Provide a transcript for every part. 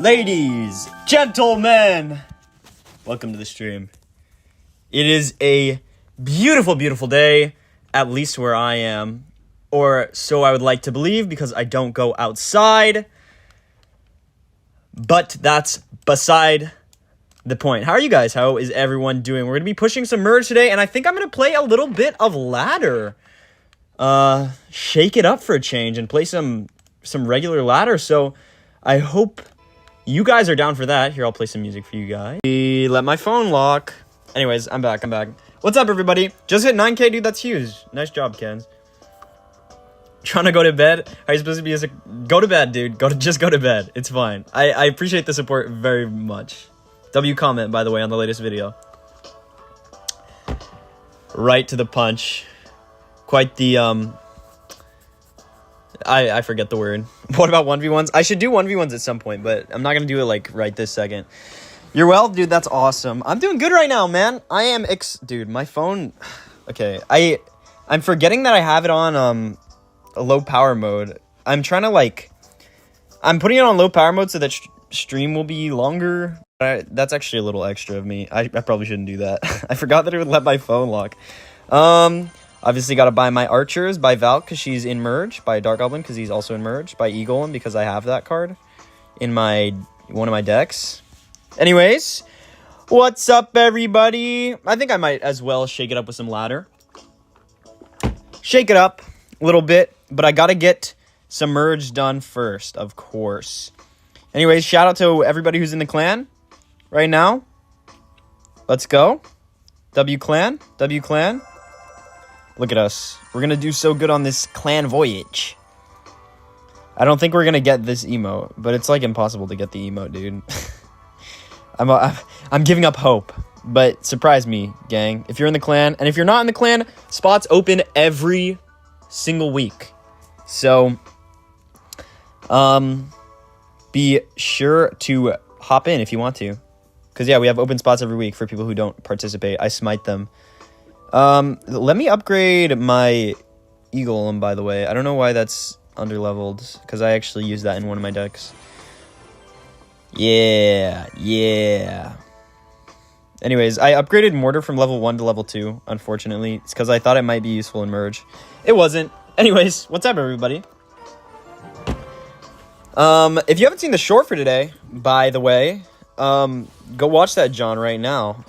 Ladies, gentlemen, welcome to the stream. It is a beautiful, beautiful day, at least where I am, or so I would like to believe because I don't go outside, but that's beside the point. How are you guys? How is everyone doing? We're going to be pushing some merge today, and I think I'm going to play a little bit of ladder. Shake it up for a change and play some regular ladder, so I hope you guys are down for that. Here, I'll play some music for you guys. Let my phone lock. Anyways, I'm back. What's up, everybody? Just hit 9K, dude. That's huge. Nice job, Kens. Trying to go to bed? How are you supposed to be? Go to bed, dude. Just go to bed. It's fine. I appreciate the support very much. W comment, by the way, on the latest video. Right to the punch. Quite the, I forget the word. What about 1v1s? I should do 1v1s at some point, but I'm not going to do it, like, right this second. You're well? Dude, that's awesome. I'm doing good right now, man. I am Dude, my phone... Okay, I'm forgetting that I have it on, a low power mode. I'm trying to, like... I'm putting it on low power mode so that stream will be longer. That's actually a little extra of me. I probably shouldn't do that. I forgot that it would let my phone lock. Obviously, got to buy my Archers, by Valk, because she's in Merge, by Dark Goblin, because he's also in Merge, by Eagolem, because I have that card in one of my decks. Anyways, what's up, everybody? I think I might as well shake it up with some ladder. Shake it up a little bit, but I got to get some Merge done first, of course. Anyways, shout out to everybody who's in the clan right now. Let's go. W clan. Look at us. We're going to do so good on this clan voyage. I don't think we're going to get this emote, but it's like impossible to get the emote, dude. I'm giving up hope, but surprise me, gang. If you're in the clan, and if you're not in the clan, spots open every single week. So, be sure to hop in if you want to. Because, yeah, we have open spots every week for people who don't participate. I smite them. Let me upgrade my Eagolem, by the way. I don't know why that's underleveled, because I actually use that in one of my decks. Yeah. Anyways, I upgraded Mortar from level 1 to level 2, unfortunately. It's because I thought it might be useful in Merge. It wasn't. Anyways, what's up, everybody? If you haven't seen the short for today, by the way, go watch that, John, right now.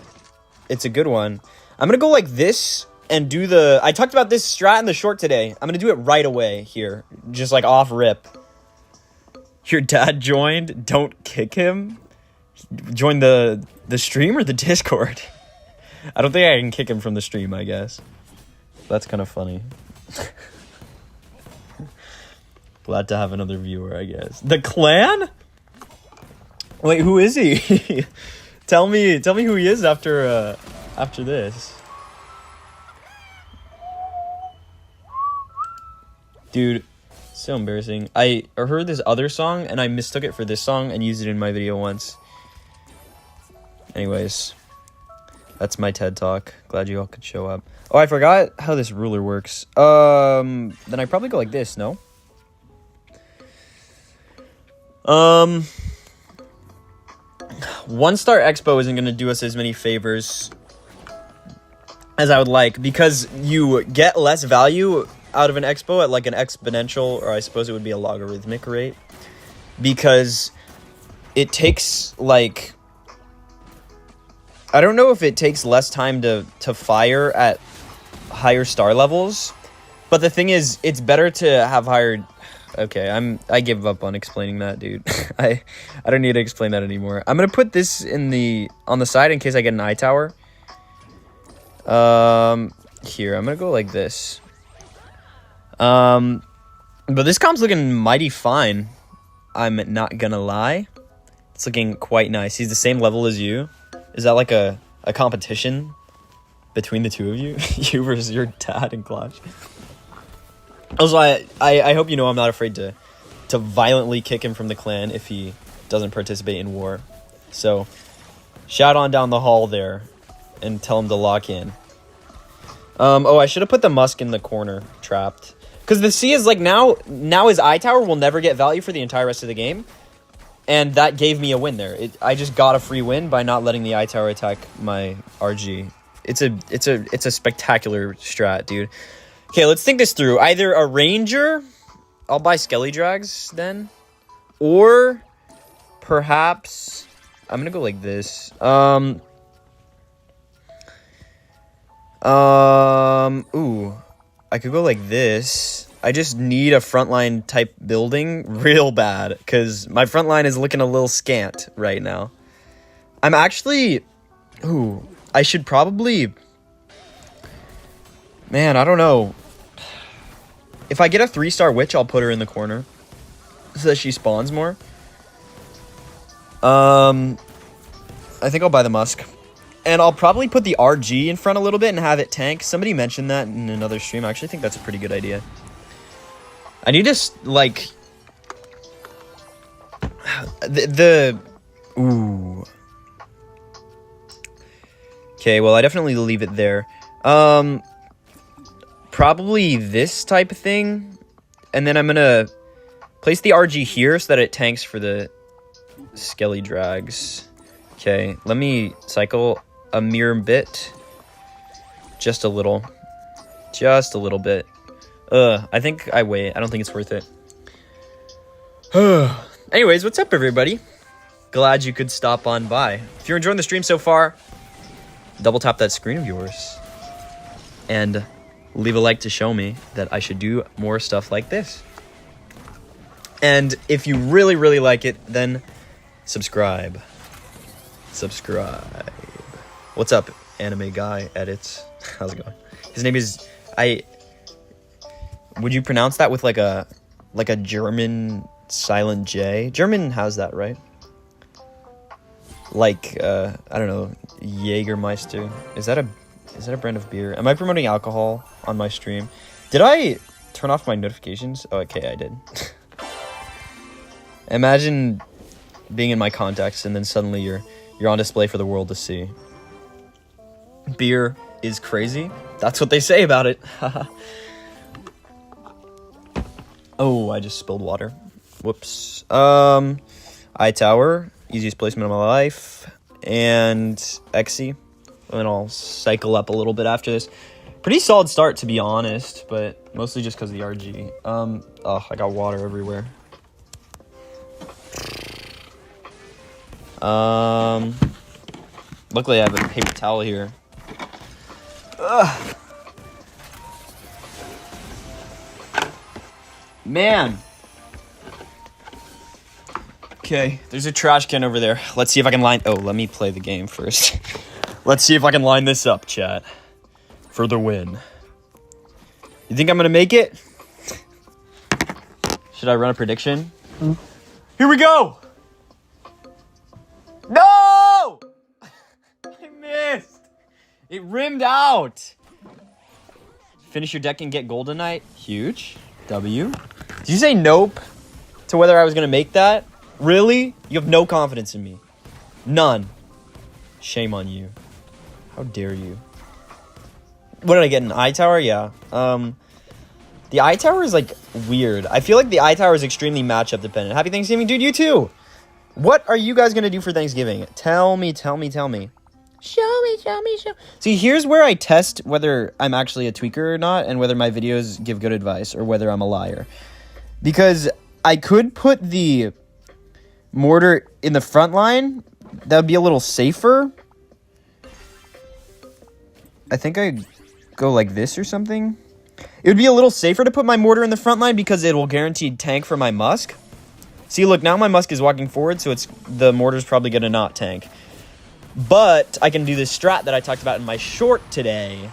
It's a good one. I'm going to go like this and do I talked about this strat in the short today. I'm going to do it right away here. Just like off rip. Your dad joined. Don't kick him. Join the stream or the Discord? I don't think I can kick him from the stream, I guess. That's kind of funny. Glad to have another viewer, I guess. The clan? Wait, who is he? Tell me who he is after this. Dude, so embarrassing. I heard this other song and I mistook it for this song and used it in my video once. Anyways, that's my TED Talk. Glad you all could show up. Oh, I forgot how this ruler works. Then I probably go like this, no? One Star Expo isn't going to do us as many favors as I would like, because you get less value out of an expo at like an exponential, or I suppose it would be a logarithmic rate, because it takes like, I don't know if it takes less time to fire at higher star levels, but the thing is, it's better to have higher. Okay, I give up on explaining that, dude. I don't need to explain that anymore. I'm gonna put this on the side in case I get an eye tower. Here, I'm gonna go like this. But this comp's looking mighty fine. I'm not gonna lie. It's looking quite nice. He's the same level as you. Is that like a competition between the two of you? You versus your dad in Clash? Also, I hope you know I'm not afraid to violently kick him from the clan if he doesn't participate in war. So, shout on down the hall there and tell him to lock in. Oh, I should have put the Musk in the corner, trapped. Because the C is like, now his eye tower will never get value for the entire rest of the game. And that gave me a win there. I just got a free win by not letting the eye tower attack my RG. It's a spectacular strat, dude. Okay, let's think this through. Either a ranger, I'll buy Skelly Drags then. Or perhaps I'm gonna go like this. Ooh. I could go like this. I just need a frontline type building real bad, because my frontline is looking a little scant right now. I'm actually... Ooh, I should probably... Man, I don't know. If I get a 3-star witch, I'll put her in the corner so that she spawns more. I think I'll buy the Musk. And I'll probably put the RG in front a little bit and have it tank. Somebody mentioned that in another stream. I actually think that's a pretty good idea. I need to, like... Ooh. Okay, well, I definitely leave it there. Probably this type of thing. And then I'm gonna place the RG here so that it tanks for the Skelly Drags. Okay, let me cycle a mere bit. Just a little. Just a little bit. I think I wait. I don't think it's worth it. Anyways, what's up, everybody? Glad you could stop on by. If you're enjoying the stream so far, double tap that screen of yours. And leave a like to show me that I should do more stuff like this. And if you really, really like it, then subscribe. Subscribe. What's up, anime guy edits? How's it going? His name is... Would you pronounce that with like a German silent J? German has that, right? Like I don't know, Jägermeister. Is that a brand of beer? Am I promoting alcohol on my stream? Did I turn off my notifications? Oh, okay, I did. Imagine being in my contacts and then suddenly you're on display for the world to see. Beer is crazy. That's what they say about it. Oh, I just spilled water. Whoops. Eye tower, easiest placement of my life, and Xe. And then I'll cycle up a little bit after this. Pretty solid start, to be honest, but mostly just because of the RG. Oh, I got water everywhere. Luckily I have a paper towel here. Ugh. Man. Okay, there's a trash can over there. Let's see if I can line... Oh, let me play the game first. Let's see if I can line this up, chat. For the win. You think I'm gonna make it? Should I run a prediction? Here we go! No! I missed. It rimmed out. Finish your deck and get Golden Knight. Huge. W. Did you say nope to whether I was going to make that? Really? You have no confidence in me. None. Shame on you. How dare you? What did I get? An eye tower? Yeah. The eye tower is like weird. I feel like the eye tower is extremely matchup dependent. Happy Thanksgiving, dude. You too. What are you guys going to do for Thanksgiving? Tell me. Show me. See, here's where I test whether I'm actually a tweaker or not, and whether my videos give good advice, or whether I'm a liar. Because I could put the mortar in the front line. That would be a little safer. I think I'd go like this or something. It would be a little safer to put my mortar in the front line because it will guaranteed tank for my Musk. See, look, now my Musk is walking forward, so the mortar's probably going to not tank. But I can do this strat that I talked about in my short today,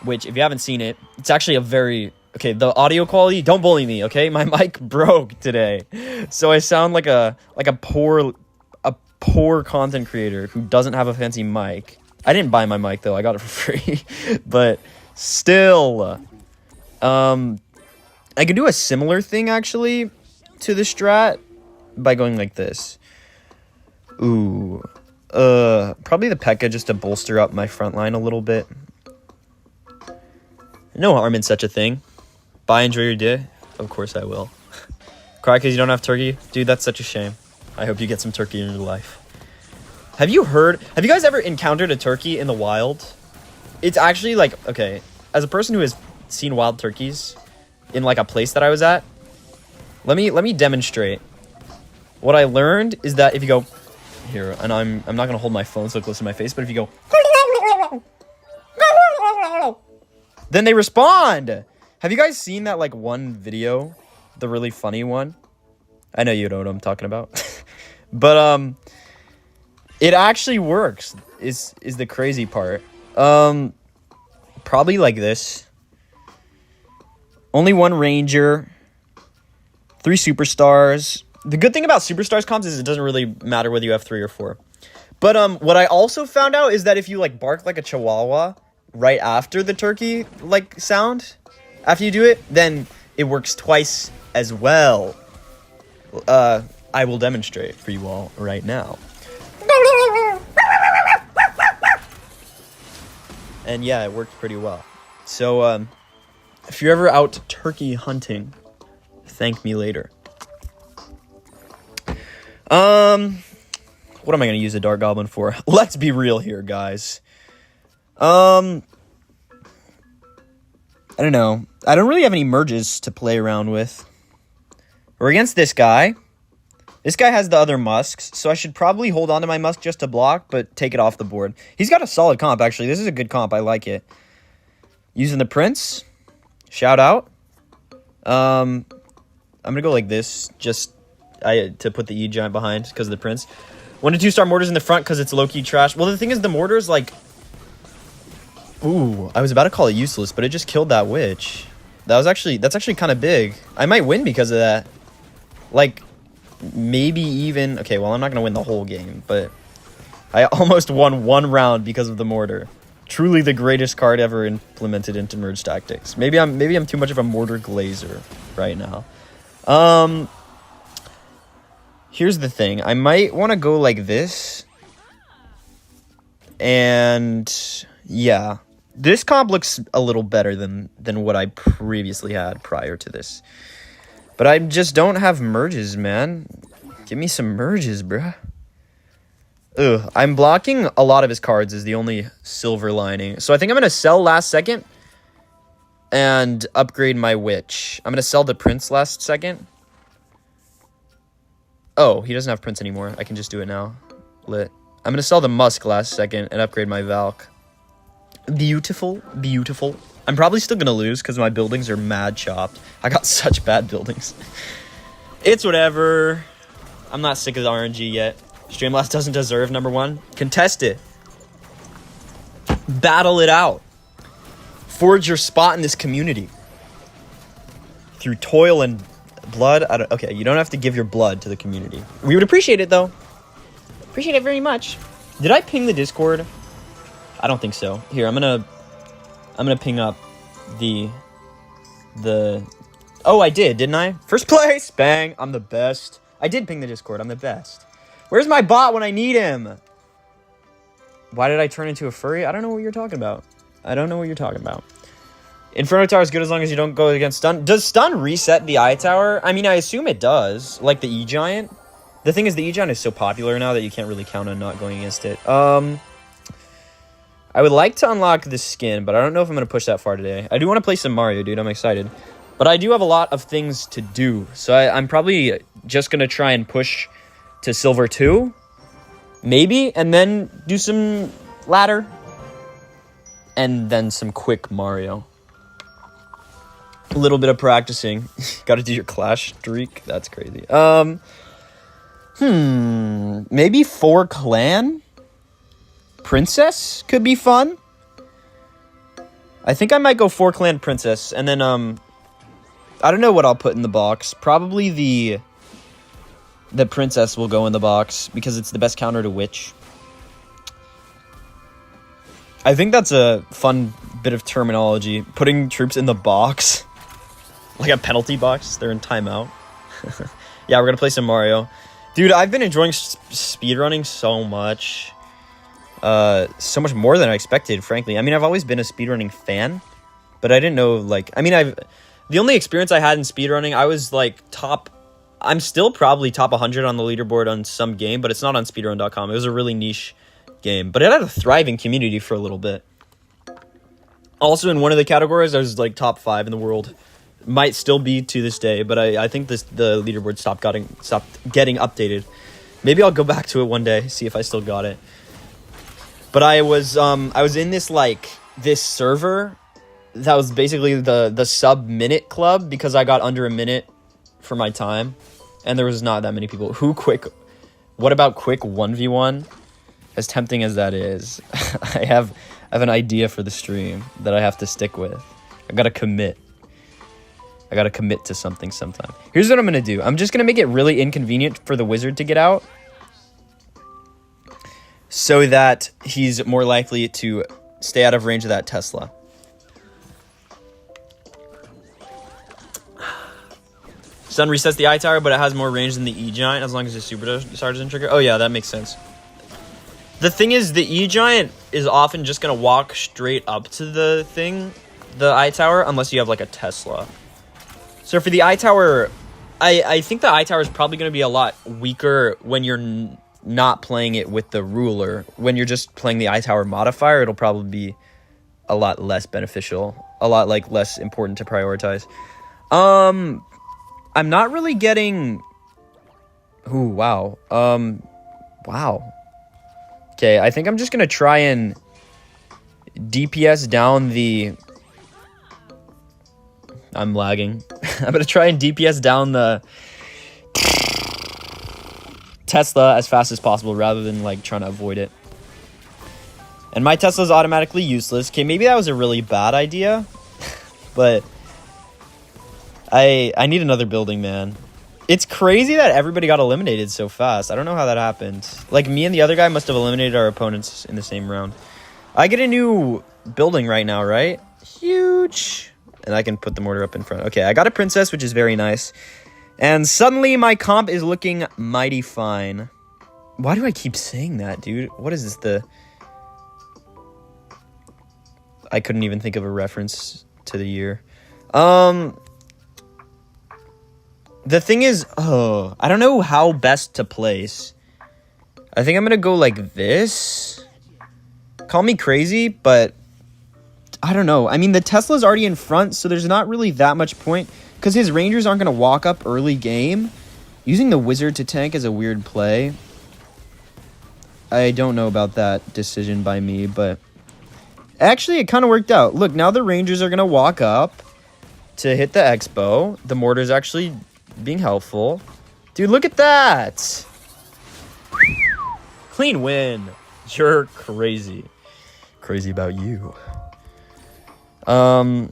which if you haven't seen it, it's actually a very... Okay, the audio quality, don't bully me, okay? My mic broke today. So I sound like a poor content creator who doesn't have a fancy mic. I didn't buy my mic though, I got it for free. But still, I could do a similar thing actually to the strat by going like this. Ooh. Probably the P.E.K.K.A just to bolster up my front line a little bit. No harm in such a thing. Bye, enjoy your day. Of course I will. Cry because you don't have turkey? Dude, that's such a shame. I hope you get some turkey in your life. Have you guys ever encountered a turkey in the wild? It's actually like, okay, as a person who has seen wild turkeys in like a place that I was at, let me demonstrate. What I learned is that if you go here, and I'm not gonna hold my phone so close to my face, but if you go then they respond. Have you guys seen that like one video? The really funny one? I know you know what I'm talking about. But it actually works. Is the crazy part. Probably like this. Only one ranger. 3 superstars. The good thing about superstars comps is it doesn't really matter whether you have 3 or 4. But what I also found out is that if you like bark like a chihuahua right after the turkey like sound, after you do it, then it works twice as well. I will demonstrate for you all right now. And yeah, it worked pretty well. So if you're ever out turkey hunting, thank me later. What am I gonna use a Dart Goblin for? Let's be real here, guys. I don't know. I don't really have any merges to play around with. We're against this guy. This guy has the other musks, so I should probably hold on to my musk just to block, but take it off the board. He's got a solid comp, actually. This is a good comp. I like it. Using the prince. Shout out. I'm gonna go like this, just to put the E-Giant behind because of the prince. 1 to 2 star mortars in the front because it's low-key trash. Well, the thing is, the mortars, like... Ooh, I was about to call it useless, but it just killed that witch. That's actually kind of big. I might win because of that. Like, maybe even... Okay, well, I'm not going to win the whole game, but... I almost won 1 round because of the mortar. Truly the greatest card ever implemented into Merge Tactics. Maybe I'm too much of a mortar glazer right now. Here's the thing. I might want to go like this. And... yeah. This comp looks a little better than what I previously had prior to this. But I just don't have merges, man. Give me some merges, bruh. Ugh, I'm blocking a lot of his cards is the only silver lining. So I think I'm going to sell last second and upgrade my witch. I'm going to sell the prince last second. Oh, he doesn't have prince anymore. I can just do it now. Lit. I'm going to sell the musk last second and upgrade my Valk. Beautiful, beautiful. I'm probably still going to lose because my buildings are mad chopped. I got such bad buildings. It's whatever. I'm not sick of the RNG yet. Streamlabs doesn't deserve number 1. Contest it. Battle it out. Forge your spot in this community. Through toil and blood. Okay, you don't have to give your blood to the community. We would appreciate it, though. Appreciate it very much. Did I ping the Discord? I don't think so. Here, I'm gonna ping up the Oh, I didn't I? First place! Bang! I'm the best. I did ping the Discord. I'm the best. Where's my bot when I need him? Why did I turn into a furry? I don't know what you're talking about. I don't know what you're talking about. Inferno Tower is good as long as you don't go against stun. Does stun reset the eye tower? I mean, I assume it does. Like the E-Giant. The thing is, the E-Giant is so popular now that you can't really count on not going against it. I would like to unlock this skin, but I don't know if I'm going to push that far today. I do want to play some Mario, dude. I'm excited. But I do have a lot of things to do. So I'm probably just going to try and push to Silver 2. Maybe. And then do some ladder. And then some quick Mario. A little bit of practicing. Got to do your Clash streak. That's crazy. Maybe 4 clan? Princess could be fun. I think I might go 4-clan princess, and then, I don't know what I'll put in the box. Probably the princess will go in the box, because it's the best counter to witch. I think that's a fun bit of terminology. Putting troops in the box. Like a penalty box. They're in timeout. Yeah, we're going to play some Mario. Dude, I've been enjoying speedrunning so much. So much more than I expected, frankly. I mean, I've always been a speedrunning fan. But I didn't know, like... I mean, the only experience I had in speedrunning, I was, like, I'm still probably top 100 on the leaderboard on some game. But it's not on speedrun.com. It was a really niche game, but it had a thriving community for a little bit. Also, in one of the categories, I was like top 5 in the world. Might still be to this day, but I think the leaderboard stopped getting updated. Maybe I'll go back to it one day, see if I still got it. But I was in this server that was basically the sub minute club, because I got under a minute for my time, and there was not that many people. What about quick 1v1? As tempting as that is, I have an idea for the stream that I have to stick with. I gotta commit to something sometime. Here's what I'm gonna do. I'm just gonna make it really inconvenient for the wizard to get out, so that he's more likely to stay out of range of that Tesla. Sun resets the I tower, but it has more range than the E giant as long as the superstar doesn't trigger. Oh yeah, that makes sense. The thing is, the E-Giant is often just going to walk straight up to the I-Tower, unless you have, like, a Tesla. So for the I-Tower, I think the I-Tower is probably going to be a lot weaker when you're not playing it with the ruler. When you're just playing the I-Tower modifier, it'll probably be a lot less beneficial. A lot, like, less important to prioritize. I'm not really getting... Ooh, wow. Wow. Okay, I think I'm just going to try and DPS down the... I'm lagging. I'm going to try and DPS down the Tesla as fast as possible rather than, like, trying to avoid it. And my Tesla's automatically useless. Okay, maybe that was a really bad idea. But I need another building, man. It's crazy that everybody got eliminated so fast. I don't know how that happened. Like, me and the other guy must have eliminated our opponents in the same round. I get a new building right now, right? Huge. And I can put the mortar up in front. Okay, I got a princess, which is very nice. And suddenly my comp is looking mighty fine. Why do I keep saying that, dude? What is this? I couldn't even think of a reference to the year. The thing is, I don't know how best to place. I think I'm going to go like this. Call me crazy, but I don't know. I mean, the Tesla's already in front, so there's not really that much point. Because his Rangers aren't going to walk up early game. Using the Wizard to tank is a weird play. I don't know about that decision by me, but... Actually, it kind of worked out. Look, now the Rangers are going to walk up to hit the Expo. The Mortar's actually... being helpful. Dude, look at that. Clean win. You're crazy. Crazy about you. I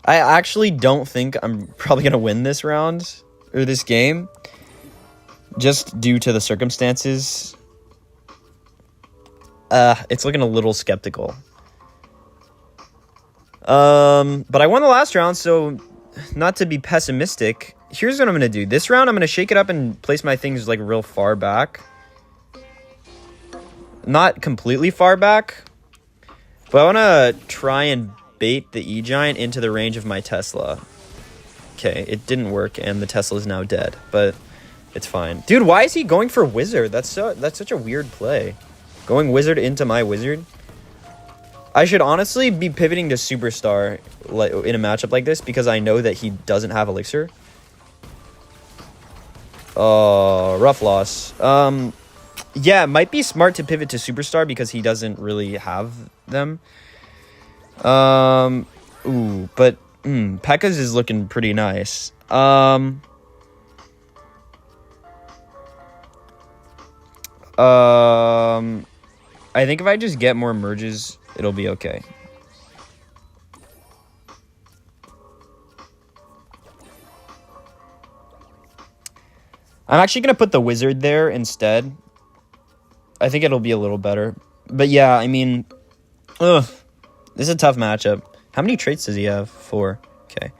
actually don't think I'm probably going to win this round. Or this game. Just due to the circumstances. It's looking a little skeptical. But I won the last round, so not to be pessimistic, here's what I'm going to do. This round, I'm going to shake it up and place my things, like, real far back. Not completely far back, but I want to try and bait the E-Giant into the range of my Tesla. Okay, it didn't work, and the Tesla is now dead, but it's fine. Dude, why is he going for Wizard? That's such a weird play. Going Wizard into my Wizard? I should honestly be pivoting to Superstar in a matchup like this because I know that he doesn't have Elixir. Rough loss. Yeah, it might be smart to pivot to Superstar because he doesn't really have them. Ooh, but P.E.K.K.A.'s is looking pretty nice. I think if I just get more merges, it'll be okay. I'm actually going to put the wizard there instead. I think it'll be a little better. But yeah, I mean, this is a tough matchup. How many traits does he have? 4. Okay.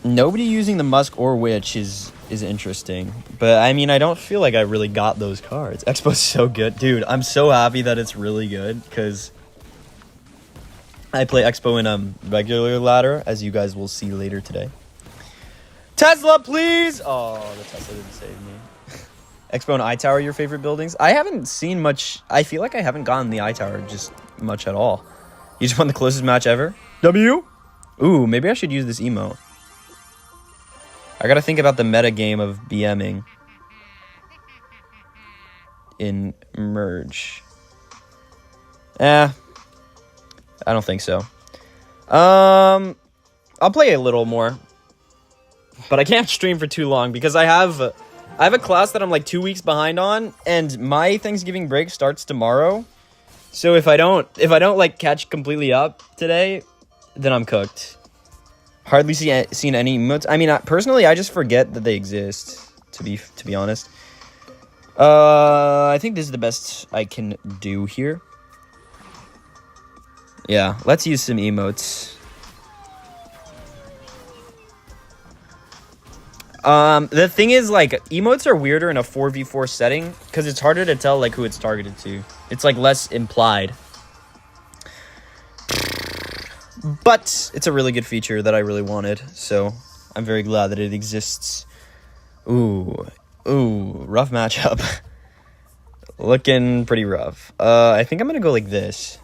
Nobody using the Musk or Witch is interesting. But I mean, I don't feel like I really got those cards. Expo's so good. Dude, I'm so happy that it's really good because I play Expo in regular ladder, as you guys will see later today. Tesla, please! Oh, the Tesla didn't save me. Expo and iTower, your favorite buildings? I haven't seen much. I feel like I haven't gotten the iTower just much at all. You just won the closest match ever? W? Ooh, maybe I should use this emote. I gotta think about the meta game of BMing in Merge. I don't think so. I'll play a little more. But I can't stream for too long because I have a class that I'm like 2 weeks behind on, and my Thanksgiving break starts tomorrow. So if I don't like catch completely up today, then I'm cooked. Hardly seen any emotes. I mean, personally, I just forget that they exist. To be honest, I think this is the best I can do here. Yeah, let's use some emotes. The thing is, like, emotes are weirder in a 4v4 setting because it's harder to tell, like, who it's targeted to. It's, like, less implied. But it's a really good feature that I really wanted, so I'm very glad that it exists. Ooh, rough matchup. Looking pretty rough. I think I'm gonna go like this.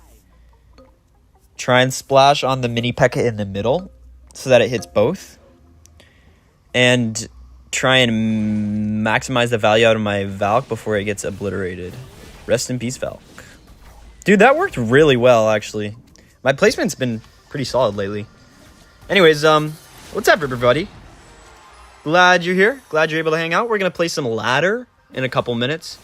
Try and splash on the mini P.E.K.K.A in the middle so that it hits both. And try and maximize the value out of my Valk before it gets obliterated. Rest in peace, Valk. Dude, that worked really well, actually. My placement's been pretty solid lately. Anyways, what's up, everybody? Glad you're here. Glad you're able to hang out. We're going to play some ladder in a couple minutes.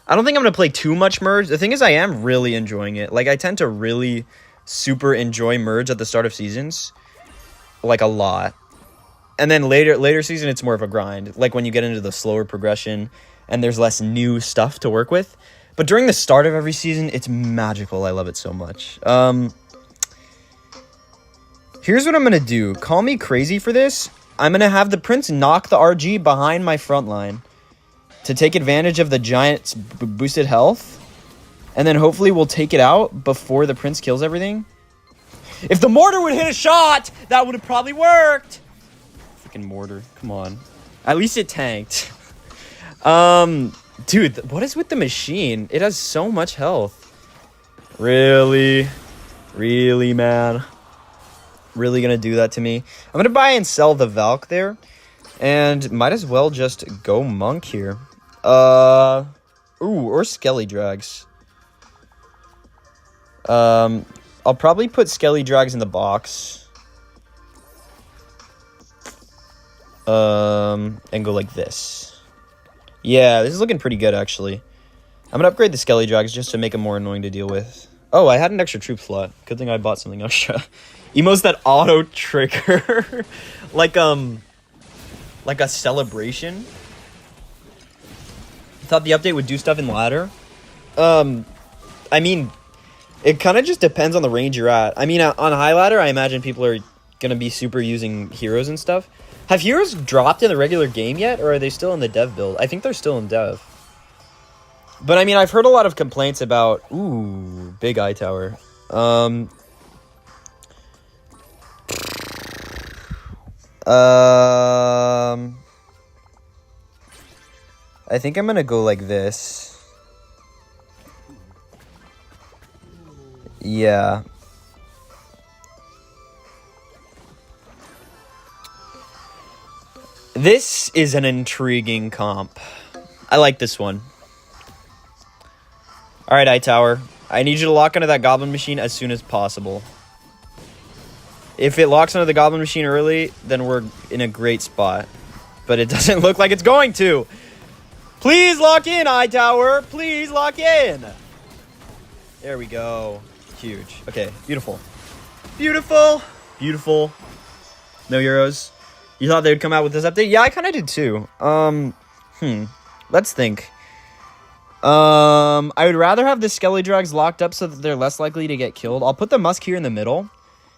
I don't think I'm going to play too much Merge. The thing is, I am really enjoying it. Like, I tend to really super enjoy Merge at the start of seasons. Like, a lot. And then later season, it's more of a grind. Like when you get into the slower progression and there's less new stuff to work with. But during the start of every season, it's magical. I love it so much. Here's what I'm going to do. Call me crazy for this. I'm going to have the Prince knock the RG behind my front line to take advantage of the Giant's boosted health. And then hopefully we'll take it out before the Prince kills everything. If the mortar would hit a shot, that would have probably worked. Mortar, come on. At least it tanked. Dude, what is with the machine? It has so much health. Really, man. Really gonna do that to me? I'm gonna buy and sell the Valk there, and might as well just go Monk here. Or Skelly Drags. I'll probably put Skelly Drags in the box. And go like this. Yeah, this is looking pretty good, actually. I'm gonna upgrade the Skelly Drags just to make them more annoying to deal with. Oh, I had an extra troop slot. Good thing I bought something extra. Emotes that auto trigger. like a celebration. Thought the update would do stuff in ladder. I mean, it kind of just depends on the range you're at. I mean, on high ladder, I imagine people are gonna be super using heroes and stuff. Have heroes dropped in the regular game yet, or are they still in the dev build? I think they're still in dev. But, I mean, I've heard a lot of complaints about... Ooh, big eye tower. I think I'm gonna go like this. Yeah. This is an intriguing comp. I like this one. Alright, iTower. I need you to lock onto that Goblin Machine as soon as possible. If it locks onto the Goblin Machine early, then we're in a great spot. But it doesn't look like it's going to. Please lock in, iTower. Please lock in. There we go. Huge. Okay, beautiful. Beautiful. Beautiful. No euros. You thought they would come out with this update? Yeah, I kind of did too. Let's think. I would rather have the Skelly Drags locked up so that they're less likely to get killed. I'll put the Musk here in the middle.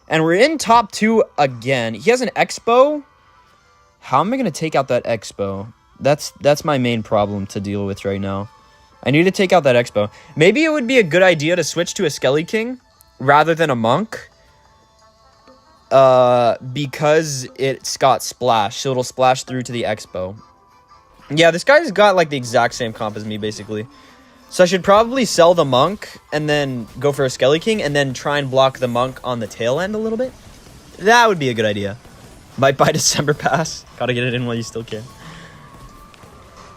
And we're in top 2 again. He has an Expo. How am I going to take out that Expo? That's my main problem to deal with right now. I need to take out that Expo. Maybe it would be a good idea to switch to a Skelly King rather than a Monk. Because it's got Splash, so it'll splash through to the Expo. Yeah, this guy's got like the exact same comp as me, basically. So I should probably sell the Monk and then go for a Skelly King and then try and block the Monk on the tail end a little bit. That would be a good idea. Might buy December Pass. Gotta get it in while you still can.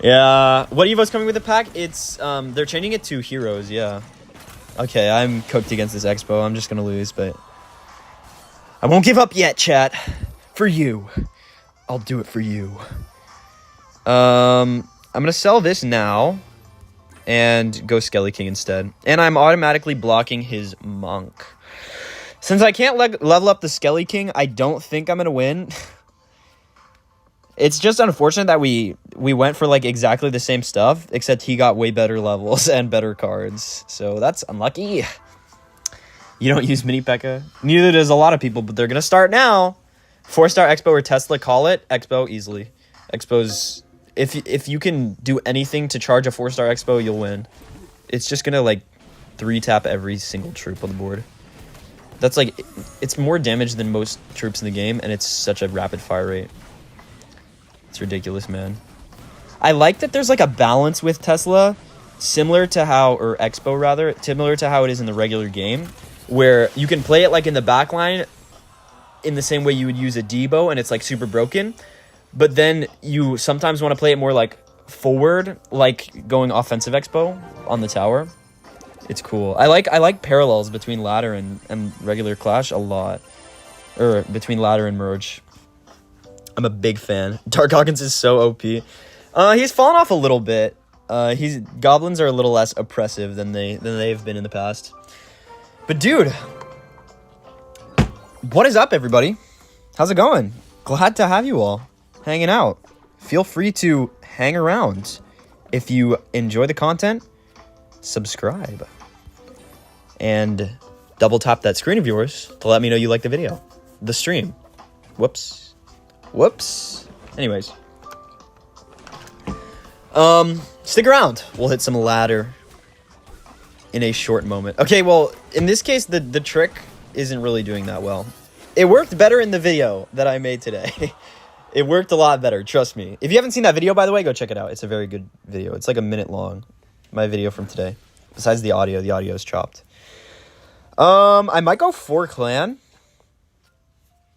Yeah. What Evo's coming with the pack? It's, they're changing it to Heroes, yeah. Okay, I'm cooked against this Expo. I'm just gonna lose, but I won't give up yet, chat. For you. I'll do it for you. I'm gonna sell this now and go Skelly King instead. And I'm automatically blocking his Monk. Since I can't level up the Skelly King, I don't think I'm gonna win. It's just unfortunate that we went for like exactly the same stuff, except he got way better levels and better cards. So that's unlucky. You don't use Mini P.E.K.K.A? Neither does a lot of people, but they're gonna start now. 4-star Expo or Tesla, call it. Expo, easily. Expo's... If you can do anything to charge a 4-star Expo, you'll win. It's just gonna, like, 3-tap every single troop on the board. That's, like... It's more damage than most troops in the game, and it's such a rapid fire rate. It's ridiculous, man. I like that there's, like, a balance with Tesla, similar to how... Or Expo, rather. Similar to how it is in the regular game, where you can play it, like, in the backline in the same way you would use a Debo, and it's, like, super broken. But then you sometimes want to play it more like forward, like going offensive Expo on the tower. It's cool. I like parallels between ladder and regular Clash a lot. Or between ladder and merge. I'm a big fan. Dark Hawkins is so OP. He's fallen off a little bit. Goblins are a little less oppressive than they've been in the past. But dude, what is up, everybody? How's it going? Glad to have you all hanging out. Feel free to hang around. If you enjoy the content, subscribe. And double tap that screen of yours to let me know you like the video. The stream. Whoops. Anyways. Stick around. We'll hit some ladder in a short moment. Okay, well, in this case, the trick isn't really doing that well. It worked better in the video that I made today. It worked a lot better, trust me. If you haven't seen that video, by the way, go check it out. It's a very good video. It's like a minute long, my video from today. Besides the audio is chopped. I might go 4 clan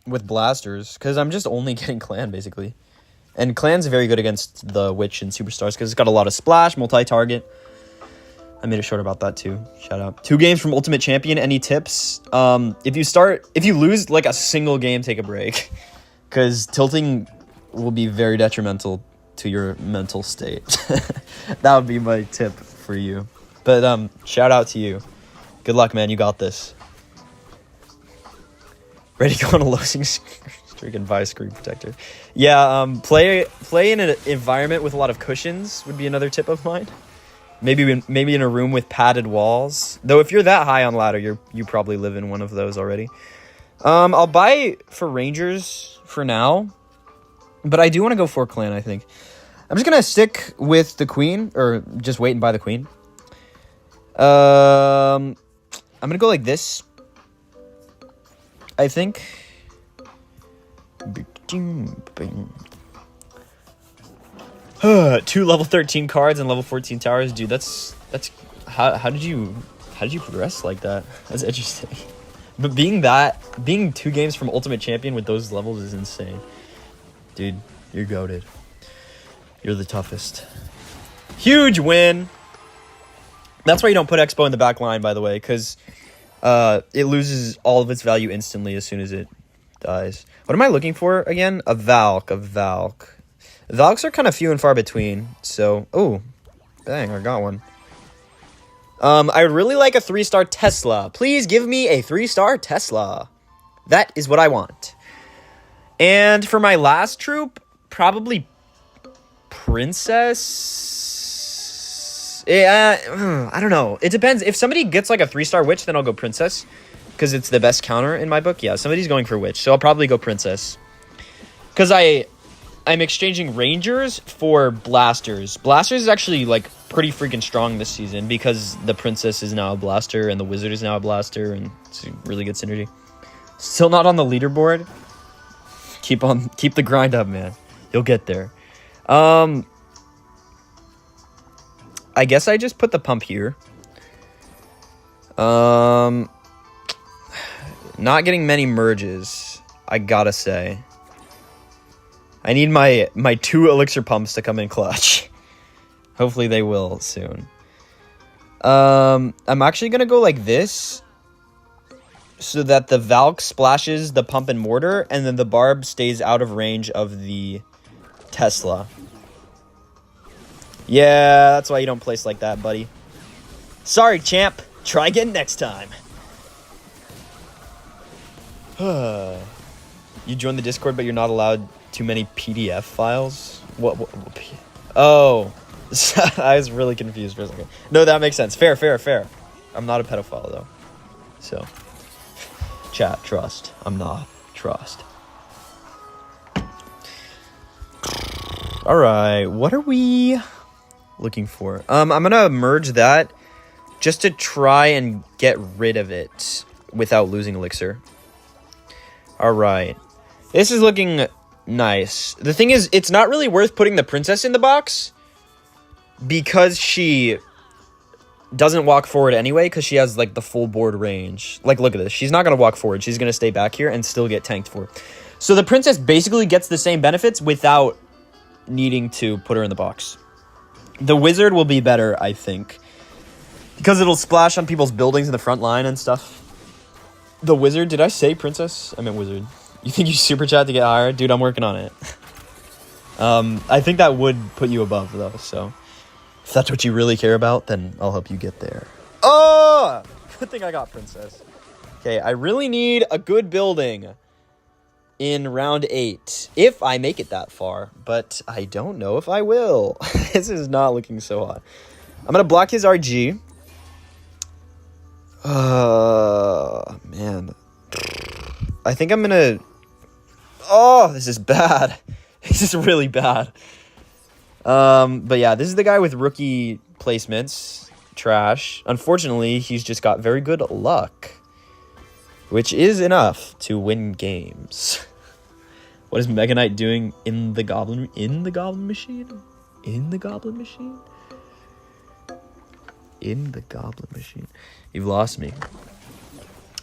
with blasters, because I'm just only getting clan, basically. And clan's very good against the witch and superstars, because it's got a lot of splash, multi-target. I made a short about that, too. Shout out. 2 games from Ultimate Champion. Any tips? If you lose, like, a single game, take a break. Because tilting will be very detrimental to your mental state. That would be my tip for you. But shout out to you. Good luck, man. You got this. Ready to go on a losing streak and buy a screen protector. Yeah, play in an environment with a lot of cushions would be another tip of mine. Maybe in a room with padded walls. Though if you're that high on ladder, you probably live in one of those already. I'll buy for Rangers for now, but I do want to go 4 clan, I think. I'm just gonna stick with the queen, or just wait and buy the queen. I'm gonna go like this, I think. 2 level 13 cards and level 14 towers, dude. That's how did you progress like that? That's interesting. But being 2 games from Ultimate Champion with those levels is insane. Dude, you're goated. You're the toughest. Huge win. That's why you don't put Expo in the back line, by the way, because it loses all of its value instantly as soon as it dies. What am I looking for again? A Valk. Valks are kind of few and far between, so... Oh, bang, I got one. I would really like a 3-star Tesla. Please give me a 3-star Tesla. That is what I want. And for my last troop, probably Princess. Yeah, I don't know. It depends. If somebody gets like a 3-star Witch, then I'll go Princess. Because it's the best counter in my book. Yeah, somebody's going for Witch, so I'll probably go Princess. Because I'm exchanging Rangers for Blasters. Blasters is actually like pretty freaking strong this season because the Princess is now a Blaster and the Wizard is now a Blaster, and it's a really good synergy. Still not on the leaderboard. Keep the grind up, man. You'll get there. I guess I just put the pump here. Not getting many merges, I gotta say. I need my 2 elixir pumps to come in clutch. Hopefully they will soon. I'm actually gonna go like this, so that the Valk splashes the pump and mortar, and then the barb stays out of range of the Tesla. Yeah, that's why you don't place like that, buddy. Sorry, champ. Try again next time. You joined the Discord, but you're not allowed too many PDF files? What oh. I was really confused for a second. No, that makes sense. Fair. I'm not a pedophile, though. So. Chat, trust. I'm not. Trust. Alright, what are we looking for? I'm gonna merge that just to try and get rid of it without losing elixir. Alright. This is looking nice. The thing is, it's not really worth putting the princess in the box because she doesn't walk forward anyway because she has, like, the full board range. Like, look at this. She's not going to walk forward. She's going to stay back here and still get tanked for. So the princess basically gets the same benefits without needing to put her in the box. The wizard will be better, I think, because it'll splash on people's buildings in the front line and stuff. The wizard, did I say princess? I meant wizard. You think you super chat to get higher? Dude, I'm working on it. I think that would put you above, though, so if that's what you really care about, then I'll help you get there. Oh! Good thing I got princess. Okay, I really need a good building in round 8, if I make it that far, but I don't know if I will. This is not looking so hot. I'm gonna block his RG. Man. I think I'm gonna... Oh, this is bad. This is really bad. But yeah, this is the guy with rookie placements. Trash. Unfortunately, he's just got very good luck, which is enough to win games. What is Mega Knight doing in the goblin machine? In the goblin machine? In the goblin machine. You've lost me.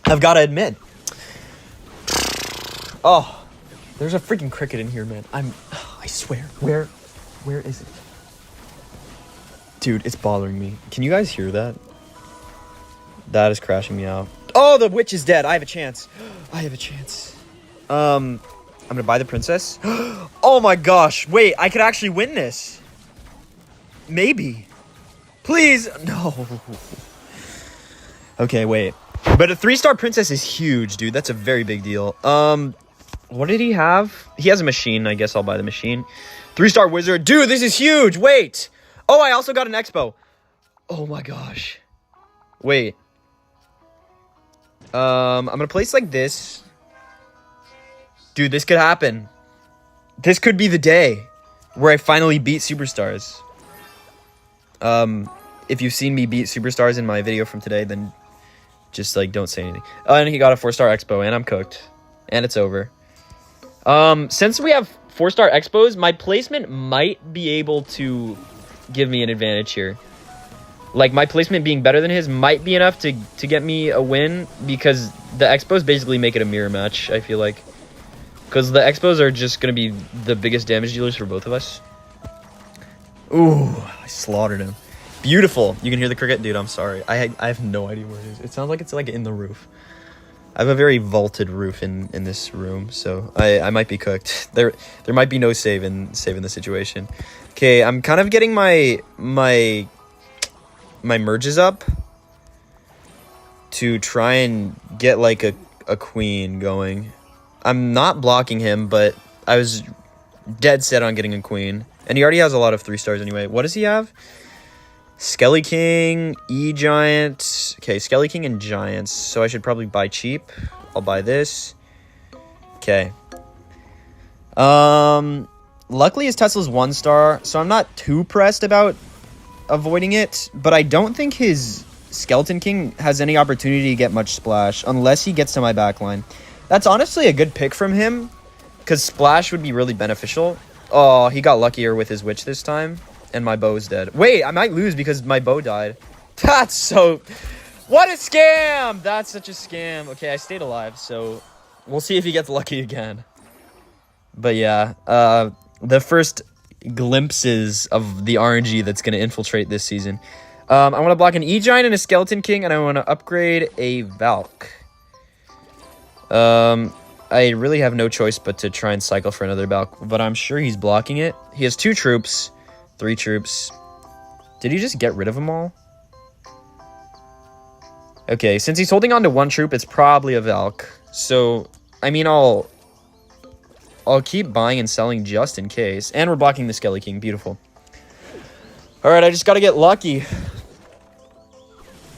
I've got to admit. Oh, there's a freaking cricket in here, man. I swear. Where is it? Dude, it's bothering me. Can you guys hear that? That is crashing me out. Oh, the witch is dead. I have a chance. I'm gonna buy the princess. Oh my gosh. Wait, I could actually win this. Maybe. Please. No. Okay, wait. But a 3-star princess is huge, dude. That's a very big deal. What did he have? He has a machine. I guess I'll buy the machine. 3-star wizard. Dude, this is huge. Wait. Oh, I also got an expo. Oh my gosh. Wait. I'm gonna place like this. Dude, this could happen. This could be the day where I finally beat Superstars. If you've seen me beat Superstars in my video from today, then just, like, don't say anything. Oh, and he got a 4-star expo, and I'm cooked. And it's over. Since we have 4-star expos, my placement might be able to give me an advantage here. Like, my placement being better than his might be enough to get me a win, because the expos basically make it a mirror match, I feel like. Because the expos are just going to be the biggest damage dealers for both of us. Ooh, I slaughtered him. Beautiful. You can hear the cricket? Dude, I'm sorry. I have no idea where it is. It sounds like it's, like, in the roof. I have a very vaulted roof in this room, so I might be cooked. There might be no saving the situation. Okay, I'm kind of getting my merges up to try and get like a queen going. I'm not blocking him, but I was dead set on getting a queen. And he already has a lot of 3 stars anyway. What does he have? Skelly King, E-Giant. Okay, Skelly King and Giants. So I should probably buy cheap. I'll buy this. Okay. Luckily his Tesla's 1 star, so I'm not too pressed about avoiding it. But I don't think his Skeleton King has any opportunity to get much splash unless he gets to my backline. That's honestly a good pick from him, because splash would be really beneficial. Oh, he got luckier with his witch this time. And my bow's dead. Wait, I might lose because my bow died. That's so... What a scam! That's such a scam. Okay, I stayed alive, so we'll see if he gets lucky again. But yeah, the first glimpses of the RNG that's going to infiltrate this season. I want to block an E-Giant and a Skeleton King, and I want to upgrade a Valk. I really have no choice but to try and cycle for another Valk, but I'm sure he's blocking it. He has 2 troops. 3 troops. Did he just get rid of them all? Okay, since he's holding on to 1 troop, it's probably a Valk. So, I mean, I'll keep buying and selling just in case. And we're blocking the Skelly King. Beautiful. Alright, I just gotta get lucky.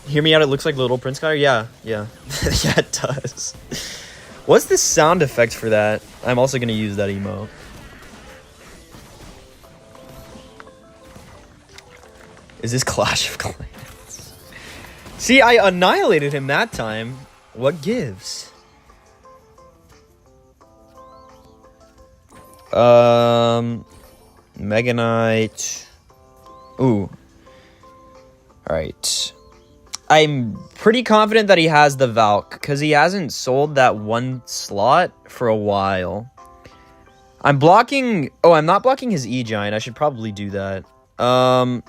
Hear me out, it looks like Little Prince Sky. Yeah. Yeah, it does. What's the sound effect for that? I'm also gonna use that emote. Is this Clash of Clans? See, I annihilated him that time. What gives? Mega Knight. Ooh. Alright. I'm pretty confident that he has the Valk, because he hasn't sold that 1 slot for a while. I'm blocking... Oh, I'm not blocking his E-Giant. I should probably do that. I'm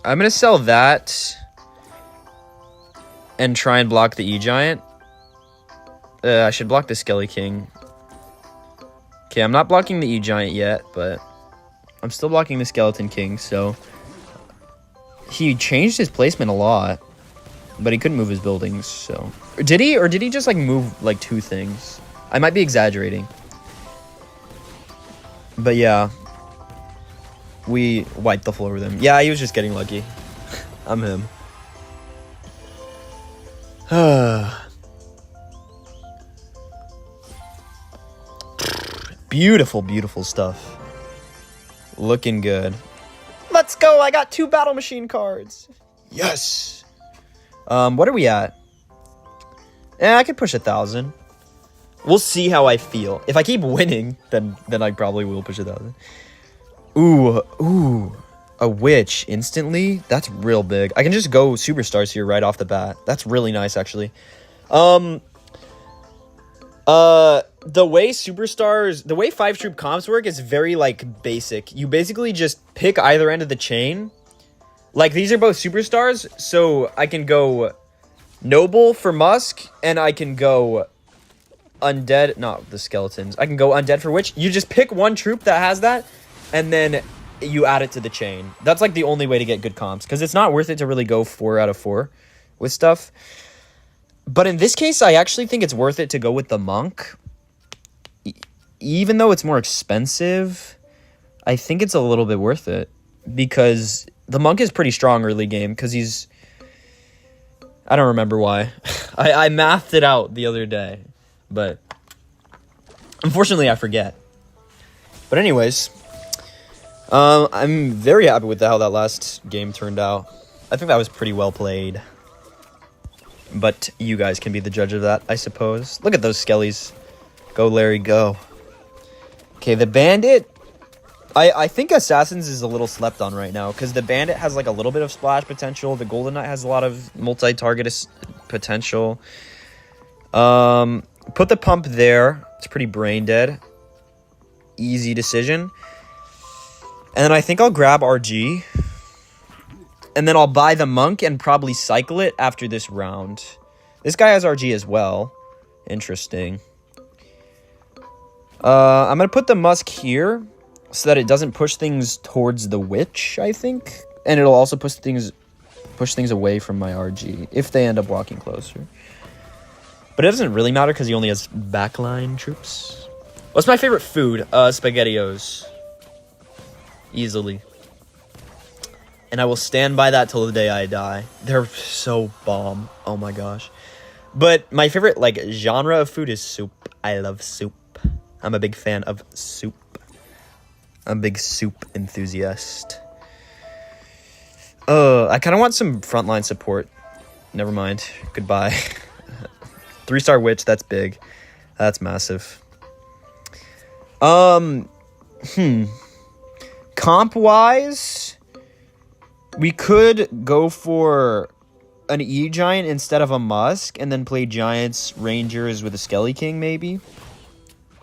going to sell that and try and block the E-Giant. I should block the Skelly King. Okay, I'm not blocking the E-Giant yet, but I'm still blocking the Skeleton King, so... He changed his placement a lot, but he couldn't move his buildings, so... Did he? Or did he just, like, move, like, 2 things? I might be exaggerating. But, yeah. We wiped the floor with him. Yeah, he was just getting lucky. I'm him. Beautiful, beautiful stuff. Looking good. Let's go! I got 2 battle machine cards. Yes! What are we at? I could push 1,000. We'll see how I feel. If I keep winning, then I probably will push 1,000. Ooh. A witch instantly? That's real big. I can just go superstars here right off the bat. That's really nice, actually. The way superstars... The way 5-troop comps work is very, like, basic. You basically just pick either end of the chain. Like, these are both superstars, so I can go Noble for Musk, and I can go Undead... Not the skeletons. I can go Undead for Witch. You just pick 1 troop that has that, and then you add it to the chain. That's, like, the only way to get good comps, because it's not worth it to really go 4 out of 4 with stuff. But in this case, I actually think it's worth it to go with the Monk. Even though it's more expensive, I think it's a little bit worth it. Because the Monk is pretty strong early game, because he's... I don't remember why. I mathed it out the other day. But unfortunately, I forget. But anyways, I'm very happy with how that last game turned out. I think that was pretty well played. But you guys can be the judge of that, I suppose. Look at those skellies. Go, Larry, go. Okay, the Bandit. I think Assassins is a little slept on right now, because the Bandit has like a little bit of splash potential. The Golden Knight has a lot of multi-target potential. Put the Pump there. It's pretty brain dead. Easy decision. And then I think I'll grab RG. And then I'll buy the Monk and probably cycle it after this round. This guy has RG as well. Interesting. I'm going to put the Musk here so that it doesn't push things towards the Witch, I think. And it'll also push things away from my RG if they end up walking closer. But it doesn't really matter because he only has backline troops. What's my favorite food? SpaghettiOs. Easily. And I will stand by that till the day I die. They're so bomb. Oh my gosh. But my favorite, like, genre of food is soup. I love soup. I'm a big fan of soup. I'm a big soup enthusiast. I kind of want some frontline support. Never mind. Goodbye. 3-star witch, that's big. That's massive. Comp-wise, we could go for an E-Giant instead of a Musk, and then play Giants, Rangers with a Skelly King, maybe.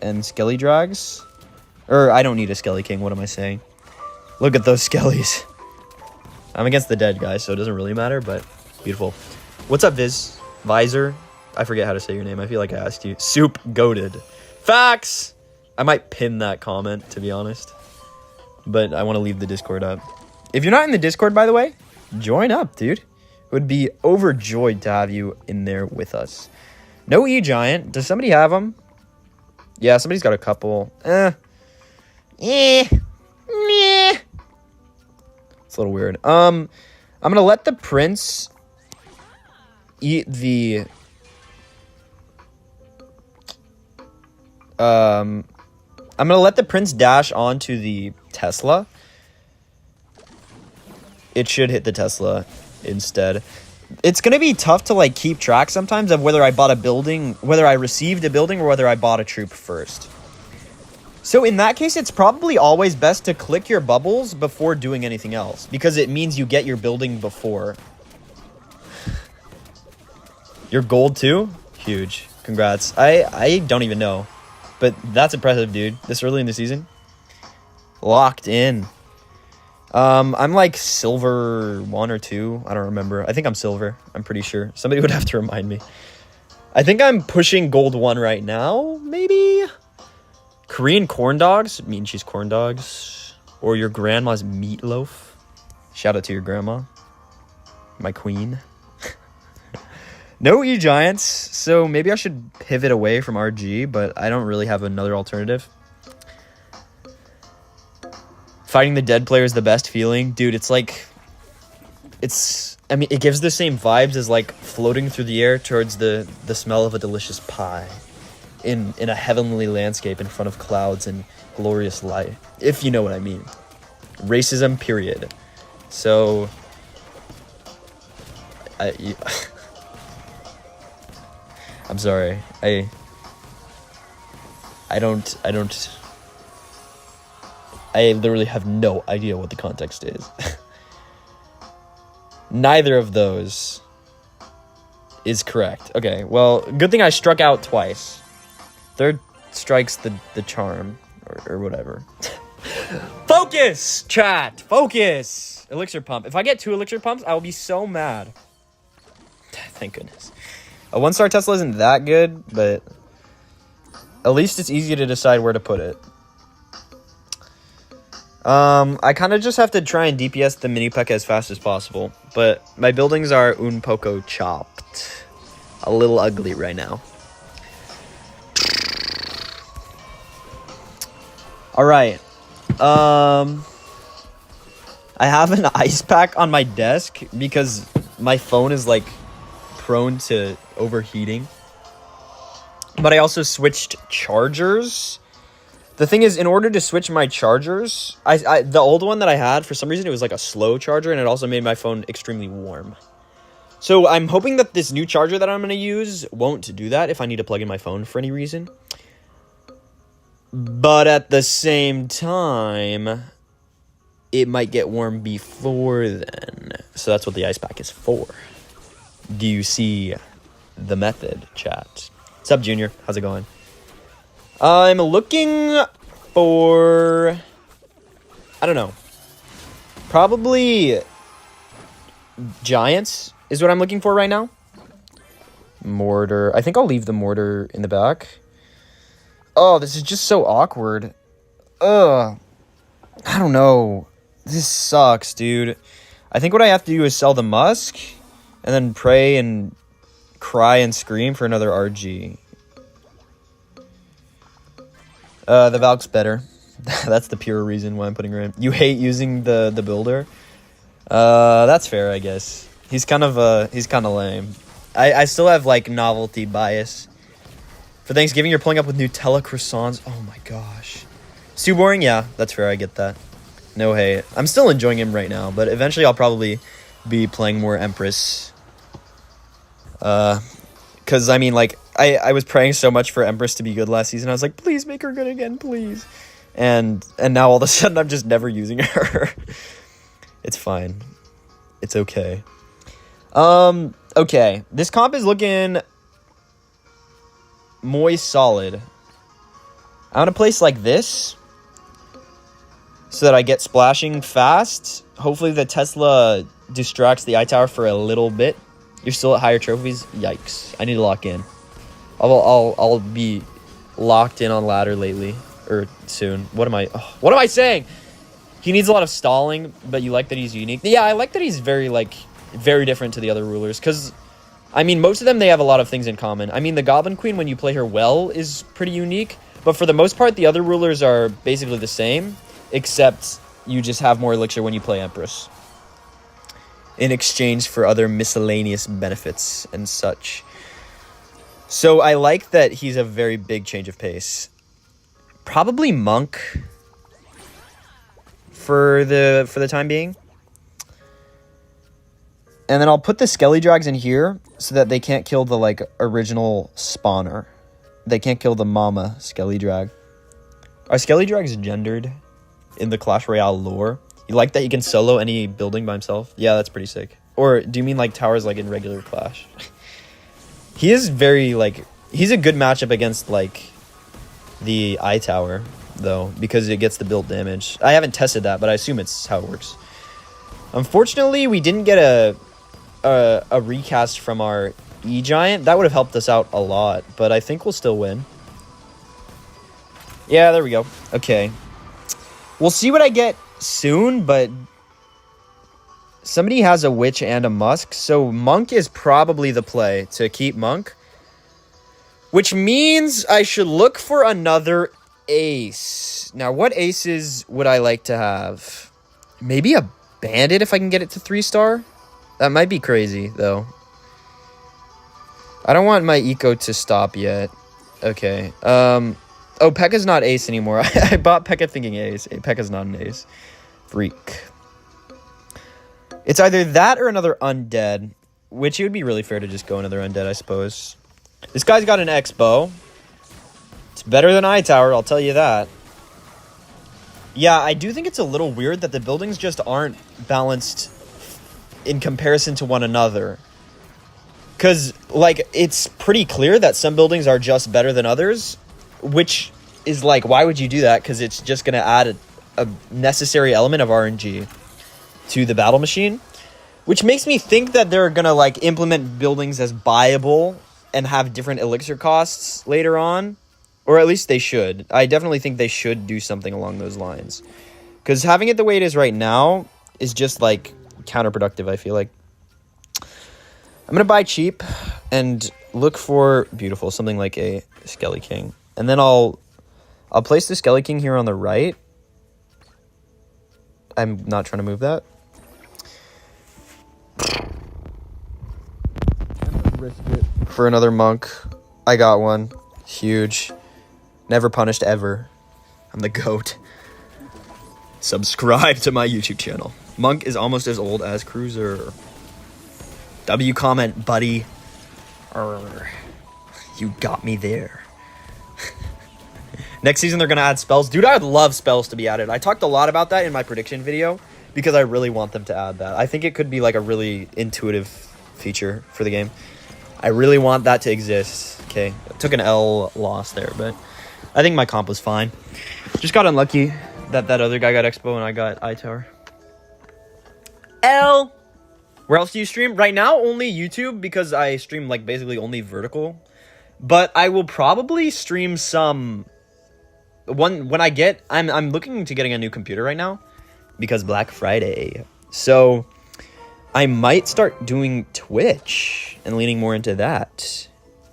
And Skelly Drags. Or, I don't need a Skelly King, what am I saying? Look at those Skellies. I'm against the dead, guys, so it doesn't really matter, but beautiful. What's up, Visor? I forget how to say your name. I feel like I asked you. Soup goated. Facts! I might pin that comment, to be honest. But I want to leave the Discord up. If you're not in the Discord, by the way, join up, dude. Would be overjoyed to have you in there with us. No E-Giant. Does somebody have them? Yeah, somebody's got a couple. Meh. It's a little weird. I'm gonna let the prince eat the I'm gonna let the prince dash onto the Tesla. It should hit the Tesla instead. It's gonna be tough to like keep track sometimes of whether I bought a building, whether I received a building, or whether I bought a troop first. So in that case, it's probably always best to click your bubbles before doing anything else, because it means you get your building before. Your gold too? Huge. Congrats. I don't even know, but that's impressive, dude. This early in the season. Locked in. I'm like silver 1 or 2. I don't remember. I think I'm silver. I'm pretty sure. Somebody would have to remind me. I think I'm pushing gold 1 right now, maybe? Korean corn dogs? Mean cheese corn dogs. Or your grandma's meatloaf. Shout out to your grandma. My queen. No E-Giants, so maybe I should pivot away from RG, but I don't really have another alternative. Fighting the dead player is the best feeling. Dude, it's like... I mean, it gives the same vibes as, like, floating through the air towards the smell of a delicious pie. In a heavenly landscape in front of clouds and glorious light. If you know what I mean. Racism, period. So... I'm sorry. I literally have no idea what the context is. Neither of those is correct. Okay, well, good thing I struck out twice. Third strikes the charm, or whatever. Focus, chat! Focus! Elixir pump. If I get 2 elixir pumps, I will be so mad. Thank goodness. A 1-star Tesla isn't that good, but at least it's easy to decide where to put it. I kind of just have to try and DPS the mini P.E.K.K.A as fast as possible, but my buildings are un poco chopped. A little ugly right now. Alright. I have an ice pack on my desk because my phone is like prone to overheating. But I also switched chargers. The thing is, in order to switch my chargers, the old one that I had, for some reason, it was like a slow charger, and it also made my phone extremely warm. So I'm hoping that this new charger that I'm going to use won't do that if I need to plug in my phone for any reason. But at the same time, it might get warm before then. So that's what the ice pack is for. Do you see the method, chat? What's up, Junior? How's it going? I'm looking for... I don't know. Probably Giants is what I'm looking for right now. Mortar. I think I'll leave the mortar in the back. Oh, this is just so awkward. Ugh. I don't know. This sucks, dude. I think what I have to do is sell the Musk and then pray and cry and scream for another RG. The Valk's better. That's the pure reason why I'm putting her in. You hate using the builder? That's fair, I guess. He's kind of lame. I still have like novelty bias. For Thanksgiving, you're pulling up with Nutella croissants. Oh my gosh. It's too boring? Yeah, that's fair. I get that. No hate. I'm still enjoying him right now, but eventually I'll probably be playing more Empress. Because, I mean, like, I was praying so much for Empress to be good last season. I was like, please make her good again, please. And now all of a sudden I'm just never using her. It's fine. It's okay. Okay. This comp is looking moist solid. I want a place like this so that I get splashing fast. Hopefully the Tesla distracts the iTower for a little bit. You're still at higher trophies? Yikes. I need to lock in. I'll be locked in on ladder lately. Or soon. What am I saying? He needs a lot of stalling, but you like that he's unique. Yeah, I like that he's very different to the other rulers. Because, I mean, most of them, they have a lot of things in common. I mean, the Goblin Queen, when you play her well, is pretty unique. But for the most part, the other rulers are basically the same. Except you just have more elixir when you play Empress. In exchange for other miscellaneous benefits and such. So I like that he's a very big change of pace. Probably Monk for the time being. And then I'll put the Skelly Drags in here so that they can't kill the like original spawner. They can't kill the mama Skelly Drag. Are Skelly Drags gendered in the Clash Royale lore? You like that he can solo any building by himself? Yeah, that's pretty sick. Or do you mean like towers like in regular Clash? He is very like, he's a good matchup against like the iTower though, because it gets the built damage. I haven't tested that, but I assume it's how it works. Unfortunately, we didn't get a recast from our E-Giant. That would have helped us out a lot, but I think we'll still win. Yeah, there we go. Okay. We'll see what I get soon, but somebody has a Witch and a Musk, so Monk is probably the play to keep Monk. Which means I should look for another ace. Now, what aces would I like to have? Maybe a Bandit if I can get it to 3-star? That might be crazy, though. I don't want my eco to stop yet. Okay. Oh, P.E.K.K.A.'s not ace anymore. I bought P.E.K.K.A. thinking ace. P.E.K.K.A.'s not an ace. Freak. It's either that or another undead, which it would be really fair to just go another undead, I suppose. This guy's got an X-Bow. It's better than iTower, I'll tell you that. Yeah, I do think it's a little weird that the buildings just aren't balanced in comparison to one another. Because, like, it's pretty clear that some buildings are just better than others, which is like, why would you do that? Because it's just going to add a necessary element of RNG to the battle machine, which makes me think that they're going to, like, implement buildings as buyable and have different elixir costs later on. Or at least they should. I definitely think they should do something along those lines. Because having it the way it is right now is just, like, counterproductive, I feel like. I'm going to buy cheap and look for beautiful, something like a Skelly King. And then I'll place the Skelly King here on the right. I'm not trying to move that. Risk it for another monk. I got one. Huge. Never punished ever. I'm the GOAT. Subscribe to my YouTube channel. Monk is almost as old as Cruiser. W comment, buddy. You got me there. Next season, they're going to add spells. Dude, I would love spells to be added. I talked a lot about that in my prediction video because I really want them to add that. I think it could be like a really intuitive feature for the game. I really want that to exist. Okay, I took an L loss there, but I think my comp was fine. Just got unlucky that other guy got Expo and I got iTower. L. Where else do you stream? Right now, only YouTube, because I stream, like, basically only vertical. But I will probably stream some... When I get... I'm looking to getting a new computer right now, because Black Friday. So, I might start doing Twitch and leaning more into that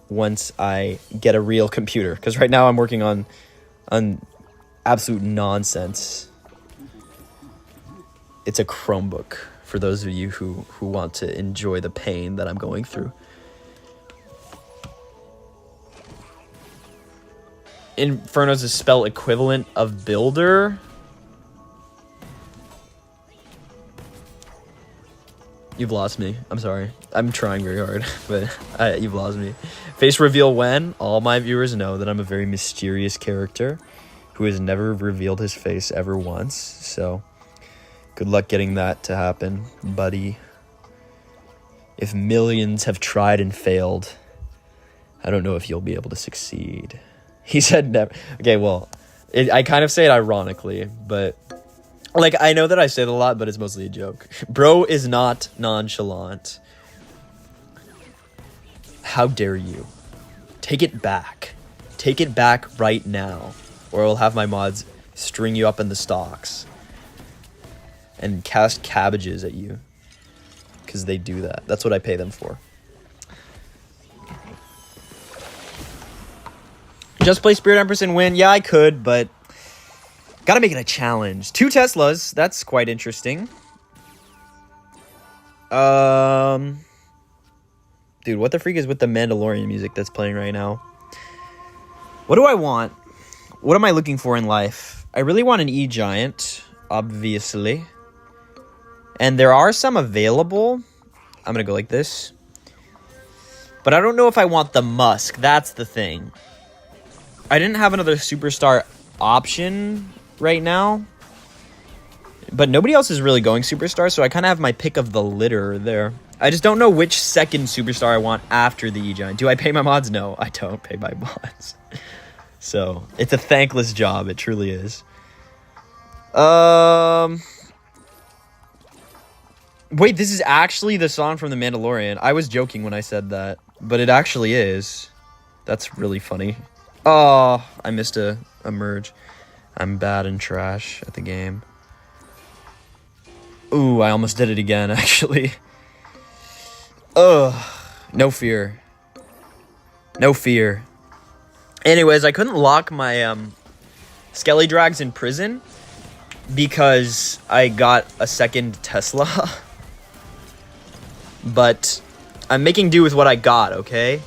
once I get a real computer. Because right now I'm working on absolute nonsense. It's a Chromebook, for those of you who want to enjoy the pain that I'm going through. Inferno's a spell equivalent of builder. You've lost me. I'm sorry. I'm trying very hard, but you've lost me. Face reveal when? All my viewers know that I'm a very mysterious character who has never revealed his face ever once. So, good luck getting that to happen, buddy. If millions have tried and failed, I don't know if you'll be able to succeed. He said never. Okay, well, I kind of say it ironically, but... Like, I know that I say it a lot, but it's mostly a joke. Bro is not nonchalant. How dare you? Take it back. Take it back right now. Or I'll have my mods string you up in the stocks. And cast cabbages at you. Because they do that. That's what I pay them for. Just play Spirit Empress and win? Yeah, I could, but... Gotta make it a challenge. 2 Teslas. That's quite interesting. Dude, what the freak is with the Mandalorian music that's playing right now? What do I want? What am I looking for in life? I really want an E-Giant, obviously. And there are some available. I'm gonna go like this. But I don't know if I want the Musk. That's the thing. I didn't have another superstar option right now, but nobody else is really going superstar, so I kind of have my pick of the litter there. I just don't know which second superstar I want after the E-Giant. Do I pay my mods? No, I don't pay my mods. So, it's a thankless job. It truly is. Wait, this is actually the song from The Mandalorian. I was joking when I said that, but it actually is. That's really funny. Oh, I missed a merge. I'm bad and trash at the game. Ooh, I almost did it again, actually. Ugh. No fear. No fear. Anyways, I couldn't lock my Skelly Drags in prison because I got a second Tesla. But I'm making do with what I got, okay?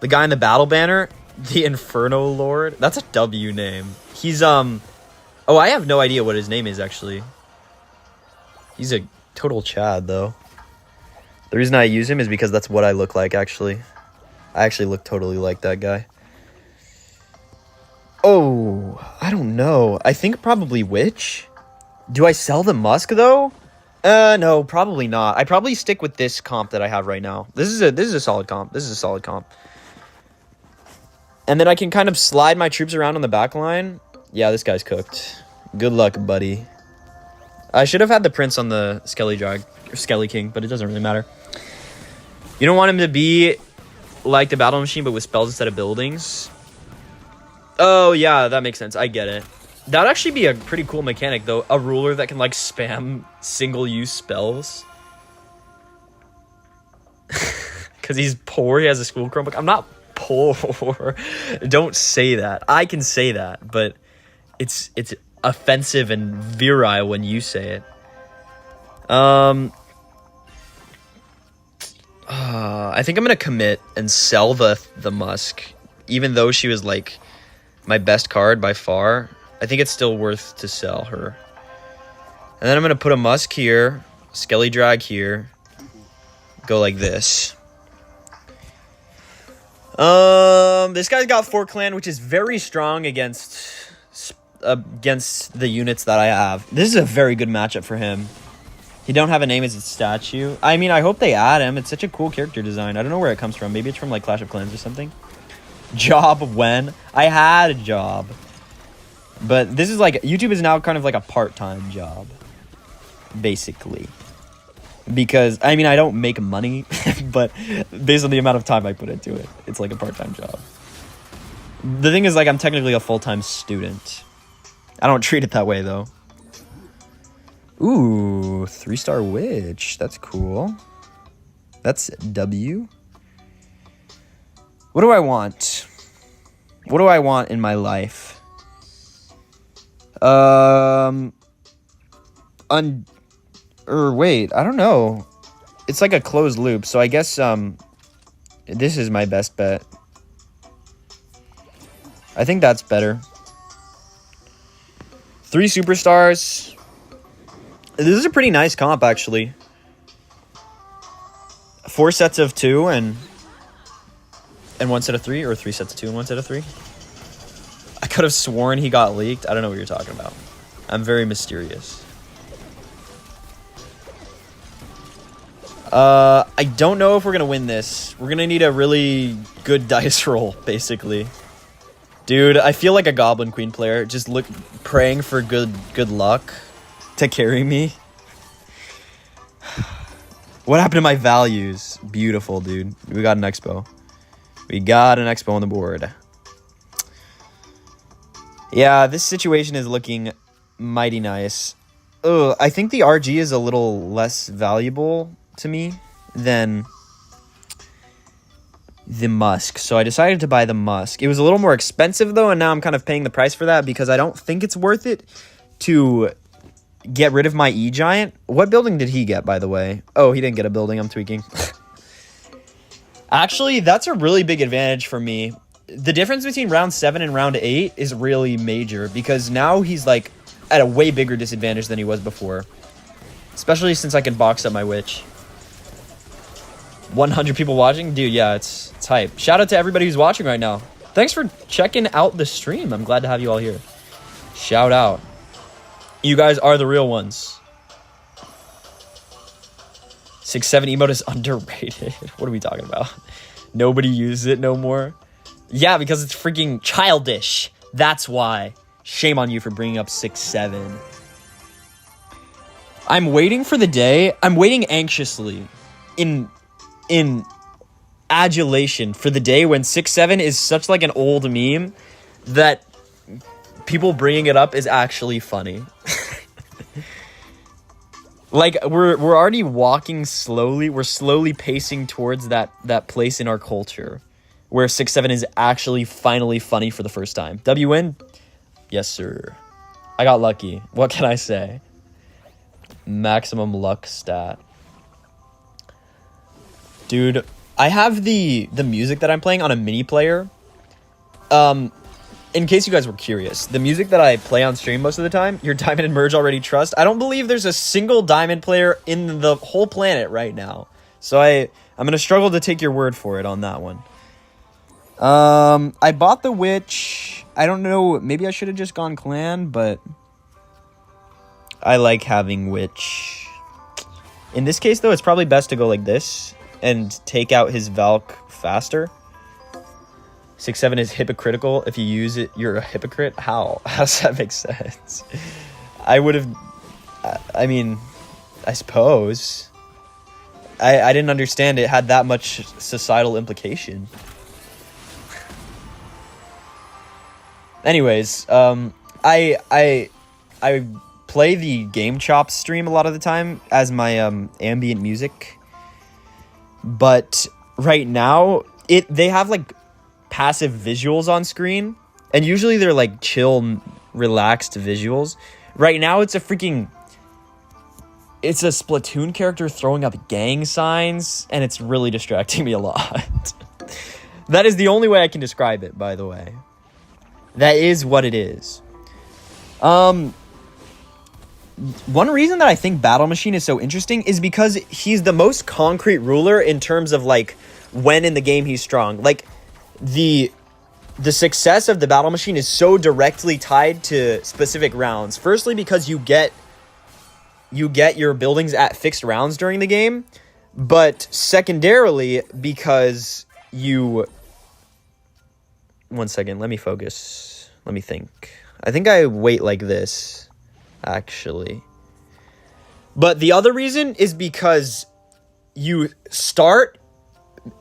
The guy in the battle banner... The Inferno Lord? That's a W name. He's, Oh, I have no idea what his name is, actually. He's a total Chad, though. The reason I use him is because that's what I look like, actually. I actually look totally like that guy. Oh, I don't know. I think probably Witch. Do I sell the Musk, though? No, probably not. I probably stick with this comp that I have right now. This is a solid comp. This is a solid comp. And then I can kind of slide my troops around on the back line. Yeah, this guy's cooked. Good luck, buddy. I should have had the Prince on the Skelly Drag, or Skelly King, but it doesn't really matter. You don't want him to be like the Battle Machine, but with spells instead of buildings. Oh, yeah, that makes sense. I get it. That would actually be a pretty cool mechanic, though. A ruler that can, like, spam single-use spells. Because he's poor. He has a school Chromebook. I'm not poor. Don't say that. I can say that, but it's offensive and virile when you say it. I think I'm gonna commit and sell the Musk, even though she was like my best card by far. I think it's still worth to sell her. And then I'm gonna put a Musk here, Skelly Drag here, go like this. This guy's got 4 clan, which is very strong against the units that I have. This is a very good matchup for him. He don't have a name as a statue. I mean, I hope they add him. It's such a cool character design. I don't know where it comes from. Maybe it's from like Clash of Clans or something. Job when? I had a job. But this is like, YouTube is now kind of like a part-time job. basically. Because, I mean, I don't make money, but based on the amount of time I put into it, it's like a part-time job. The thing is, like, I'm technically a full-time student. I don't treat it that way, though. Ooh, 3-star witch. That's cool. That's W. What do I want? What do I want in my life? Wait, I don't know. It's like a closed loop, so I guess this is my best bet. I think that's better. 3 superstars. This is a pretty nice comp, actually. 4 sets of 2 and 1 set of 3, or 3 sets of 2 and 1 set of 3. I could have sworn he got leaked. I don't know what you're talking about. I'm very mysterious. I don't know if we're gonna win this. We're gonna need a really good dice roll, basically. Dude, I feel like a Goblin Queen player, just praying for good luck to carry me. What happened to my values? Beautiful, dude. We got an expo. We got an expo on the board. Yeah, this situation is looking mighty nice. Ugh, I think the RG is a little less valuable to me than the Musk. So I decided to buy the Musk. It was a little more expensive, though, and now I'm kind of paying the price for that because I don't think it's worth it to get rid of my E-Giant. What building did he get, by the way? Oh, he didn't get a building. I'm tweaking. Actually, that's a really big advantage for me. The difference between round 7 and round 8 is really major because now he's like at a way bigger disadvantage than he was before. Especially since I can box up my witch. 100 people watching? Dude, yeah, it's hype. Shout out to everybody who's watching right now. Thanks for checking out the stream. I'm glad to have you all here. Shout out. You guys are the real ones. 6-7 emote is underrated. What are we talking about? Nobody uses it no more. Yeah, because it's freaking childish. That's why. Shame on you for bringing up 6-7. I'm waiting for the day. I'm waiting anxiously in adulation for the day when 6-7 is such like an old meme that people bringing it up is actually funny. Like we're already walking slowly. We're slowly pacing towards that place in our culture where 6-7 is actually finally funny for the first time. W win? Yes, sir. I got lucky. What can I say? Maximum luck stat. Dude, I have the music that I'm playing on a mini player. In case you guys were curious, the music that I play on stream most of the time, your Diamond and Merge already trust. I don't believe there's a single Diamond player in the whole planet right now. So I'm going to struggle to take your word for it on that one. I bought the Witch. I don't know, maybe I should have just gone Clan, but I like having Witch. In this case, though, it's probably best to go like this and take out his Valk faster. 6-7 is hypocritical. If you use it, you're a hypocrite. How? How does that make sense? I would have... I mean, I suppose. I didn't understand it had that much societal implication. Anyways, I play the Game Chop stream a lot of the time as my ambient music. But right now, they have like passive visuals on screen, and usually they're like chill, relaxed visuals. Right now, it's a Splatoon character throwing up gang signs, and it's really distracting me a lot. That is the only way I can describe it, by the way. That is what it is. One reason that I think Battle Machine is so interesting is because he's the most concrete ruler in terms of like when in the game he's strong. Like the success of the Battle Machine is so directly tied to specific rounds. Firstly, because you get your buildings at fixed rounds during the game, but secondarily because you... One second, let me focus. Let me think. I think I wait like this, actually. But the other reason is because you start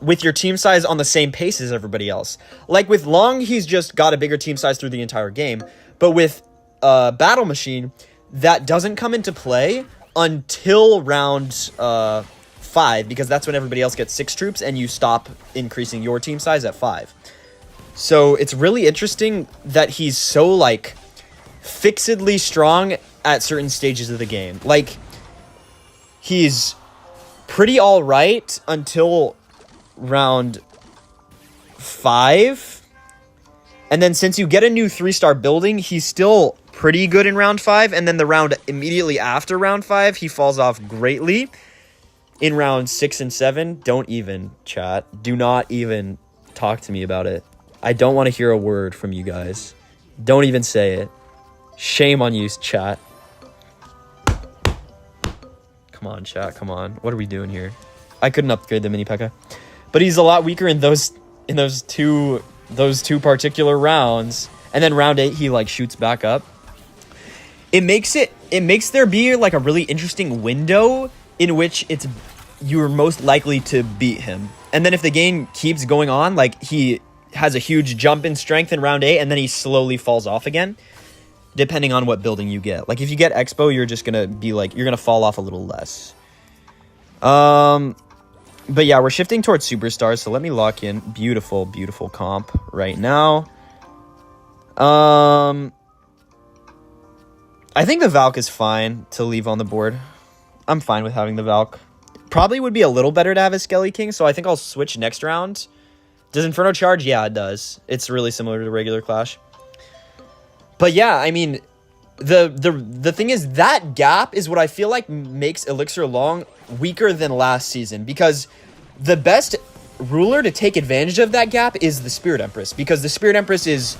with your team size on the same pace as everybody else. Like with Long, he's just got a bigger team size through the entire game. But with Battle Machine, that doesn't come into play until round 5, because that's when everybody else gets 6 troops and you stop increasing your team size at 5. So it's really interesting that he's so, like, fixedly strong at certain stages of the game. Like, he's pretty all right until round 5. And then since you get a new 3-star building, he's still pretty good in round 5. And then the round immediately after round 5, he falls off greatly. In round 6 and 7, don't even, chat. Do not even talk to me about it. I don't want to hear a word from you guys. Don't even say it. Shame on you, chat. Come on, chat. Come on. What are we doing here? I couldn't upgrade the mini P.E.K.K.A. But he's a lot weaker in those two particular rounds. And then round 8, he, like, shoots back up. It makes there be, like, a really interesting window in which you're most likely to beat him. And then if the game keeps going on, like, he has a huge jump in strength in round 8, and then he slowly falls off again, depending on what building you get. Like, if you get Expo, you're just gonna be, like, you're gonna fall off a little less. But yeah, we're shifting towards superstars, so let me lock in. Beautiful, beautiful comp right now. I think the Valk is fine to leave on the board. I'm fine with having the Valk. Probably would be a little better to have a Skelly King, so I think I'll switch next round. Does Inferno charge? Yeah, it does. It's really similar to regular Clash. But yeah, I mean, the thing is, that gap is what I feel like makes Elixir Long weaker than last season, because the best ruler to take advantage of that gap is the Spirit Empress, because the Spirit Empress is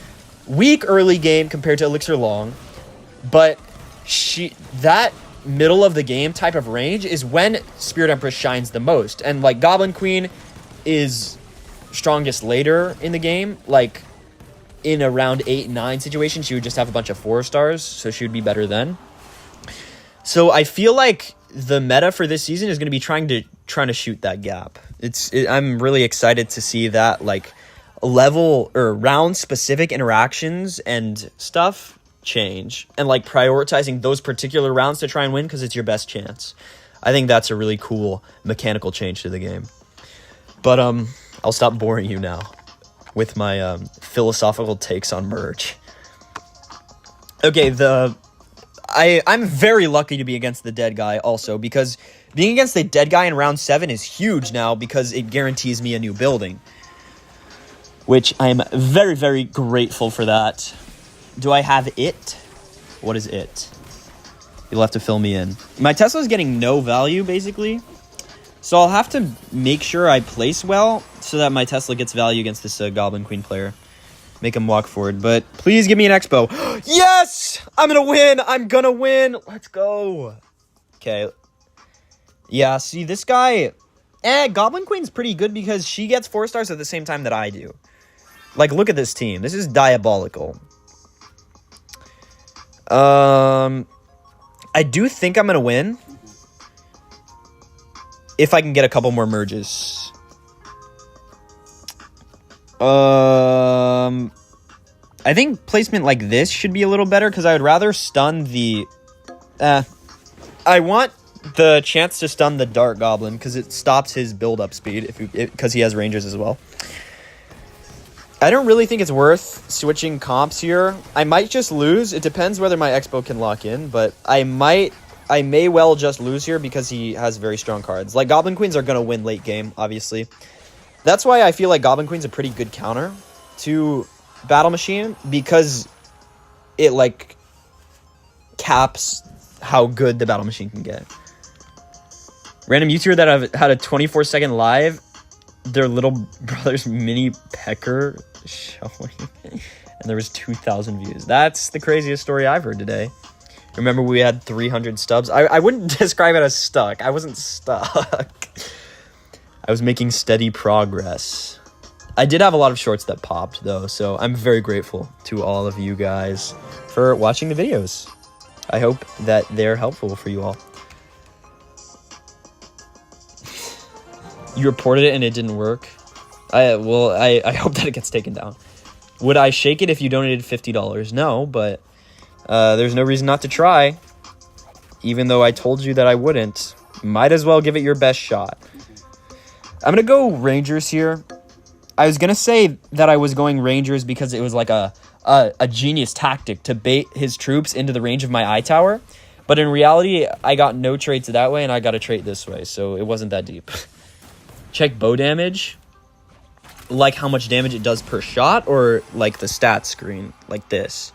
weak early game compared to Elixir Long, but that middle of the game type of range is when Spirit Empress shines the most. And like Goblin Queen is strongest later in the game, like in a round 8-9 situation, she would just have a bunch of 4-stars, so she would be better then. So I feel like the meta for this season is going to be trying to shoot that gap. I'm really excited to see that, like, level or round specific interactions and stuff change, and like prioritizing those particular rounds to try and win because it's your best chance. I think that's a really cool mechanical change to the game. But I'll stop boring you now with my philosophical takes on merge. Okay, I'm very lucky to be against the dead guy also, because being against the dead guy in round 7 is huge now because it guarantees me a new building, which I'm very, very grateful for that. Do I have it? What is it? You'll have to fill me in. My Tesla's getting no value, basically. So I'll have to make sure I place well so that my Tesla gets value against this Goblin Queen player. Make him walk forward. But please give me an Expo. Yes! I'm gonna win! I'm gonna win! Let's go! Okay. Yeah, see, this guy... Goblin Queen's pretty good because she gets 4 stars at the same time that I do. Like, look at this team. This is diabolical. I do think I'm gonna win if I can get a couple more merges. I think placement like this should be a little better because I would rather stun the... I want the chance to stun the Dark Goblin because it stops his build-up speed because he has rangers as well. I don't really think it's worth switching comps here. I might just lose. It depends whether my Expo can lock in, but I may well just lose here because he has very strong cards. Like, Goblin Queens are going to win late game, obviously. That's why I feel like Goblin Queen's a pretty good counter to Battle Machine, because it, like, caps how good the Battle Machine can get. Random YouTuber that have had a 24-second live, their little brother's mini pecker showing, and there was 2,000 views. That's the craziest story I've heard today. Remember, we had 300 stubs. I wouldn't describe it as stuck. I wasn't stuck. I was making steady progress. I did have a lot of shorts that popped, though, so I'm very grateful to all of you guys for watching the videos. I hope that they're helpful for you all. You reported it and it didn't work. I hope that it gets taken down. Would I shake it if you donated $50? No, but there's no reason not to try. Even though I told you that I wouldn't. Might as well give it your best shot. I'm going to go Rangers here. I was going to say that I was going Rangers because it was like a genius tactic to bait his troops into the range of my eye tower. But in reality, I got no traits that way, and I got a trait this way, so it wasn't that deep. Check bow damage. Like how much damage it does per shot, or like the stats screen, like this.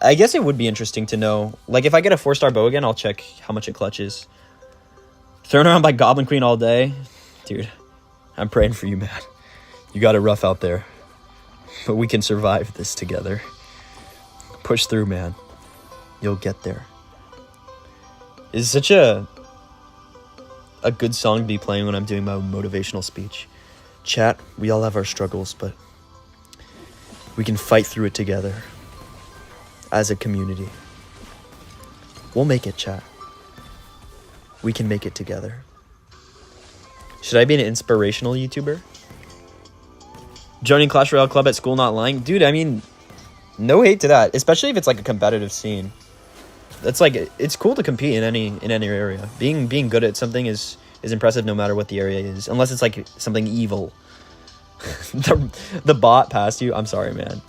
I guess it would be interesting to know. Like, if I get a 4-star bow again, I'll check how much it clutches. Thrown around by Goblin Queen all day? Dude, I'm praying for you, man. You got it rough out there. But we can survive this together. Push through, man. You'll get there. It's such a good song to be playing when I'm doing my motivational speech. Chat, we all have our struggles, but we can fight through it together. As a community. We'll make it, chat. We can make it together. Should I be an inspirational YouTuber? Joining Clash Royale Club at school, not lying? Dude, I mean, no hate to that. Especially if it's like a competitive scene. That's like, it's cool to compete in any area. Being good at something is impressive no matter what the area is. Unless it's like something evil. the bot passed you. I'm sorry, man.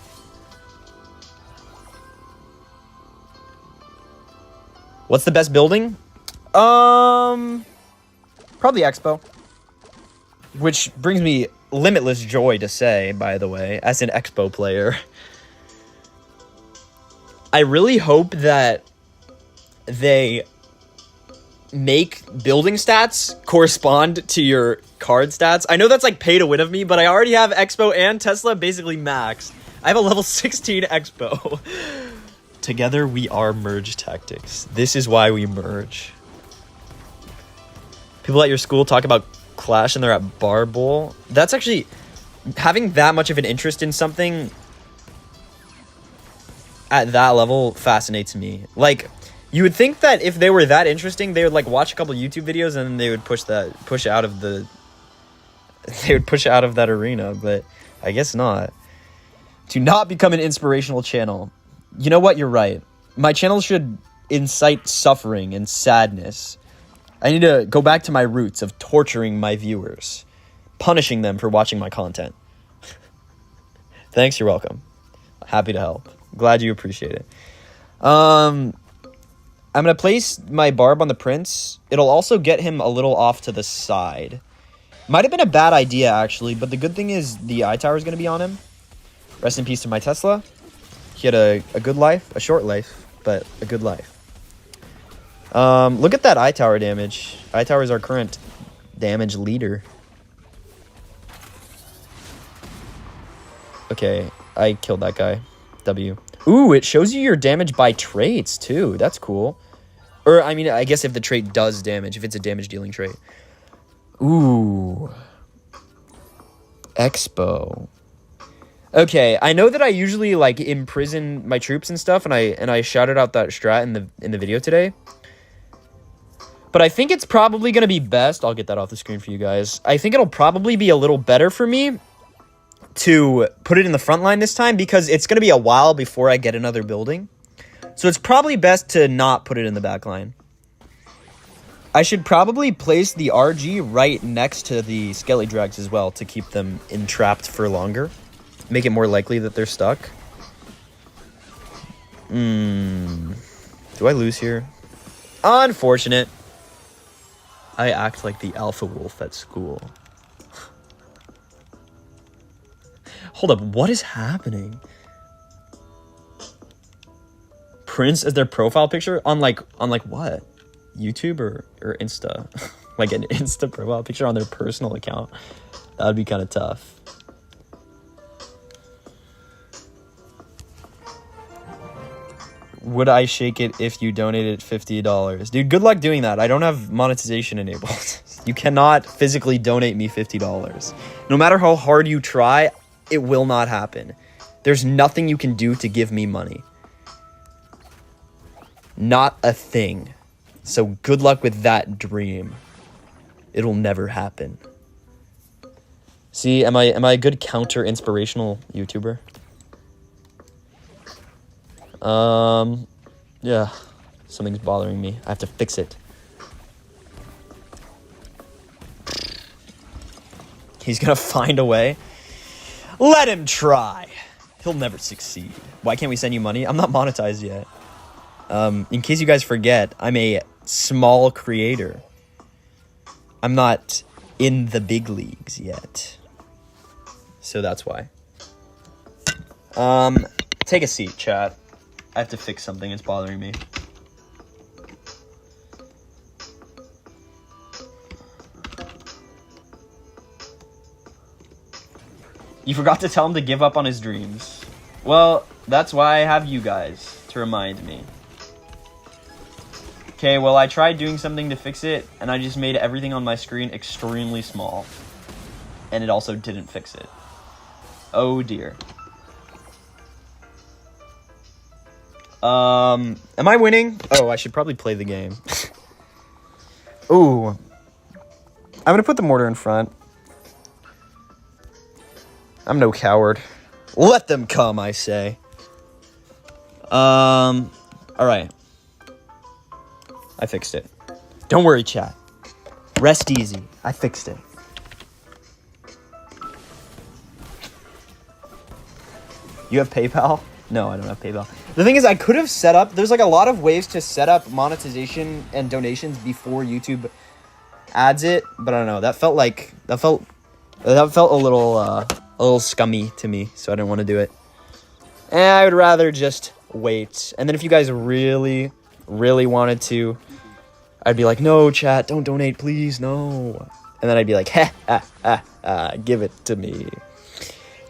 What's the best building? Probably Expo. Which brings me limitless joy to say, by the way, as an Expo player. I really hope that they make building stats correspond to your card stats. I know that's like pay to win of me, but I already have Expo and Tesla basically maxed. I have a level 16 Expo. Together we are merge tactics. This is why we merge. People at your school talk about Clash and they're at Bar Bowl. That's actually, having that much of an interest in something at that level fascinates me. Like, you would think that if they were that interesting, they would like watch a couple YouTube videos and then they would push out of that arena, but I guess not. Do not become an inspirational channel. You know what? You're right. My channel should incite suffering and sadness. I need to go back to my roots of torturing my viewers, punishing them for watching my content. Thanks, you're welcome. Happy to help. Glad you appreciate it. I'm going to place my barb on the prince. It'll also get him a little off to the side. Might have been a bad idea, actually, but the good thing is the eye tower is going to be on him. Rest in peace to my Tesla. He had a good life, a short life, but a good life. Look at that eye tower damage. Eye tower is our current damage leader. Okay, I killed that guy. W. Ooh, it shows you your damage by traits, too. That's cool. Or, I mean, I guess if the trait does damage, if it's a damage-dealing trait. Ooh. Expo. Okay, I know that I usually like imprison my troops and stuff, and I shouted out that strat in the video today. But I think it's probably gonna be best. I'll get that off the screen for you guys. I think it'll probably be a little better for me to put it in the front line this time because it's gonna be a while before I get another building. So it's probably best to not put it in the back line. I should probably place the RG right next to the Skelly Drags as well to keep them entrapped for longer. Make it more likely that they're stuck. Do I lose here? Unfortunate. I act like the alpha wolf at school. Hold up, what is happening? Prince as their profile picture? On like what? YouTube or Insta? Like an Insta profile picture on their personal account? That would be kind of tough. Would I shake it if you donated $50? Dude, good luck doing that. I don't have monetization enabled. You cannot physically donate me $50. No matter how hard you try, it will not happen. There's nothing you can do to give me money. Not a thing. So good luck with that dream. It'll never happen. See, am I a good counter inspirational YouTuber? Yeah. Something's bothering me. I have to fix it. He's gonna find a way. Let him try. He'll never succeed. Why can't we send you money? I'm not monetized yet. In case you guys forget, I'm a small creator. I'm not in the big leagues yet. So that's why. Take a seat, chat. I have to fix something. It's bothering me. You forgot to tell him to give up on his dreams. Well, that's why I have you guys to remind me. Okay, well, I tried doing something to fix it, and I just made everything on my screen extremely small. And it also didn't fix it. Oh, dear. Am I winning? Oh, I should probably play the game. Ooh. I'm gonna put the mortar in front. I'm no coward. Let them come, I say. Alright. I fixed it. Don't worry, chat. Rest easy. I fixed it. You have PayPal? No, I don't have PayPal. The thing is, I could have set up... There's like a lot of ways to set up monetization and donations before YouTube adds it. But I don't know. That felt a little scummy to me, so I didn't want to do it. And I would rather just wait. And then if you guys really, really wanted to, I'd be like, no, chat, don't donate, please, no. And then I'd be like, give it to me.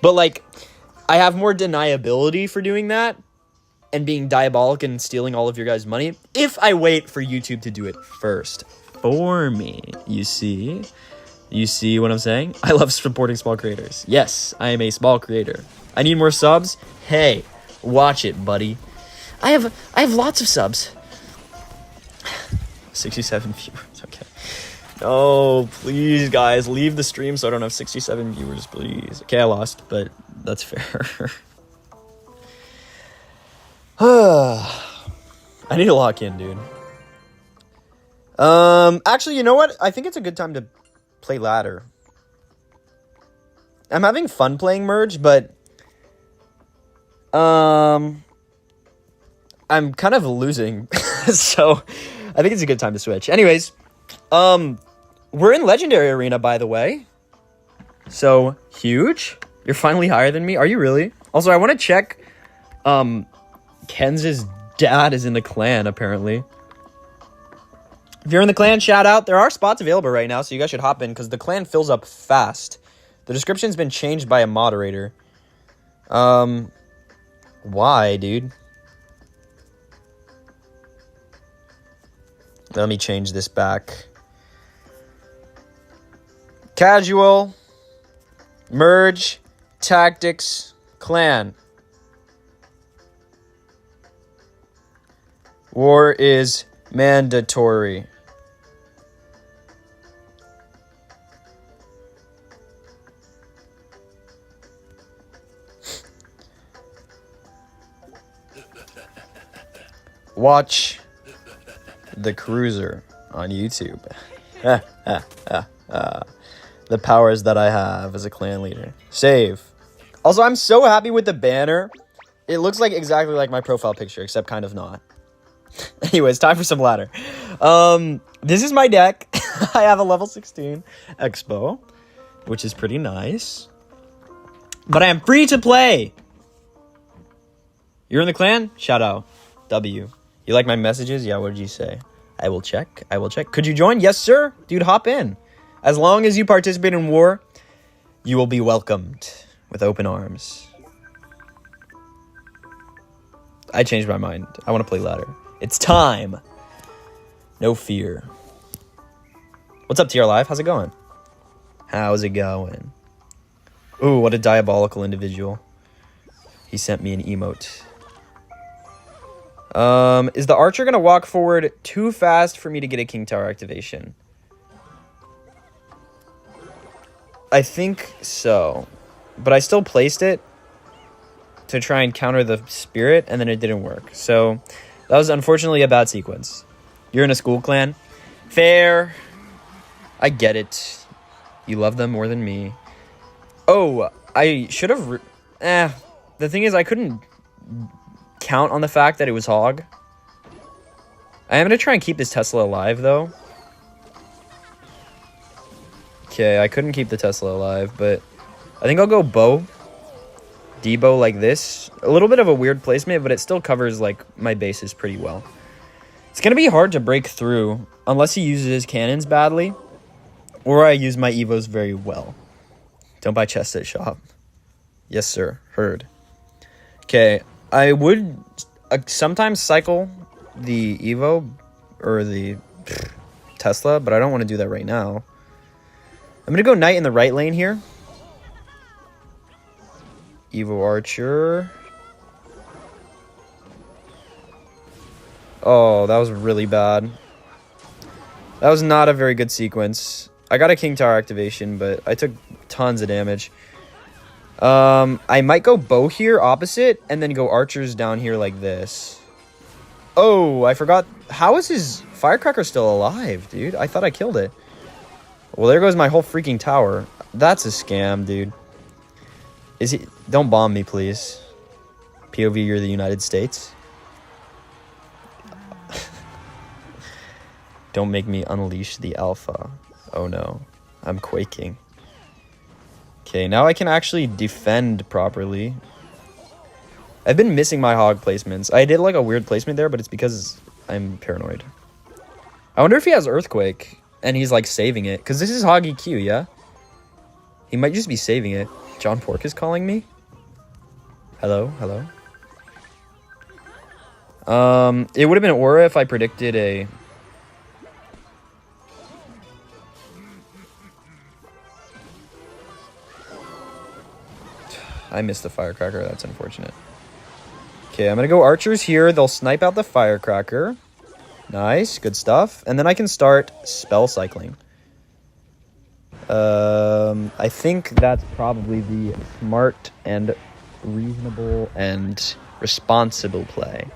But, like, I have more deniability for doing that and being diabolic and stealing all of your guys' money if I wait for YouTube to do it first for me, you see? You see what I'm saying? I love supporting small creators. Yes, I am a small creator. I need more subs? Hey, watch it, buddy. I have lots of subs. 67 viewers, okay. No, please, guys, leave the stream so I don't have 67 viewers, please. Okay, I lost, but that's fair. I need to lock in, dude. Actually, you know what? I think it's a good time to play ladder. I'm having fun playing merge, but I'm kind of losing. So I think it's a good time to switch. Anyways, we're in Legendary Arena, by the way. So huge. You're finally higher than me. Are you really? Also, I want to check. Ken's dad is in the clan, apparently. If you're in the clan, shout out. There are spots available right now, so you guys should hop in because the clan fills up fast. The description's been changed by a moderator. Why, dude? Let me change this back. Casual, merge, tactics, clan. War is mandatory. Watch the cruiser on YouTube. The powers that I have as a clan leader. Save. Also, I'm so happy with the banner. It looks like exactly like my profile picture, except kind of not. Anyways, time for some ladder. This is my deck. I have a level 16 Expo, which is pretty nice. But I am free to play. You're in the clan? Shout out. W. You like my messages? Yeah, what did you say? I will check. I will check. Could you join? Yes, sir. Dude, hop in. As long as you participate in war, you will be welcomed with open arms. I changed my mind. I want to play ladder. It's time. No fear. What's up, TR Live? How's it going? How's it going? Ooh, what a diabolical individual. He sent me an emote. Is the archer gonna walk forward too fast for me to get a king tower activation? I think so. But I still placed it to try and counter the spirit, and then it didn't work. So that was unfortunately a bad sequence. You're in a school clan. Fair. I get it. You love them more than me. Oh, I should have... The thing is, I couldn't count on the fact that it was Hog. I am going to try and keep this Tesla alive, though. Okay, I couldn't keep the Tesla alive, but I think I'll go bow. D-bow like this. A little bit of a weird placement, but it still covers, like, my bases pretty well. It's going to be hard to break through unless he uses his cannons badly, or I use my Evos very well. Don't buy chests at shop. Yes, sir. Heard. Okay, I would sometimes cycle the Evo or the Tesla, but I don't want to do that right now. I'm going to go Knight in the right lane here. Evo Archer. Oh, that was really bad. That was not a very good sequence. I got a King Tower activation, but I took tons of damage. I might go bow here opposite and then go archers down here like this. Oh, I forgot. How is his firecracker still alive, dude? I thought I killed it. Well, there goes my whole freaking tower. That's a scam, dude. Is he? Don't bomb me, please. POV, you're the United States. Don't make me unleash the alpha. Oh no, I'm quaking. Okay, now I can actually defend properly. I've been missing my hog placements. I did like a weird placement there, but it's because I'm paranoid. I wonder if he has Earthquake and he's like saving it. Because this is hog EQ, yeah? He might just be saving it. John Pork is calling me. Hello, hello. It would have been Aura if I predicted a... I missed the firecracker. That's unfortunate. Okay, I'm going to go archers here. They'll snipe out the firecracker. Nice. Good stuff. And then I can start spell cycling. I think that's probably the smart and reasonable and responsible play.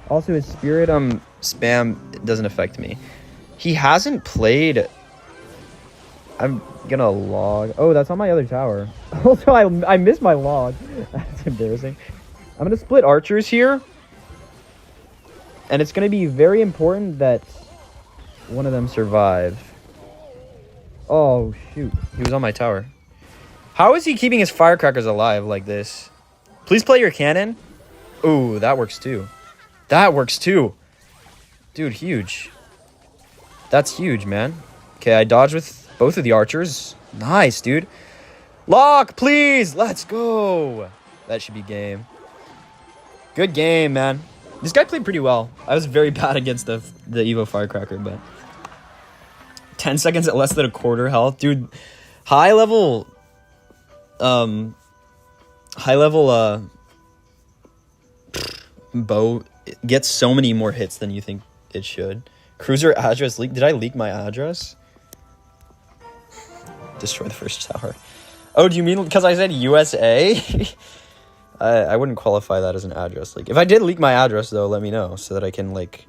Also, his spirit spam doesn't affect me. He hasn't played... I'm gonna log. Oh, that's on my other tower. Also, I missed my log. That's embarrassing. I'm gonna split archers here. And it's gonna be very important that one of them survive. Oh, shoot. He was on my tower. How is he keeping his firecrackers alive like this? Please play your cannon. Ooh, that works too. That works too. Dude, huge. That's huge, man. Okay, I dodged with both of the archers. Nice, dude. Lock, please. Let's go. That should be game. Good game, man. This guy played pretty well. I was very bad against the Evo Firecracker, but 10 seconds at less than a quarter health. Dude, high level bow gets so many more hits than you think it should. Cruiser address leak. Did I leak my address? Destroy the first tower. Oh, do you mean because I said USA? I wouldn't qualify that as an address leak. If I did leak my address, though, let me know so that I can, like,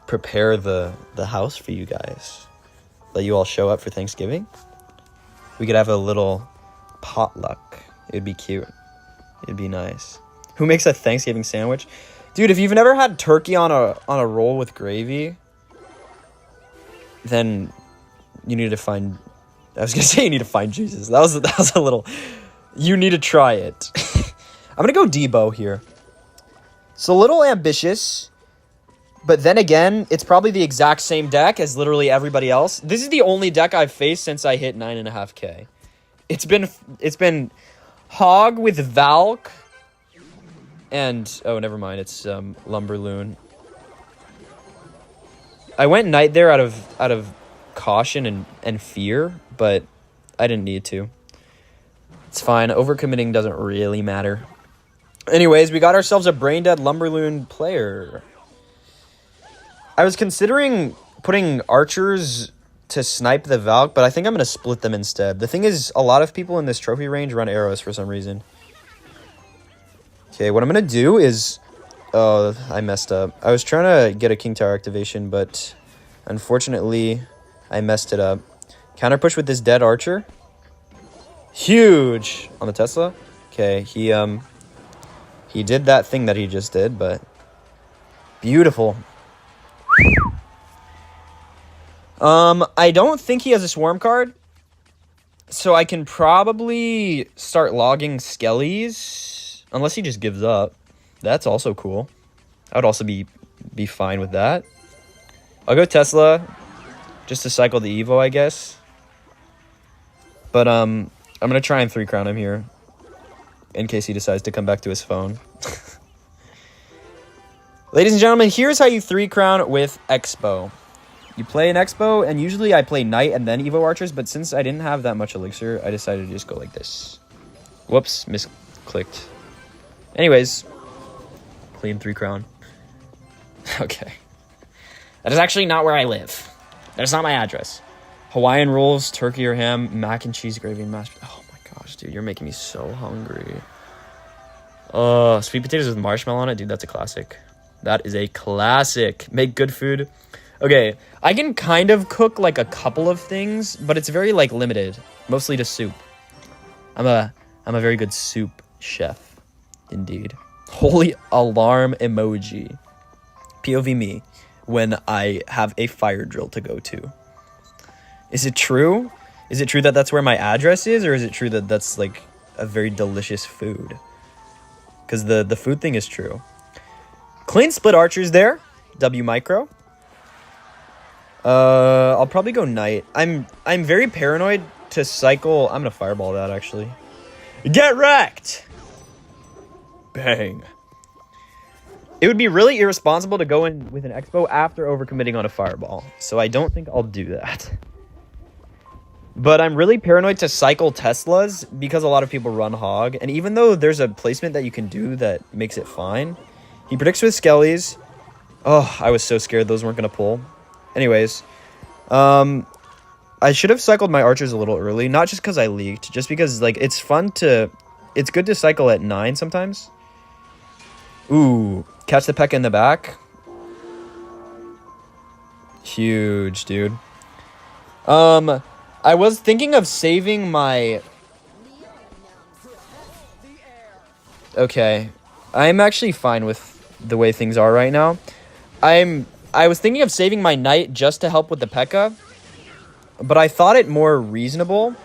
prepare the house for you guys. Let you all show up for Thanksgiving. We could have a little potluck. It'd be cute. It'd be nice. Who makes a Thanksgiving sandwich? Dude, if you've never had turkey on a roll with gravy, then you need to find... I was going to say you need to find Jesus. That was a little... You need to try it. I'm going to go Debo here. It's a little ambitious, but then again, it's probably the exact same deck as literally everybody else. This is the only deck I've faced since I hit 9.5k. It's been Hog with Valk and... Oh, never mind. It's Lumberloon. I went Knight there out of caution and fear, but I didn't need to. It's fine. Overcommitting doesn't really matter. Anyways, we got ourselves a brain-dead Lumberloon player. I was considering putting archers to snipe the Valk, but I think I'm going to split them instead. The thing is, a lot of people in this trophy range run arrows for some reason. Okay, what I'm going to do is... Oh, I messed up. I was trying to get a King Tower activation, but unfortunately, I messed it up. Counter push with this dead archer. Huge on the Tesla. Okay, he did that thing that he just did, but beautiful. I don't think he has a swarm card, so I can probably start logging skellies, unless he just gives up. That's also cool. I would also be fine with that. I'll go Tesla, just to cycle the Evo, I guess. But I'm gonna try and 3-crown him here, in case he decides to come back to his phone. Ladies and gentlemen, here's how you 3-crown with Expo. You play an Expo, and usually I play Knight and then Evo Archers, but since I didn't have that much elixir, I decided to just go like this. Whoops, misclicked. Anyways, clean 3-crown. Okay. That is actually not where I live. That is not my address. Hawaiian rolls, turkey or ham, mac and cheese, gravy, and mashed... Oh my gosh, dude, you're making me so hungry. Sweet potatoes with marshmallow on it, dude, that's a classic. That is a classic. Make good food. Okay, I can kind of cook like a couple of things, but it's very like limited, mostly to soup. I'm a very good soup chef, indeed. Holy alarm emoji. POV me when I have a fire drill to go to. Is it true? Is it true that that's where my address is, or is it true that that's like a very delicious food? Because the food thing is true. Clean split archers there. W micro. I'll probably go Knight. I'm very paranoid to cycle. I'm gonna fireball that actually. Get wrecked! Bang. It would be really irresponsible to go in with an Expo after overcommitting on a fireball. So I don't think I'll do that. But I'm really paranoid to cycle Teslas because a lot of people run Hog. And even though there's a placement that you can do that makes it fine, he predicts with Skellies. Oh, I was so scared those weren't going to pull. Anyways, I should have cycled my archers a little early. Not just because I leaked, just because like it's fun to... It's good to cycle at 9 sometimes. Ooh, catch the P.E.K.K.A in the back. Huge, dude. I was thinking of saving my... Okay. I'm actually fine with the way things are right now. I was thinking of saving my Knight just to help with the P.E.K.K.A, but I thought it more reasonable.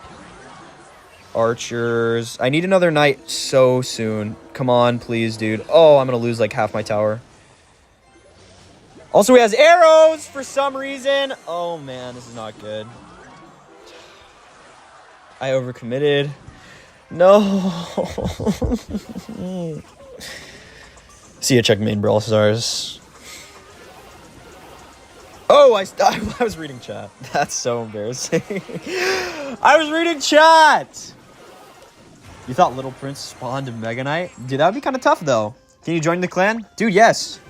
Archers. I need another Knight so soon. Come on, please, dude. Oh, I'm going to lose like half my tower. Also, he has arrows for some reason. Oh, man, this is not good. I overcommitted. No. See ya, checkmate, Brawl Stars. Oh, I was reading chat. That's so embarrassing. I was reading chat. You thought Little Prince spawned a Mega Knight? Dude, that would be kind of tough, though. Can you join the clan? Dude, yes.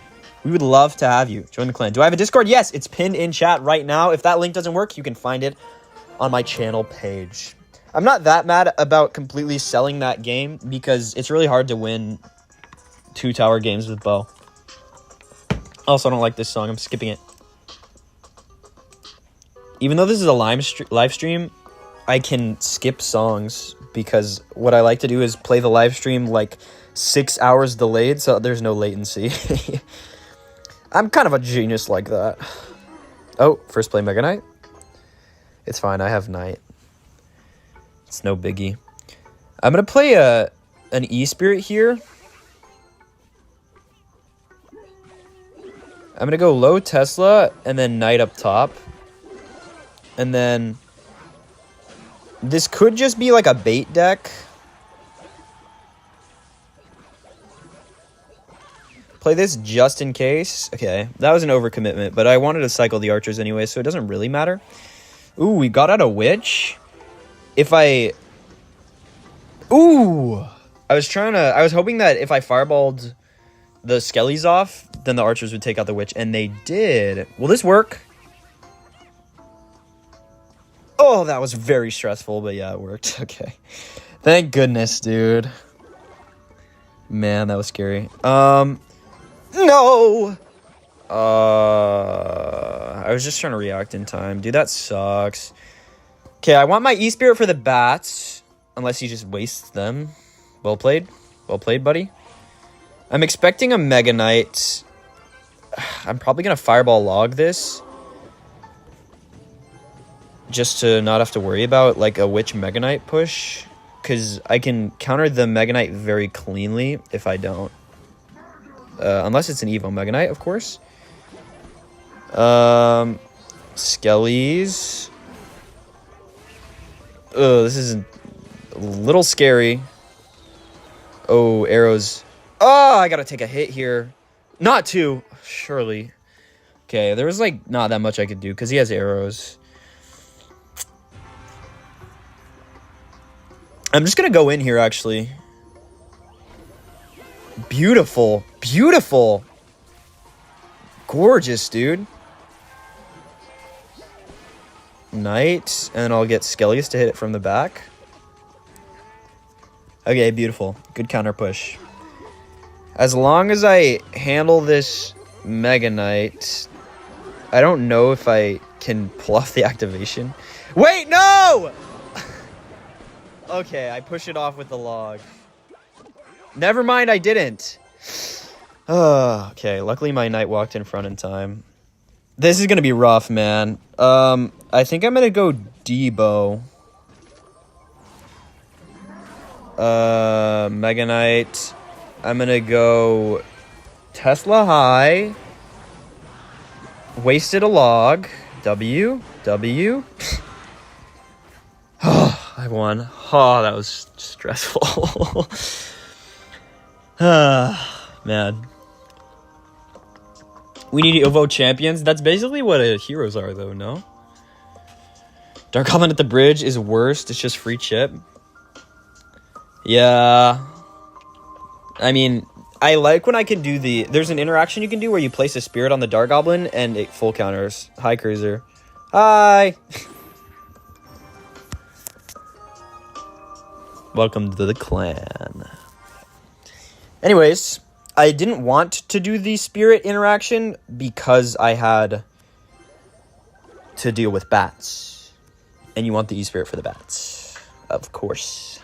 We would love to have you. Join the clan. Do I have a Discord? Yes, it's pinned in chat right now. If that link doesn't work, you can find it on my channel page. I'm not that mad about completely selling that game because it's really hard to win 2-tower games with Bo. Also, I don't like this song. I'm skipping it. Even though this is a live stream, I can skip songs because what I like to do is play the live stream like 6 hours delayed so there's no latency. I'm kind of a genius like that. Oh, first play Mega Knight. It's fine. I have Knight. It's no biggie. I'm going to play an E-Spirit here. I'm going to go low Tesla and then Knight up top. And then this could just be like a bait deck. Play this just in case. Okay, that was an overcommitment, but I wanted to cycle the archers anyway, so it doesn't really matter. Ooh, we got out a witch. I was hoping that if I fireballed the skellies off, then the archers would take out the witch, and they did. Will this work? Oh, that was very stressful, but yeah, it worked. Okay. Thank goodness, dude. Man, that was scary. No! I was just trying to react in time. Dude, that sucks. Okay, I want my E-Spirit for the bats. Unless he just wastes them. Well played. Well played, buddy. I'm expecting a Mega Knight. I'm probably going to Fireball Log this. Just to not have to worry about, like, a Witch Mega Knight push. Because I can counter the Mega Knight very cleanly if I don't. Unless it's an Evo Mega Knight, of course. Skellies. Oh, this is a little scary. Oh, arrows. Oh, I gotta take a hit here. Not two, surely. Okay, there was, like, not that much I could do because he has arrows. I'm just gonna go in here, actually. Beautiful. Beautiful. Gorgeous, dude. Knight. And then I'll get Skellius to hit it from the back. Okay, beautiful. Good counter push. As long as I handle this Mega Knight, I don't know if I can pull off the activation. Wait, no! Okay, I push it off with the log. Never mind, I didn't. Okay, luckily my knight walked in front in time. This is going to be rough, man. I think I'm going to go Debo. Mega Knight. I'm going to go Tesla High. Wasted a log. W. I won. Oh, that was stressful. Man. We need Evo champions. That's basically what heroes are, though, no? Dark Goblin at the bridge is worst. It's just free chip. Yeah. I mean, I like when I can do the... There's an interaction you can do where you place a spirit on the Dark Goblin and it full counters. Hi, Cruiser. Hi! Welcome to the clan. Anyways, I didn't want to do the spirit interaction because I had to deal with bats. And you want the E-Spirit for the bats. Of course.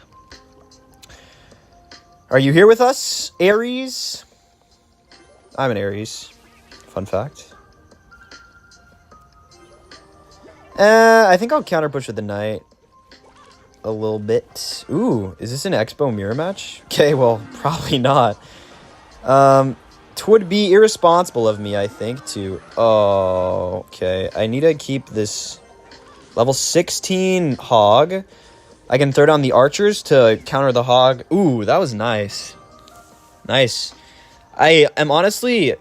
Are you here with us, Aries? I'm an Aries. Fun fact. I think I'll counter push with the knight. A little bit. Ooh, is this an Expo mirror match? Okay, well, probably not. It would be irresponsible of me, I think, to... Oh, okay. I need to keep this level 16 hog. I can throw down the archers to counter the hog. Ooh, that was nice. Nice. I am honestly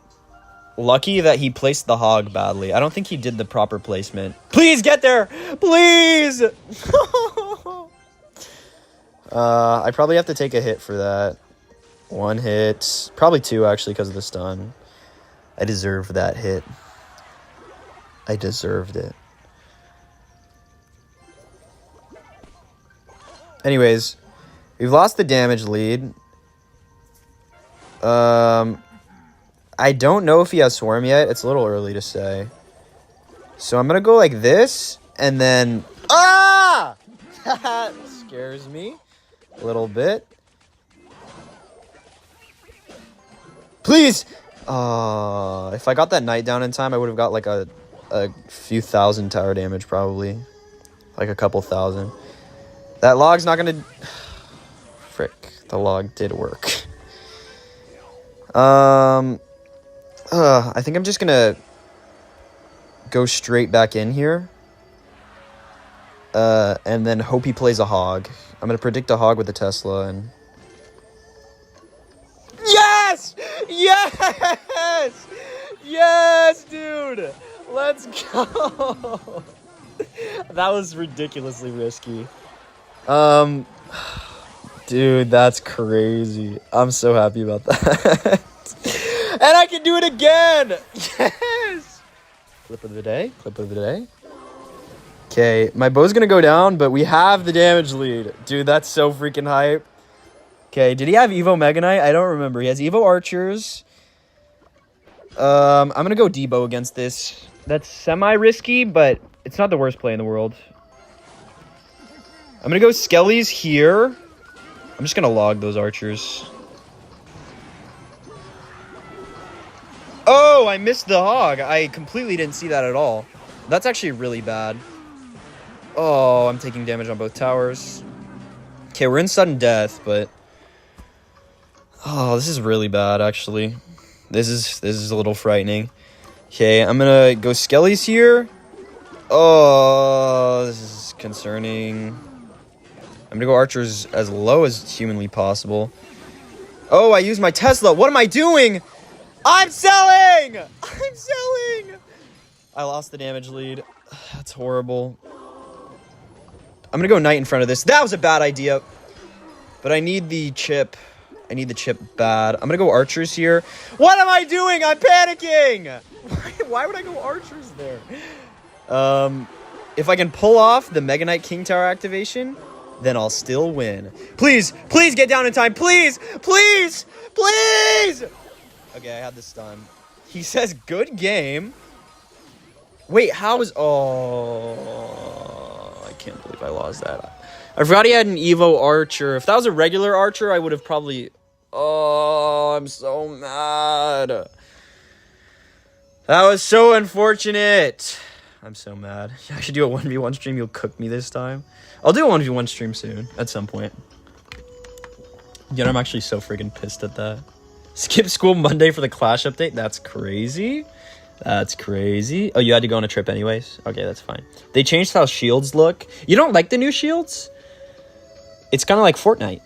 lucky that he placed the hog badly. I don't think he did the proper placement. Please get there! Please! I probably have to take a hit for that. One hit. Probably two, actually, because of the stun. I deserve that hit. I deserved it. Anyways, we've lost the damage lead. I don't know if he has Swarm yet. It's a little early to say. So I'm going to go like this, and then... Ah! That scares me a little bit. Please! If I got that knight down in time, I would have got like a few thousand tower damage, probably. Like a couple thousand. That log's not gonna... Frick. The log did work. I think I'm just gonna go straight back in here. And then hope he plays a hog. I'm gonna predict a hog with a Tesla and... Yes! Yes! Yes, dude! Let's go! That was ridiculously risky. Dude, that's crazy. I'm so happy about that. And I can do it again! Yes! Clip of the day. Okay, my bow's gonna go down, but we have the damage lead. Dude, that's so freaking hype. Okay, did he have Evo Mega Knight? I don't remember. He has Evo Archers. I'm gonna go Debo against this. That's semi-risky, but it's not the worst play in the world. I'm gonna go Skellies here. I'm just gonna log those Archers. Oh, I missed the hog. I completely didn't see that at all. That's actually really bad. Oh, I'm taking damage on both towers. Okay, we're in sudden death, but... Oh, this is really bad, actually. This is a little frightening. Okay, I'm gonna go Skellies here. Oh, this is concerning. I'm gonna go Archers as low as humanly possible. Oh, I used my Tesla. What am I doing? I'm selling! I'm selling! I lost the damage lead. That's horrible. I'm gonna go Knight in front of this. That was a bad idea. But I need the chip. I need the chip bad. I'm gonna go Archers here. What am I doing? I'm panicking! Why would I go Archers there? If I can pull off the Mega Knight King Tower activation, then I'll still win. Please, please get down in time. Please, please, please! Okay, I had the stun. He says, good game. Wait, how is... Oh, I can't believe I lost that. I forgot he had an Evo Archer. If that was a regular Archer, I would have probably... Oh, I'm so mad. That was so unfortunate. I'm so mad. I should do a 1v1 stream. You'll cook me this time. I'll do a 1v1 stream soon, at some point. Yet I'm actually so freaking pissed at that. Skip school Monday for the Clash update? That's crazy. That's crazy. Oh, you had to go on a trip anyways? Okay, that's fine. They changed how shields look. You don't like the new shields? It's kind of like Fortnite.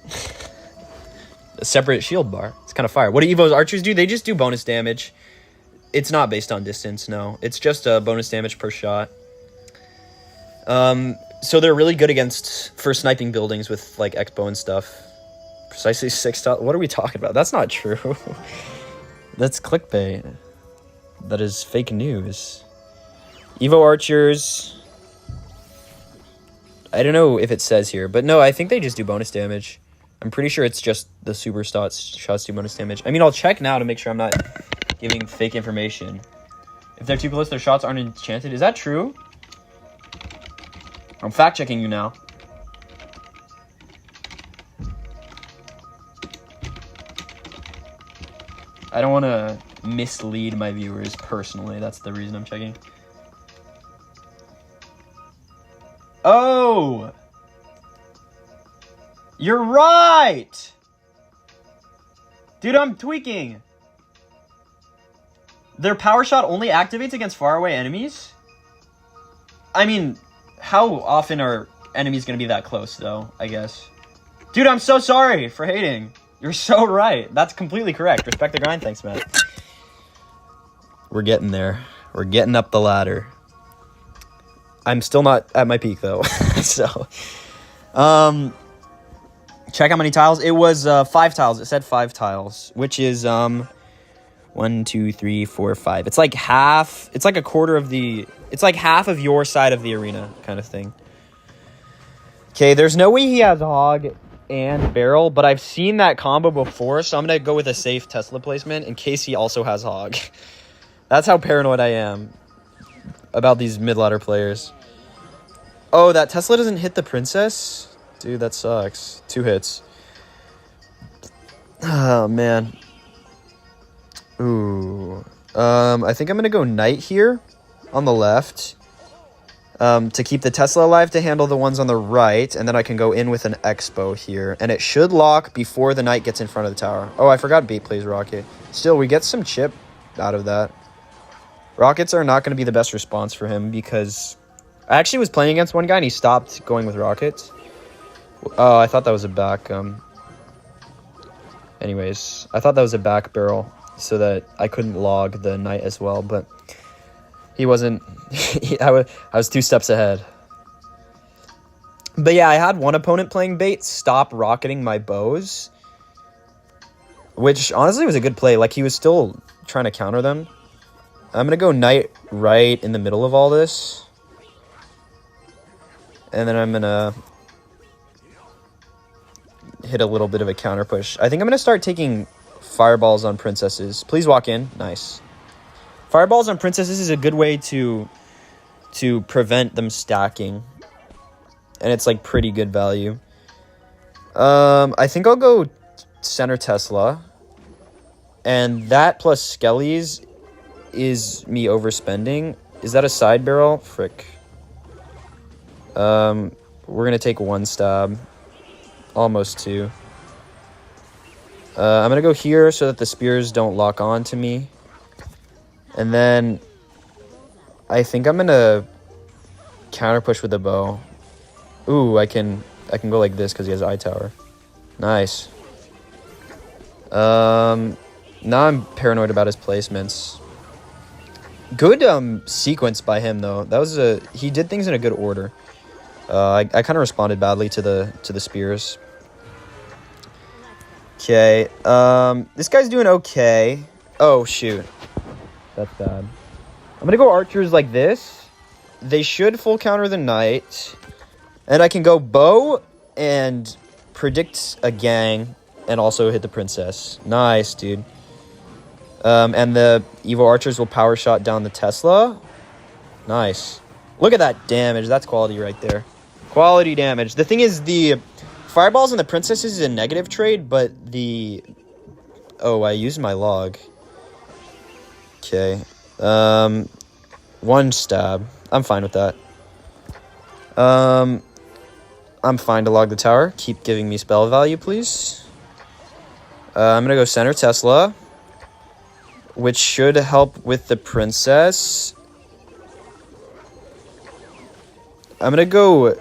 A separate shield bar. It's kind of fire. What do Evo's Archers do? They just do bonus damage. It's not based on distance, no. It's just a bonus damage per shot. So they're really good for sniping buildings with, like, Expo and stuff. Precisely 6. What are we talking about? That's not true. That's clickbait. That is fake news. Evo Archers. I don't know if it says here, but no, I think they just do bonus damage. I'm pretty sure it's just the super shots do bonus damage. I mean, I'll check now to make sure I'm not giving fake information. If they're too close, their shots aren't enchanted. Is that true? I'm fact checking you now. I don't want to mislead my viewers personally. That's the reason I'm checking. Oh! You're right! Dude, I'm tweaking. Their power shot only activates against faraway enemies? I mean, how often are enemies going to be that close, though, I guess? Dude, I'm so sorry for hating. You're so right. That's completely correct. Respect the grind. Thanks, man. We're getting there. We're getting up the ladder. I'm still not at my peak, though. So, check how many tiles. It was 5 tiles. It said 5 tiles, which is 1, 2, 3, 4, 5. It's like half. It's like a quarter of the. It's like half of your side of the arena, kind of thing. Okay, there's no way he has hog and barrel, but I've seen that combo before, so I'm gonna go with a safe Tesla placement in case he also has hog. That's how paranoid I am about these mid-ladder players. Oh, that Tesla doesn't hit the princess? Dude, that sucks. 2 hits. Oh, man. Ooh. I think I'm going to go Knight here on the left to keep the Tesla alive to handle the ones on the right, and then I can go in with an Expo here. And it should lock before the Knight gets in front of the tower. Oh, I forgot Bait plays Rocket. Still, we get some chip out of that. Rockets are not going to be the best response for him because I actually was playing against one guy and he stopped going with rockets. Oh, I thought that was a back. Anyways, I thought that was a back barrel so that I couldn't log the Knight as well, but he wasn't. I was 2 steps ahead. But yeah, I had one opponent playing bait stop rocketing my bows, which honestly was a good play. Like, he was still trying to counter them. I'm going to go Knight right in the middle of all this. And then I'm gonna hit a little bit of a counter push. I think I'm gonna start taking fireballs on princesses. Please walk in. Nice. Fireballs on princesses is a good way to prevent them stacking. And it's like pretty good value. I think I'll go center Tesla. And that plus Skellies is me overspending. Is that a side barrel? Frick. We're gonna take one stab. Almost two. I'm gonna go here so that the spears don't lock on to me. And then I think I'm gonna counter push with the bow. Ooh, I can go like this because he has eye tower. Nice. Now I'm paranoid about his placements. Good sequence by him though. That was he did things in a good order. I kind of responded badly to the spears. Okay. This guy's doing okay. Oh shoot. That's bad. I'm gonna go archers like this. They should full counter the knight. And I can go bow and predict a gang and also hit the princess. Nice, dude. And the Evo archers will power shot down the Tesla. Nice. Look at that damage. That's quality right there. Quality damage. The thing is, the fireballs and the princesses is a negative trade, but the... Oh, I used my log. Okay. One stab. I'm fine with that. I'm fine to log the tower. Keep giving me spell value, please. I'm gonna go center Tesla, which should help with the princess. I'm gonna go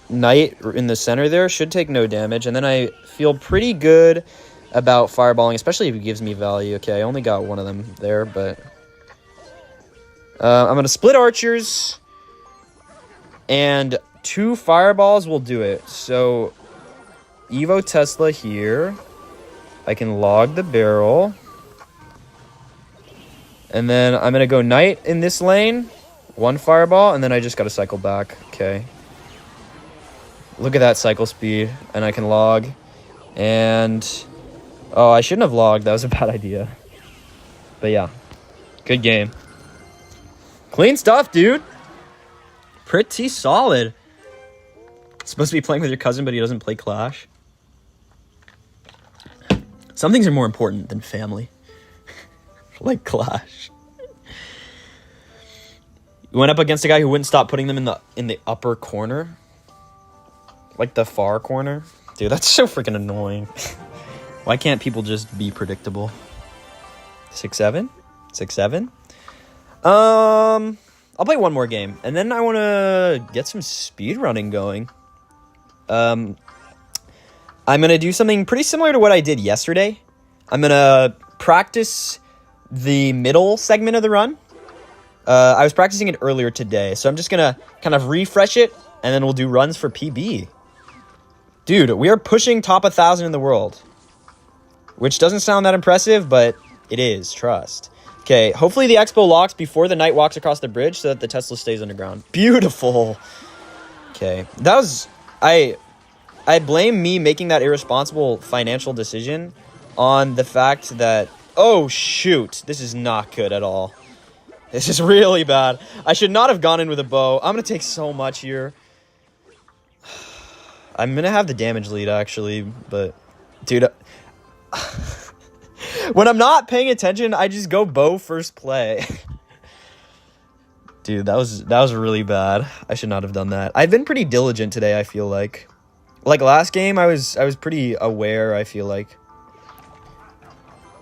knight in the center there. Should take no damage. And then I feel pretty good about fireballing, especially if it gives me value. Okay, I only got one of them there, but... I'm gonna split archers. And 2 fireballs will do it. So, Evo Tesla here. I can log the barrel. And then I'm going to go knight in this lane. 1 fireball, and then I just got to cycle back. Okay. Look at that cycle speed. And I can log. And... Oh, I shouldn't have logged. That was a bad idea. But yeah. Good game. Clean stuff, dude. Pretty solid. Supposed to be playing with your cousin, but he doesn't play Clash. Some things are more important than family. Like Clash. You went up against a guy who wouldn't stop putting them in the upper corner. Like the far corner. Dude, that's so freaking annoying. Why can't people just be predictable? 6-7? 6-7? I'll play one more game, and then I want to get some speedrunning going. I'm going to do something pretty similar to what I did yesterday. I'm going to practice the middle segment of the run. I was practicing it earlier today, so I'm just going to kind of refresh it, and then we'll do runs for PB. Dude, we are pushing top 1,000 in the world. Which doesn't sound that impressive, but it is, trust. Okay, hopefully the expo locks before the knight walks across the bridge so that the Tesla stays underground. Beautiful. Okay, that was... I blame me making that irresponsible financial decision on the fact that... Oh, shoot. This is not good at all. This is really bad. I should not have gone in with a bow. I'm going to take so much here. I'm going to have the damage lead, actually, but... Dude... When I'm not paying attention, I just go bow first play. Dude, that was really bad. I should not have done that. I've been pretty diligent today, I feel like. Like last game, I was pretty aware, I feel like.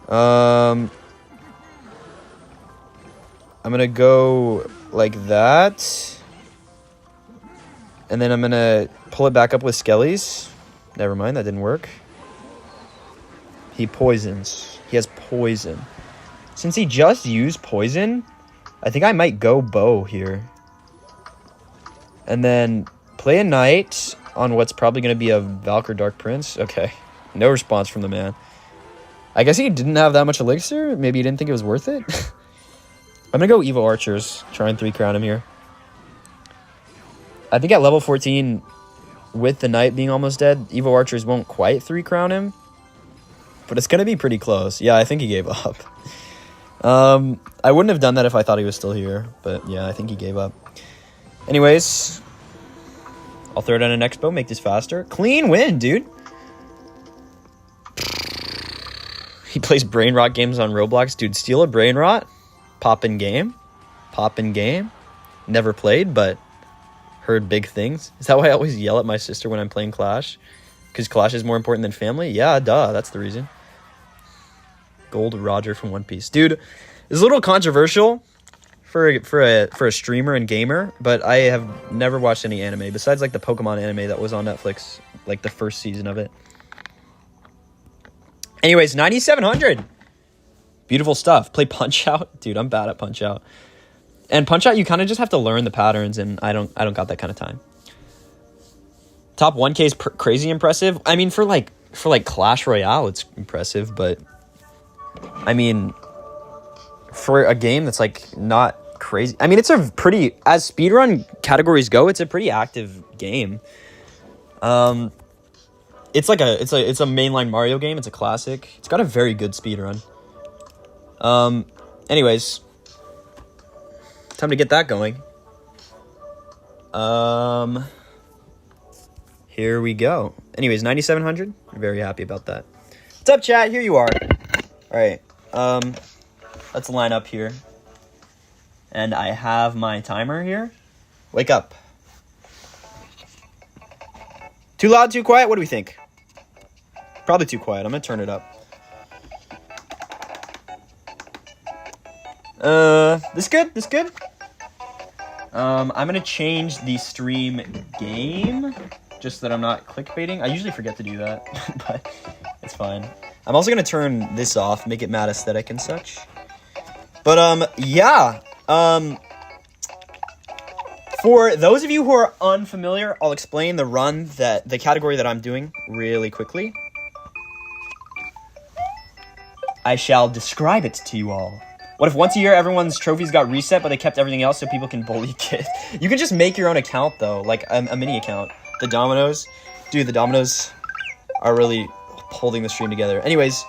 I'm gonna go like that. And then I'm gonna pull it back up with Skellies. Never mind, that didn't work. He poisons. He has poison. Since he just used poison, I think I might go bow here. And then play a knight on what's probably going to be a Valkyr Dark Prince. Okay. No response from the man. I guess he didn't have that much elixir. Maybe he didn't think it was worth it. I'm going to go Evo Archers. Try and 3 crown him here. I think at level 14, with the knight being almost dead, Evo Archers won't quite 3-crown him. But it's going to be pretty close. Yeah, I think he gave up. I wouldn't have done that if I thought he was still here. But yeah, I think he gave up. Anyways, I'll throw down an expo, make this faster. Clean win, dude. He plays brain rot games on Roblox. Dude, steal a brain rot. Pop in game. Pop in game. Never played, but heard big things. Is that why I always yell at my sister when I'm playing Clash? Because Clash is more important than family? Yeah, duh. That's the reason. Gold Roger from One Piece. Dude, it's a little controversial for a streamer and gamer, but I have never watched any anime besides like the Pokemon anime that was on Netflix, like the first season of it. Anyways, 9,700. Beautiful stuff. Play Punch-Out. Dude, I'm bad at Punch-Out. And Punch-Out, you kind of just have to learn the patterns, and I don't got that kind of time. Top 1K is crazy impressive. I mean, for Clash Royale, it's impressive, but I mean, for a game that's like not crazy. I mean, it's a pretty, as speedrun categories go, it's a pretty active game. It's a mainline Mario game. It's a classic. It's got a very good speedrun. Anyways, time to get that going. Here we go. Anyways, 9,700. I'm very happy about that. What's up, chat? Here you are. All right. Let's line up here. And I have my timer here. Wake up. Too loud, too quiet? What do we think? Probably too quiet. I'm going to turn it up. This good? This good? I'm going to change the stream game just so that I'm not clickbaiting. I usually forget to do that, but it's fine. I'm also going to turn this off, make it mad aesthetic and such. But, yeah. For those of you who are unfamiliar, I'll explain the category that I'm doing really quickly. I shall describe it to you all. What if once a year everyone's trophies got reset, but they kept everything else so people can bully kids? You can just make your own account, though, like a mini account. The Dominoes. Dude, the Dominoes are really holding the stream together. Anyways,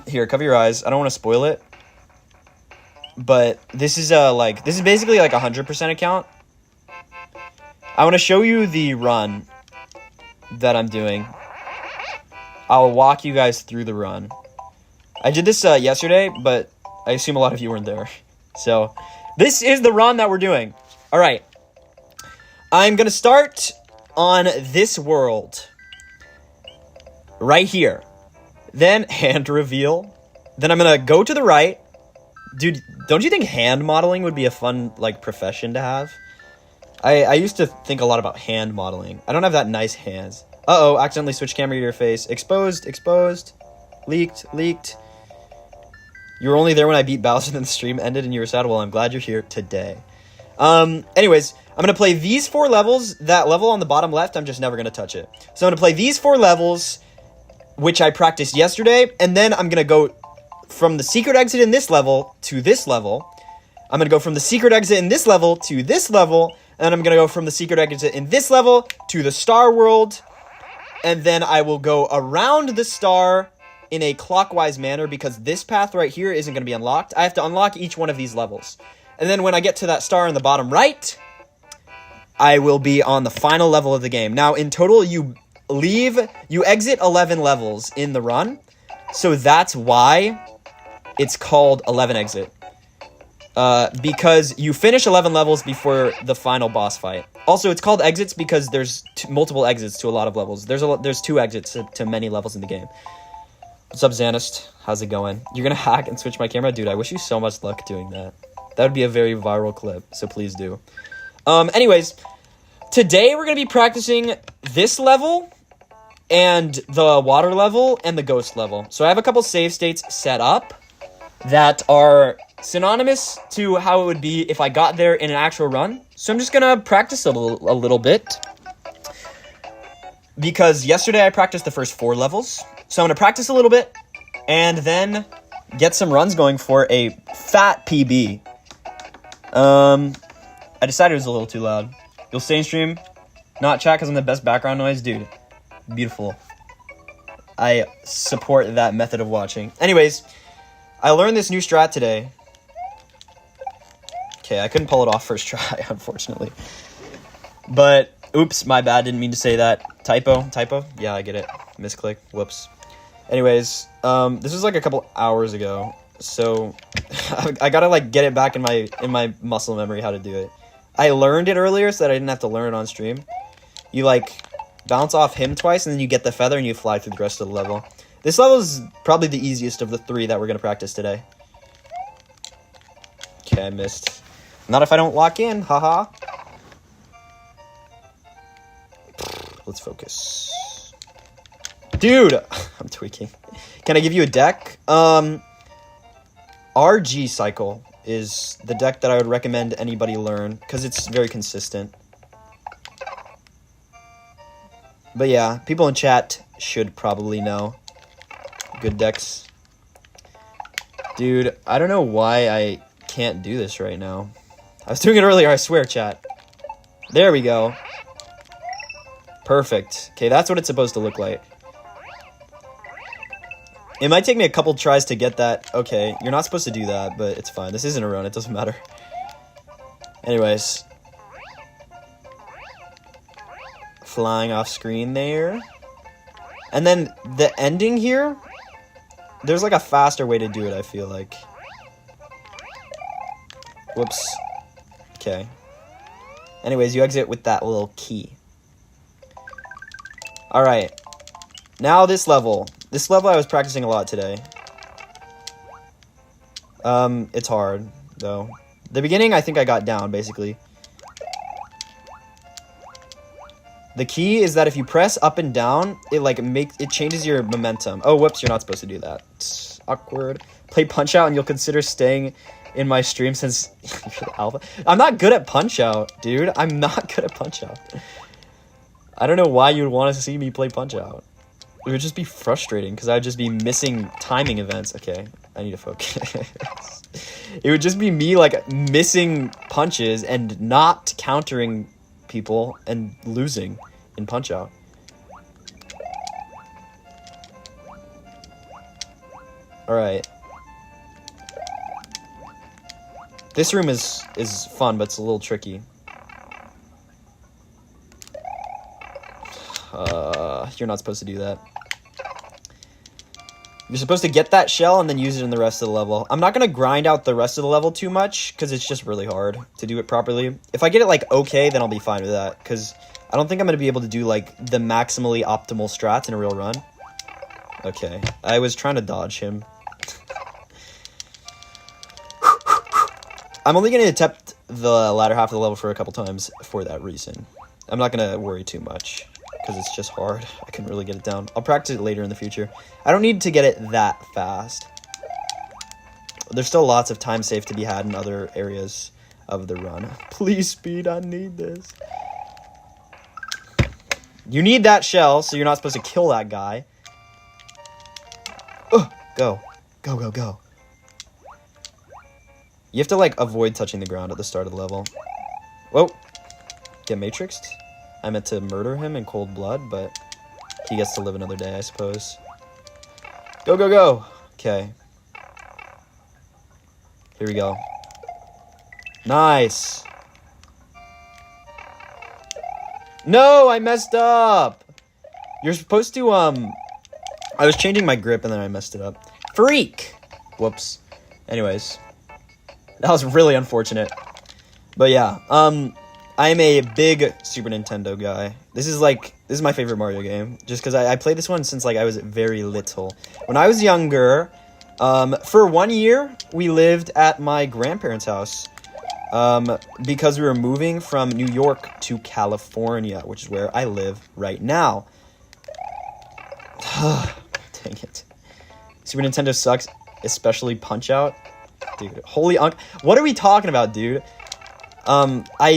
here, cover your eyes. I don't want to spoil it. But this is basically like a 100% account. I want to show you the run that I'm doing. I'll walk you guys through the run. I did this yesterday, but I assume a lot of you weren't there. So, this is the run that we're doing. All right. I'm going to start on this world. Right here. Then, hand reveal. Then I'm going to go to the right. Dude, don't you think hand modeling would be a fun, like, profession to have? I used to think a lot about hand modeling. I don't have that nice hands. Uh-oh, accidentally switched camera to your face. Exposed. Leaked. You were only there when I beat Bowser and the stream ended and you were sad. Well, I'm glad you're here today. Anyways, I'm going to play these 4 levels. That level on the bottom left, I'm just never going to touch it. So I'm going to play these 4 levels, which I practiced yesterday, and then I'm going to go from the secret exit in this level to this level. I'm going to go from the secret exit in this level to this level, and then I'm going to go from the secret exit in this level to the star world, and then I will go around the star in a clockwise manner because this path right here isn't going to be unlocked. I have to unlock each one of these levels. And then when I get to that star in the bottom right, I will be on the final level of the game. Now, in total, you exit 11 levels in the run, so that's why it's called 11 exit. Because you finish 11 levels before the final boss fight. Also, it's called exits because there's multiple exits to a lot of levels. There's 2 exits to many levels in the game. What's up, Xanist? How's it going? You're gonna hack and switch my camera? Dude, I wish you so much luck doing that. That would be a very viral clip, so please do. Anyways, today we're gonna be practicing this level and the water level and the ghost level. So I have a couple save states set up that are synonymous to how it would be if I got there in an actual run. So I'm just gonna practice a little bit. Because yesterday I practiced the first 4 levels. So I'm going to practice a little bit, and then get some runs going for a fat PB. I decided it was a little too loud. You'll stay in stream, not chat because I'm the best background noise, dude. Beautiful. I support that method of watching. Anyways, I learned this new strat today. Okay, I couldn't pull it off first try, unfortunately. But, oops, my bad, didn't mean to say that. Typo? Yeah, I get it. Misclick, whoops. Anyways, this was like a couple hours ago, so I gotta like get it back in my muscle memory how to do it. I learned it earlier so that I didn't have to learn it on stream. You like bounce off him twice and then you get the feather and you fly through the rest of the level. This level is probably the easiest of the 3 that we're gonna practice today. Okay, I missed. Not if I don't lock in, haha. Let's focus. Dude, I'm tweaking. Can I give you a deck? RG Cycle is the deck that I would recommend anybody learn because it's very consistent. But yeah, people in chat should probably know good decks. Dude, I don't know why I can't do this right now. I was doing it earlier, I swear, chat. There we go. Perfect. Okay, that's what it's supposed to look like. It might take me a couple tries to get that. Okay, you're not supposed to do that, but it's fine. This isn't a run, it doesn't matter. Anyways. Flying off screen there. And then the ending here, there's like a faster way to do it, I feel like. Whoops. Okay. Anyways, you exit with that little key. Alright. Now this level. This level I was practicing a lot today. It's hard, though. The beginning, I think I got down, basically. The key is that if you press up and down, it changes your momentum. Oh, whoops, you're not supposed to do that. It's awkward. Play Punch-Out and you'll consider staying in my stream since you're the alpha. I'm not good at Punch-Out, dude. I'm not good at Punch-Out. I don't know why you would want to see me play Punch-Out. It would just be frustrating because I would just be missing timing events. Okay, I need to focus. It would just be me like missing punches and not countering people and losing in Punch-Out. Alright. This room is fun, but it's a little tricky. You're not supposed to do that. You're supposed to get that shell and then use it in the rest of the level. I'm not going to grind out the rest of the level too much because it's just really hard to do it properly. If I get it like okay, then I'll be fine with that because I don't think I'm going to be able to do like the maximally optimal strats in a real run. Okay, I was trying to dodge him. I'm only going to attempt the latter half of the level for a couple times for that reason. I'm not going to worry too much because it's just hard. I couldn't really get it down. I'll practice it later in the future. I don't need to get it that fast. There's still lots of time saved to be had in other areas of the run. Please, Speed, I need this. You need that shell, so you're not supposed to kill that guy. Go. Go, go, go. You have to, like, avoid touching the ground at the start of the level. Whoa. Get matrixed? I meant to murder him in cold blood, but he gets to live another day, I suppose. Go, go, go! Okay. Here we go. Nice! No, I messed up! You're supposed to, I was changing my grip and then I messed it up. Freak! Whoops. Anyways. That was really unfortunate. But yeah, I'm a big Super Nintendo guy. This is my favorite Mario game. Just because I played this one since, like, I was very little. When I was younger, for 1 year, we lived at my grandparents' house. Because we were moving from New York to California, which is where I live right now. Dang it. Super Nintendo sucks, especially Punch-Out. Dude, holy what are we talking about, dude?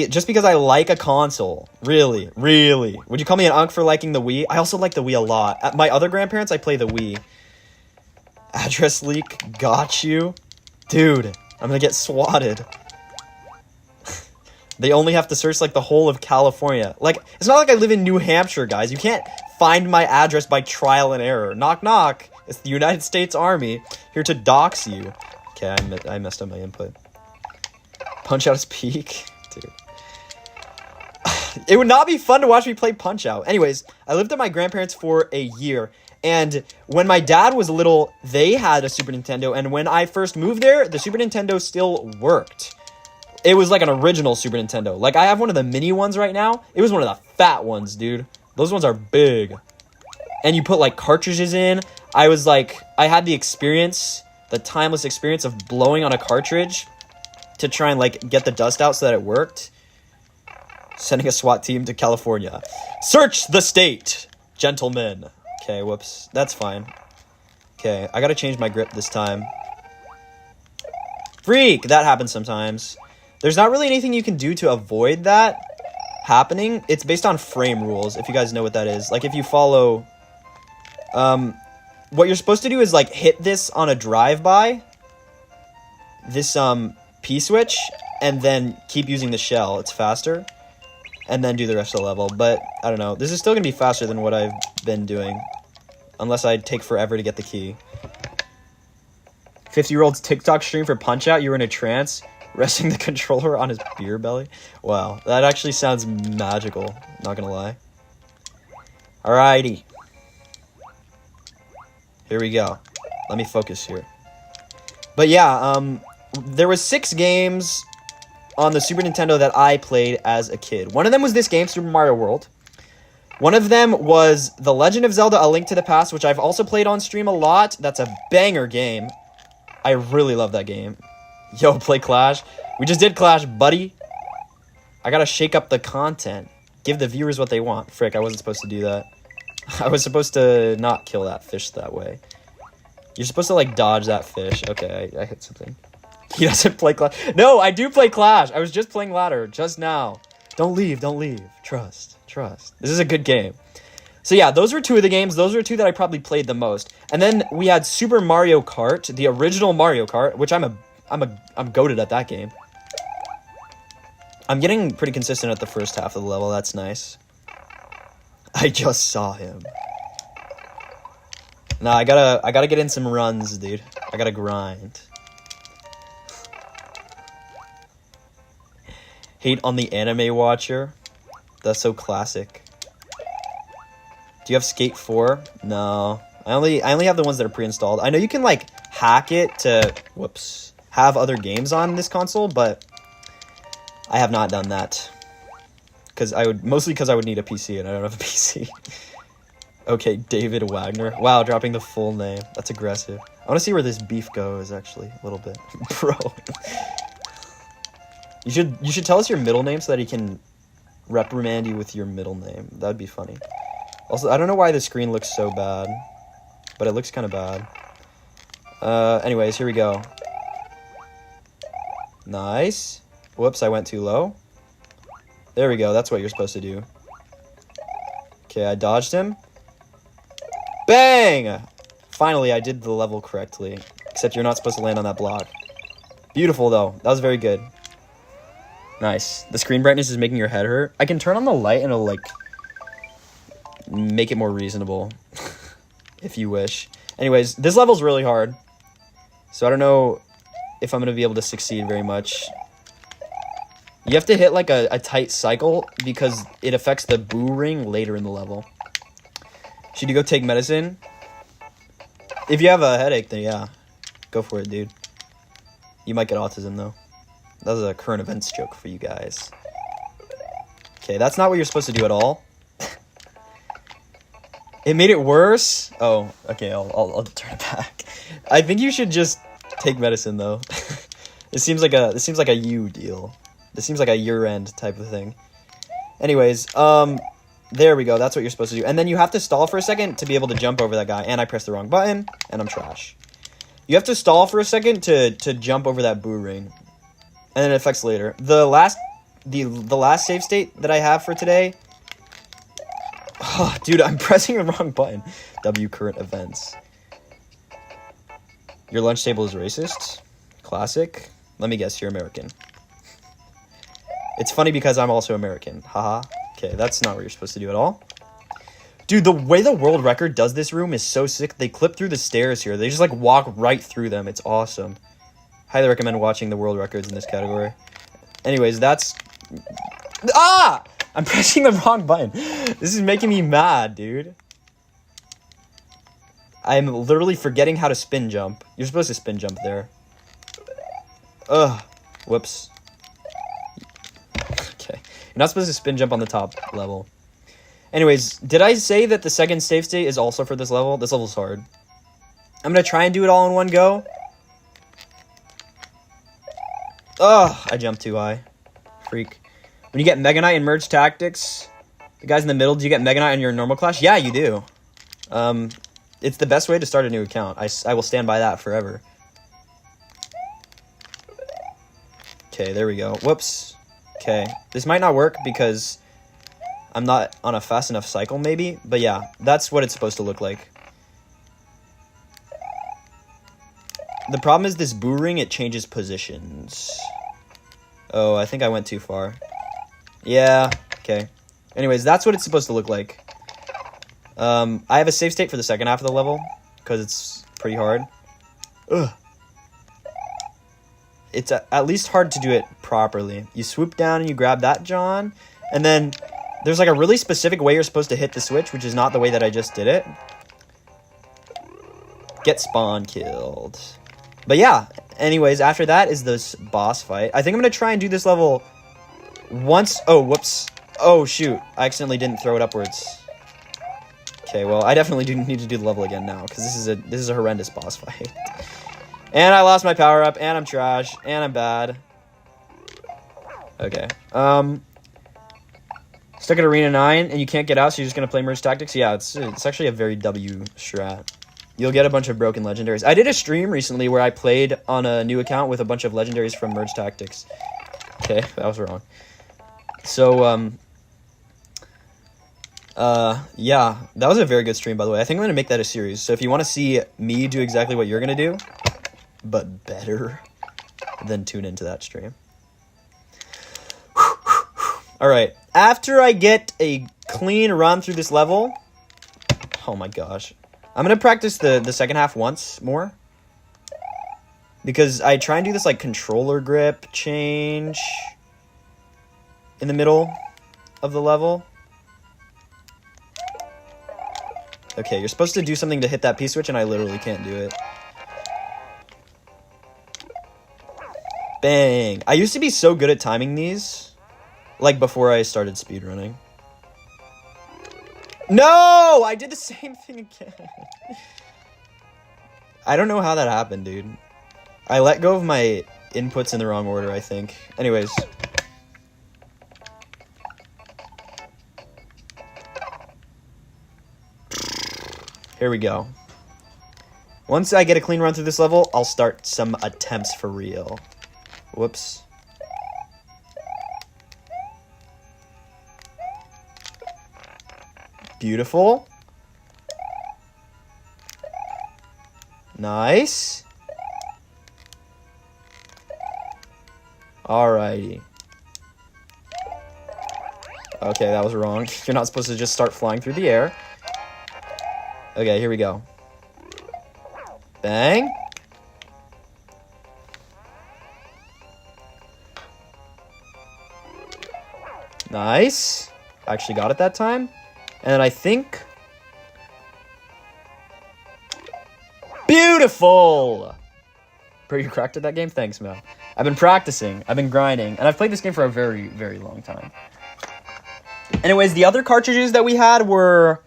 Just because I like a console. Really? Would you call me an unk for liking the Wii? I also like the Wii a lot. At my other grandparents, I play the Wii. Address leak, got you. Dude, I'm gonna get swatted. They only have to search, like, the whole of California. Like, it's not like I live in New Hampshire, guys. You can't find my address by trial and error. Knock, knock. It's the United States Army here to dox you. Okay, I messed up my input. Punch-Out is peak? Dude. It would not be fun to watch me play Punch-Out. Anyways, I lived at my grandparents' for a year. And when my dad was little, they had a Super Nintendo. And when I first moved there, the Super Nintendo still worked. It was like an original Super Nintendo. Like, I have one of the mini ones right now. It was one of the fat ones, dude. Those ones are big. And you put, like, cartridges in. I had the experience, the timeless experience of blowing on a cartridge to try and, like, get the dust out so that it worked. Sending a SWAT team to California. Search the state, gentlemen. Okay, whoops. That's fine. Okay, I gotta change my grip this time. Freak! That happens sometimes. There's not really anything you can do to avoid that happening. It's based on frame rules, if you guys know what that is. Like, if you follow... what you're supposed to do is, like, hit this on a drive-by. This, P-switch. And then keep using the shell. It's faster. And then do the rest of the level. But, I don't know. This is still going to be faster than what I've been doing. Unless I take forever to get the key. 50-year-old's TikTok stream for Punch-Out. You were in a trance. Resting the controller on his beer belly. Wow, that actually sounds magical. Not gonna lie. Alrighty. Here we go. Let me focus here. But yeah, there was 6 games on the Super Nintendo that I played as a kid. One of them was this game, Super Mario World. One of them was The Legend of Zelda: A Link to the Past, which I've also played on stream a lot. That's a banger game. I really love that game. Yo, play Clash. We just did Clash, buddy. I gotta shake up the content. Give the viewers what they want. Frick, I wasn't supposed to do that. I was supposed to not kill that fish that way. You're supposed to, like, dodge that fish. Okay, I hit something. He doesn't play Clash. No, I do play Clash. I was just playing ladder just now. Don't leave, don't leave. Trust. This is a good game. So yeah, those were 2 of the games. Those were 2 that I probably played the most. And then we had Super Mario Kart, the original Mario Kart, which I'm goated at that game. I'm getting pretty consistent at the first half of the level. That's nice. I just saw him. Nah, I gotta get in some runs, dude. I gotta grind. Hate on the anime watcher. That's so classic. Do you have Skate 4? No. I only have the ones that are pre-installed. I know you can, like, hack it to have other games on this console, but I have not done that. Mostly because I would need a PC and I don't have a PC. Okay, David Wagner. Wow, dropping the full name. That's aggressive. I want to see where this beef goes, actually, a little bit. Bro. You should tell us your middle name so that he can reprimand you with your middle name. That'd be funny. Also, I don't know why the screen looks so bad, but it looks kind of bad. Anyways, here we go. Nice. Whoops, I went too low. There we go. That's what you're supposed to do. Okay, I dodged him. Bang! Finally, I did the level correctly. Except you're not supposed to land on that block. Beautiful, though. That was very good. Nice. The screen brightness is making your head hurt. I can turn on the light and it'll, like, make it more reasonable. If you wish. Anyways, this level's really hard. So I don't know if I'm going to be able to succeed very much. You have to hit, like, a tight cycle because it affects the boo ring later in the level. Should you go take medicine? If you have a headache, then yeah. Go for it, dude. You might get autism, though. That was a current events joke for you guys. Okay, that's not what you're supposed to do at all. It made it worse. Oh, okay, I'll turn it back. I think you should just take medicine, though. This seems like a you deal. This seems like a year-end type of thing. Anyways, there we go. That's what you're supposed to do. And then you have to stall for a second to be able to jump over that guy. And I pressed the wrong button, and I'm trash. You have to stall for a second to jump over that boo ring. And then it affects later. The last save state that I have for today... Oh, dude, I'm pressing the wrong button. W current events. Your lunch table is racist? Classic. Let me guess, you're American. It's funny because I'm also American. Haha. Okay, that's not what you're supposed to do at all. Dude, the way the world record does this room is so sick. They clip through the stairs here. They just, like, walk right through them. It's awesome. Highly recommend watching the world records in this category. Anyways, that's... Ah! I'm pressing the wrong button. This is making me mad, dude. I'm literally forgetting how to spin jump. You're supposed to spin jump there. Ugh. Whoops. Okay. You're not supposed to spin jump on the top level. Anyways, did I say that the second save state is also for this level? This level's hard. I'm going to try and do it all in one go. Ugh. I jumped too high. Freak. When you get Mega Knight in Merge Tactics, the guys in the middle, do you get Mega Knight in your normal class? Yeah, you do. It's the best way to start a new account. I will stand by that forever. Okay, there we go. Whoops. Okay. This might not work because I'm not on a fast enough cycle, maybe. But yeah, that's what it's supposed to look like. The problem is this boo ring, it changes positions. Oh, I think I went too far. Yeah, okay. Anyways, that's what it's supposed to look like. I have a save state for the second half of the level, because it's pretty hard. Ugh. It's at least hard to do it properly. You swoop down and you grab that John, and then there's like a really specific way you're supposed to hit the switch, which is not the way that I just did it. Get spawn killed. But yeah, anyways, after that is this boss fight. I think I'm going to try and do this level once. Oh, whoops. Oh, shoot. I accidentally didn't throw it upwards. Okay, well, I definitely do need to do the level again now, because this is a horrendous boss fight. And I lost my power-up, and I'm trash, and I'm bad. Okay. Stuck at Arena 9, and you can't get out, so you're just going to play Merge Tactics? Yeah, it's actually a very W strat. You'll get a bunch of broken legendaries. I did a stream recently where I played on a new account with a bunch of legendaries from Merge Tactics. Okay, that was wrong. So, yeah, that was a very good stream, by the way. I think I'm going to make that a series. So if you want to see me do exactly what you're going to do, but better, then tune into that stream. All right, after I get a clean run through this level, oh my gosh, I'm going to practice the second half once more, because I try and do this like controller grip change in the middle of the level. Okay, you're supposed to do something to hit that P-switch, and I literally can't do it. Bang. I used to be so good at timing these, like before I started speedrunning. No! I did the same thing again. I don't know how that happened, dude. I let go of my inputs in the wrong order, I think. Anyways. Here we go. Once I get a clean run through this level, I'll start some attempts for real. Whoops. Beautiful. Nice. Alrighty. Okay, that was wrong. You're not supposed to just start flying through the air. Okay, here we go. Bang. Nice. Actually got it that time. And I think... Beautiful! Pretty cracked at that game? Thanks, man. I've been practicing. I've been grinding. And I've played this game for a very, very long time. Anyways, the other cartridges that we had were...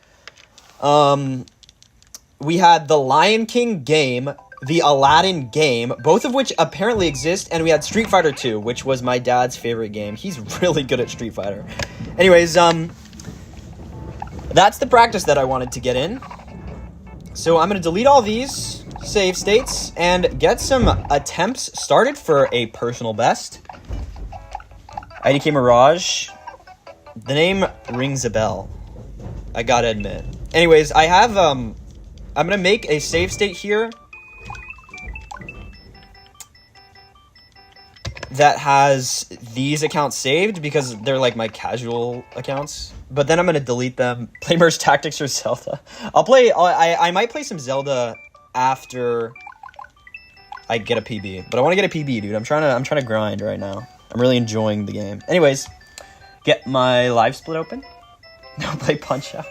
we had the Lion King game, the Aladdin game, both of which apparently exist, and we had Street Fighter 2, which was my dad's favorite game. He's really good at Street Fighter. Anyways, that's the practice that I wanted to get in. So I'm going to delete all these save states and get some attempts started for a personal best. IDK Mirage. The name rings a bell, I gotta admit. Anyways, I have, I'm gonna make a save state here. that has these accounts saved because they're like my casual accounts. But then I'm gonna delete them. Play Merge Tactics or Zelda. I might play some Zelda after I get a PB. But I want to get a PB, dude. I'm trying to grind right now. I'm really enjoying the game. Anyways, get my live split open. Now play Punch Out.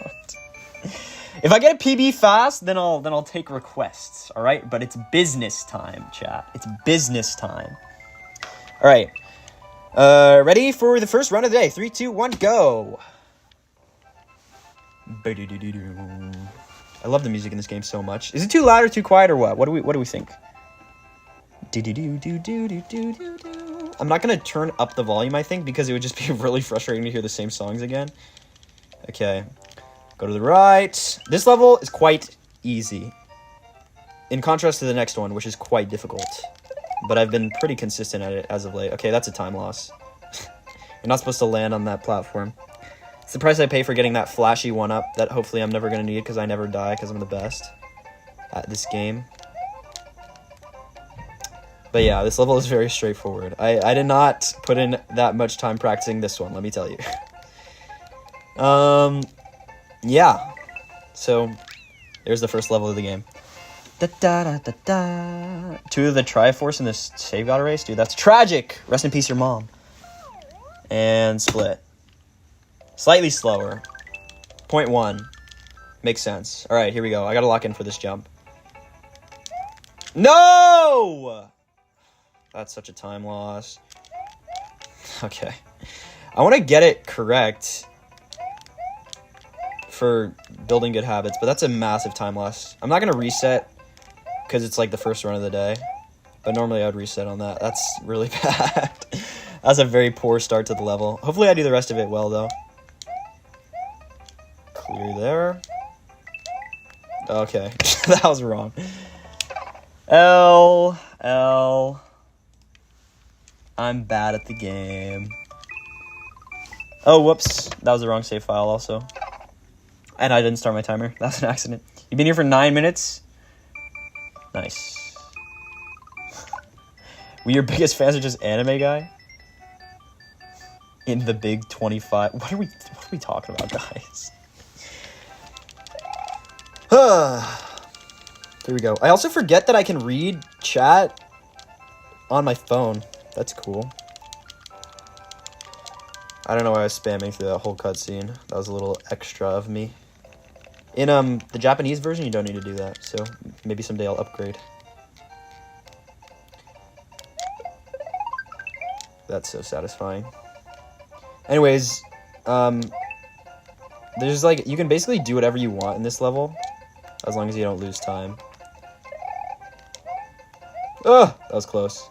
If I get a PB fast, then I'll take requests. All right, but it's business time, chat. It's business time. All right. Ready for the first run of the day. 3, 2, 1, go. I love the music in this game so much. Is it too loud or too quiet or what? What do we think? I'm not gonna turn up the volume, I think, because it would just be really frustrating to hear the same songs again. Okay. Go to the right. This level is quite easy. In contrast to the next one, which is quite difficult. But I've been pretty consistent at it as of late. Okay, that's a time loss. You're not supposed to land on that platform. It's the price I pay for getting that flashy one-up that hopefully I'm never going to need because I never die because I'm the best at this game. But yeah, this level is very straightforward. I did not put in that much time practicing this one, let me tell you. Yeah. So, there's the first level of the game. Da, da, da, da, da. 2 of the Triforce in this save god race? Dude, that's tragic! Rest in peace, your mom. And split. Slightly slower. 0.1. Makes sense. Alright, here we go. I gotta lock in for this jump. No! That's such a time loss. Okay. I want to get it correct for building good habits, but that's a massive time loss. I'm not going to reset because it's like the first run of the day, but normally I would reset on that. That's really bad. That's a very poor start to the level. Hopefully I do the rest of it well, though. Clear there. Okay, that was wrong. L. I'm bad at the game. Oh, whoops. That was the wrong save file also. And I didn't start my timer. That's an accident. You've been here for 9 minutes? Nice. We your biggest fans are just anime guy? In the big 25. What are we talking about, guys? There we go. I also forget that I can read chat on my phone. That's cool. I don't know why I was spamming through that whole cutscene. That was a little extra of me. In the Japanese version, you don't need to do that. So maybe someday I'll upgrade. That's so satisfying. Anyways, there's like, you can basically do whatever you want in this level, as long as you don't lose time. Ugh, that was close.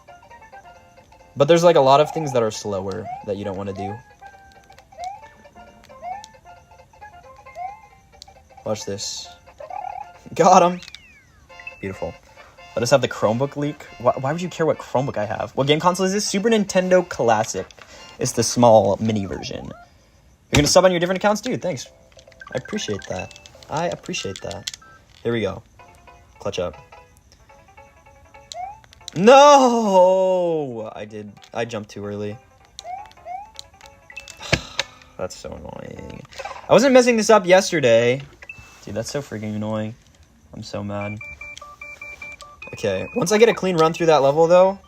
But there's like a lot of things that are slower that you don't want to do. Watch this. Got him. Beautiful. Let us have the Chromebook leak. Why would you care what Chromebook I have? What game console is this? Super Nintendo Classic. It's the small mini version. You're going to sub on your different accounts? Dude, thanks. I appreciate that. I appreciate that. Here we go. Clutch up. No! I jumped too early. That's so annoying. I wasn't messing this up yesterday. Dude, that's so freaking annoying. I'm so mad. Okay, once I get a clean run through that level, though,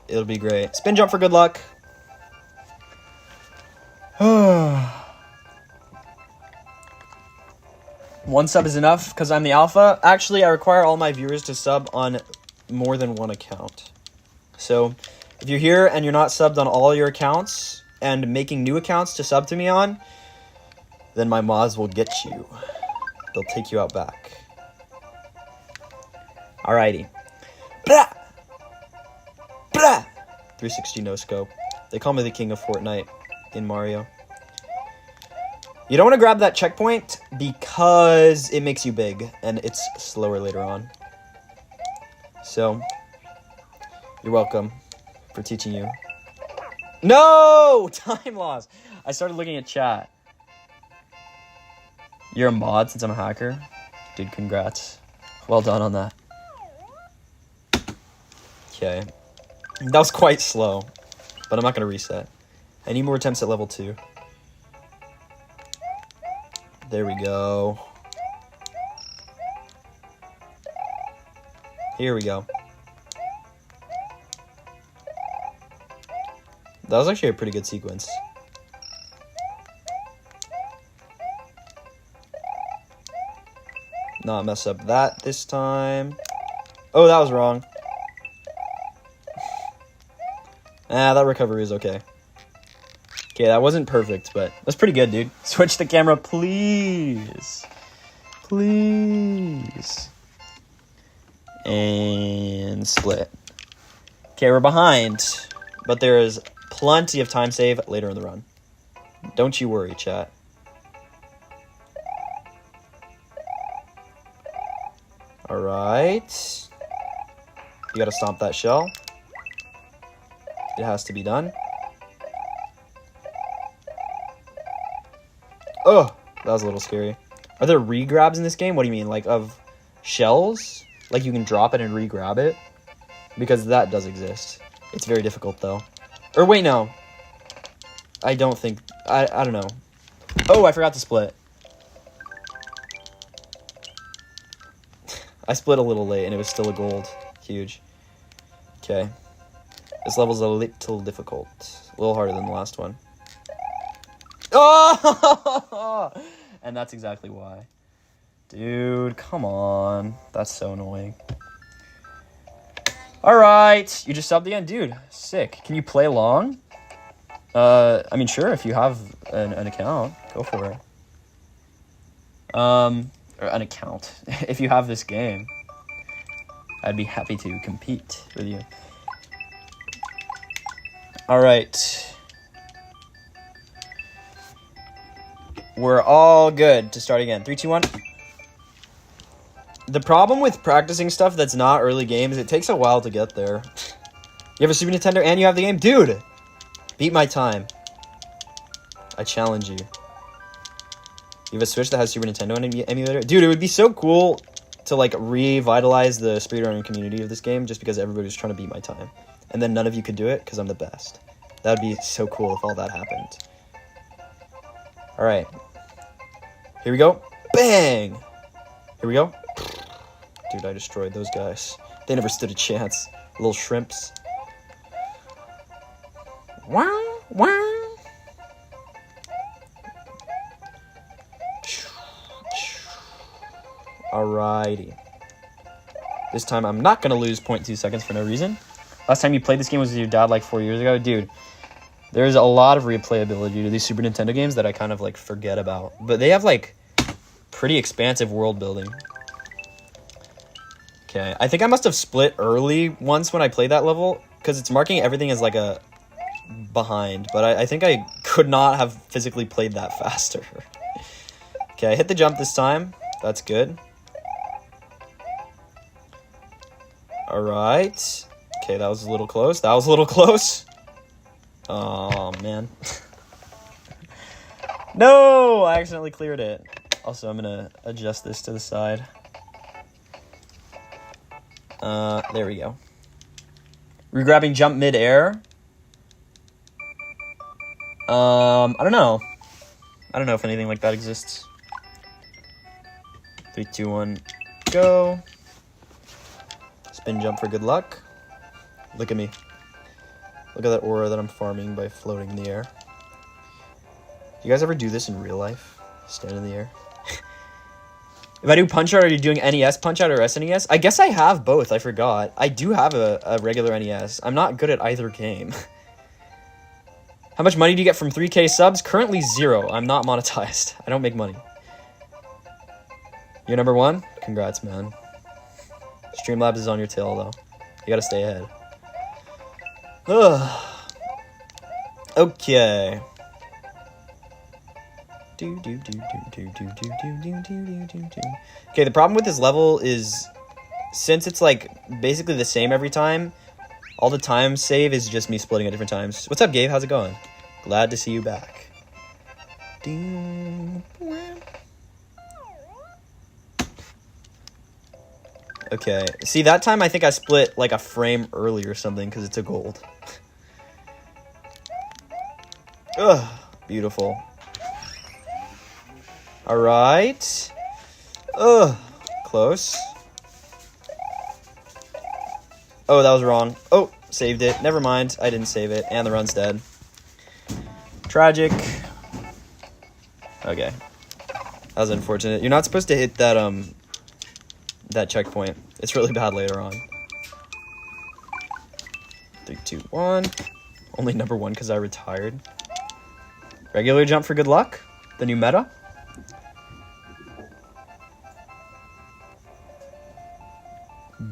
it'll be great. Spin jump for good luck. One sub is enough because I'm the alpha. Actually, I require all my viewers to sub on more than one account. So if you're here and you're not subbed on all your accounts and making new accounts to sub to me on, then my mods will get you. They'll take you out back. Alrighty. Blah! Blah! 360 no scope. They call me the king of Fortnite in Mario. You don't want to grab that checkpoint because it makes you big and it's slower later on. So, you're welcome for teaching you. No! Time loss. I started looking at chat. You're a mod since I'm a hacker? Dude, congrats. Well done on that. Okay. That was quite slow, but I'm not going to reset. I need more attempts at level 2. There we go. Here we go. That was actually a pretty good sequence. Not mess up that this time. Oh, that was wrong. That recovery is okay. Okay, that wasn't perfect, but that's pretty good, dude. Switch the camera, please. Please. And split. Okay, we're behind, but there is plenty of time save later in the run. Don't you worry, chat. Alright. You gotta stomp that shell. It has to be done. Oh, that was a little scary. Are there re-grabs in this game? What do you mean? Like, of shells? Like, you can drop it and re-grab it? Because that does exist. It's very difficult, though. Or, wait, no. I don't think... I don't know. Oh, I forgot to split. I split a little late, and it was still a gold. Huge. Okay. This level's a little difficult. A little harder than the last one. Oh! And that's exactly why. Dude, come on. That's so annoying. Alright. You just subbed again? Dude, sick. Can you play along? I mean, sure, if you have an account, go for it. Or an account. If you have this game, I'd be happy to compete with you. Alright. We're all good to start again. 3, 2, 1. The problem with practicing stuff that's not early games, it takes a while to get there. You have a Super Nintendo and you have the game? Dude! Beat my time. I challenge you. You have a Switch that has Super Nintendo emulator? Dude, it would be so cool to, like, revitalize the speedrunning community of this game just because everybody was trying to beat my time. And then none of you could do it because I'm the best. That would be so cool if all that happened. Alright. Here we go. Bang! Here we go. Dude, I destroyed those guys. They never stood a chance. Little shrimps. Wow, wow. Alrighty. This time I'm not going to lose 0.2 seconds for no reason. Last time you played this game was with your dad like 4 years ago. Dude, there's a lot of replayability to these Super Nintendo games that I kind of like forget about. But they have like pretty expansive world building. Okay, I think I must have split early once when I played that level because it's marking everything as like a behind. But I think I could not have physically played that faster. Okay, I hit the jump this time. That's good. Alright. Okay, that was a little close. That was a little close. Oh, man. No! I accidentally cleared it. Also, I'm going to adjust this to the side. There we go. Regrabbing jump mid-air. I don't know. I don't know if anything like that exists. 3, 2, 1, go. Spin jump for good luck. Look at me. Look at that aura that I'm farming by floating in the air. You guys ever do this in real life? Stand in the air? If I do Punch-Out, are you doing NES Punch-Out or SNES? I guess I have both, I forgot. I do have a regular NES. I'm not good at either game. How much money do you get from 3K subs? Currently 0. I'm not monetized. I don't make money. You're number 1? Congrats, man. Streamlabs is on your tail, though. You gotta stay ahead. Ugh. Okay. Okay, the problem with this level is since it's like basically the same every time, all the time save is just me splitting at different times. What's up, Gabe? How's it going? Glad to see you back. Okay. See, that time I think I split like a frame early or something because it's a gold. Ugh. Beautiful. Alright. Ugh. Close. Oh, that was wrong. Oh, saved it. Never mind. I didn't save it. And the run's dead. Tragic. Okay. That was unfortunate. You're not supposed to hit that, that checkpoint. It's really bad later on. 3, 2, 1. Only number 1 because I retired. Regular jump for good luck. The new meta.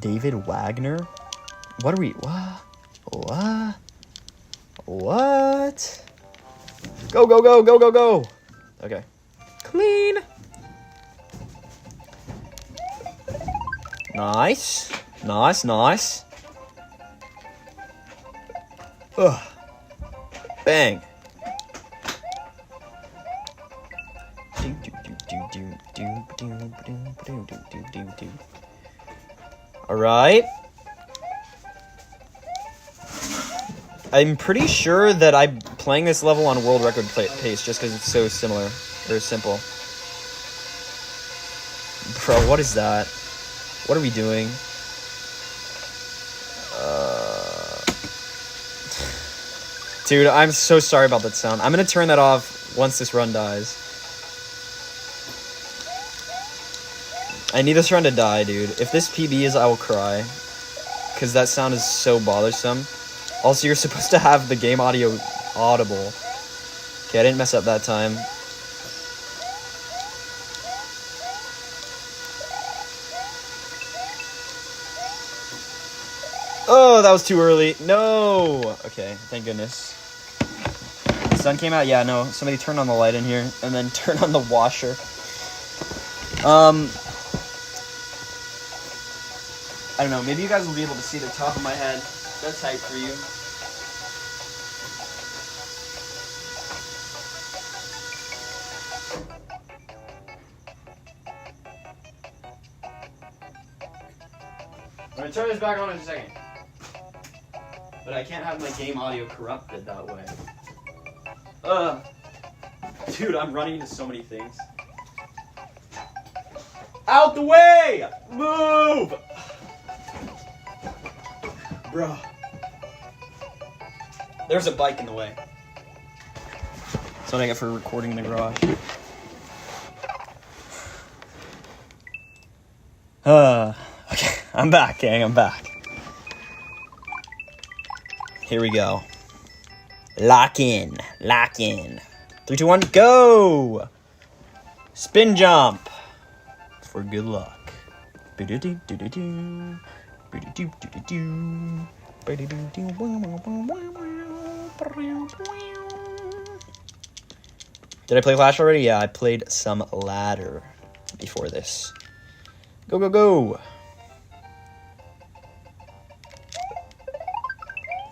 David Wagner? What are we... What? What? Go, go, go, go, go, go! Okay. Clean! Nice. Nice, nice. Ugh. Bang. Alright. I'm pretty sure that I'm playing this level on world record pace just because it's so similar. Or simple. Bro, what is that? What are we doing? Dude, I'm so sorry about that sound. I'm gonna turn that off once this run dies. I need this run to die, dude. If this PB is, I will cry. Because that sound is so bothersome. Also, you're supposed to have the game audio audible. Okay, I didn't mess up that time. Oh, that was too early. No! Okay, thank goodness. The sun came out? Yeah, no. Somebody turned on the light in here. And then turn on the washer. I don't know. Maybe you guys will be able to see the top of my head. That's tight for you. I'm going to turn this back on in a second. But I can't have my game audio corrupted that way. Dude, I'm running into so many things. Out the way! Move! Bro. There's a bike in the way. That's what I get for recording in the garage. Okay, I'm back, gang, I'm back. Here we go. Lock in, lock in. 3, 2, 1, go! Spin jump. For good luck. Did I play Clash already? Yeah, I played some ladder before this. Go, go, go!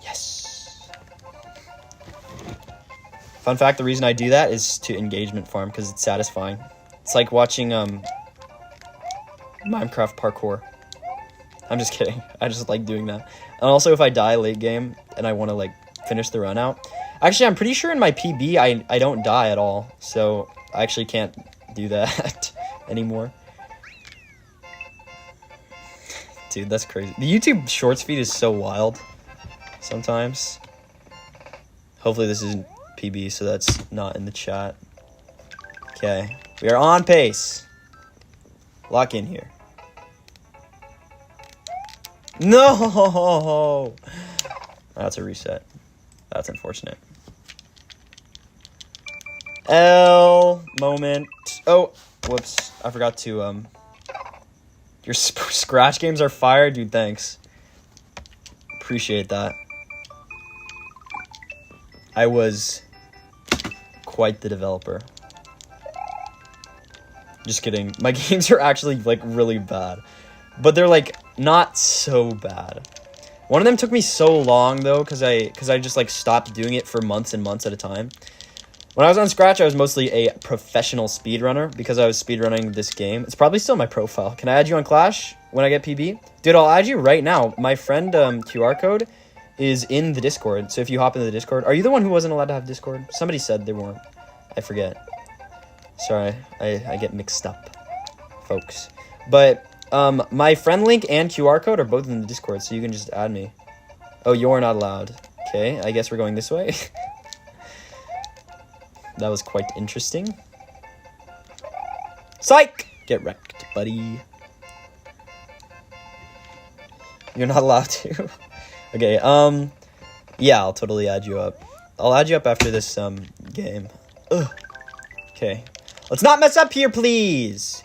Yes! Fun fact, the reason I do that is to engagement farm, because it's satisfying. It's like watching, Minecraft parkour. I'm just kidding. I just like doing that. And also, if I die late game and I want to like finish the run out. Actually, I'm pretty sure in my PB I don't die at all. So I actually can't do that anymore. Dude, that's crazy. The YouTube Shorts feed is so wild sometimes. Hopefully this isn't PB, so that's not in the chat. Okay. We are on pace. Lock in here. No! That's a reset. That's unfortunate. L moment. Oh, whoops. I forgot to, your scratch games are fire? Dude, thanks. Appreciate that. I was quite the developer. Just kidding. My games are actually, like, really bad. But they're, like, not so bad. One of them took me so long, though, because I just, like, stopped doing it for months and months at a time. When I was on Scratch, I was mostly a professional speedrunner because I was speedrunning this game. It's probably still my profile. Can I add you on Clash when I get PB? Dude, I'll add you right now. My friend QR code is in the Discord. So if you hop into the Discord, are you the one who wasn't allowed to have Discord? Somebody said they weren't. I forget. Sorry, I get mixed up, folks. But my friend link and QR code are both in the Discord, so you can just add me. Oh, you're not allowed. Okay, I guess we're going this way. That was quite interesting. Psych! Get wrecked, buddy. You're not allowed to. Okay, yeah, I'll totally add you up. I'll add you up after this, game. Ugh. Okay. Let's not mess up here, please!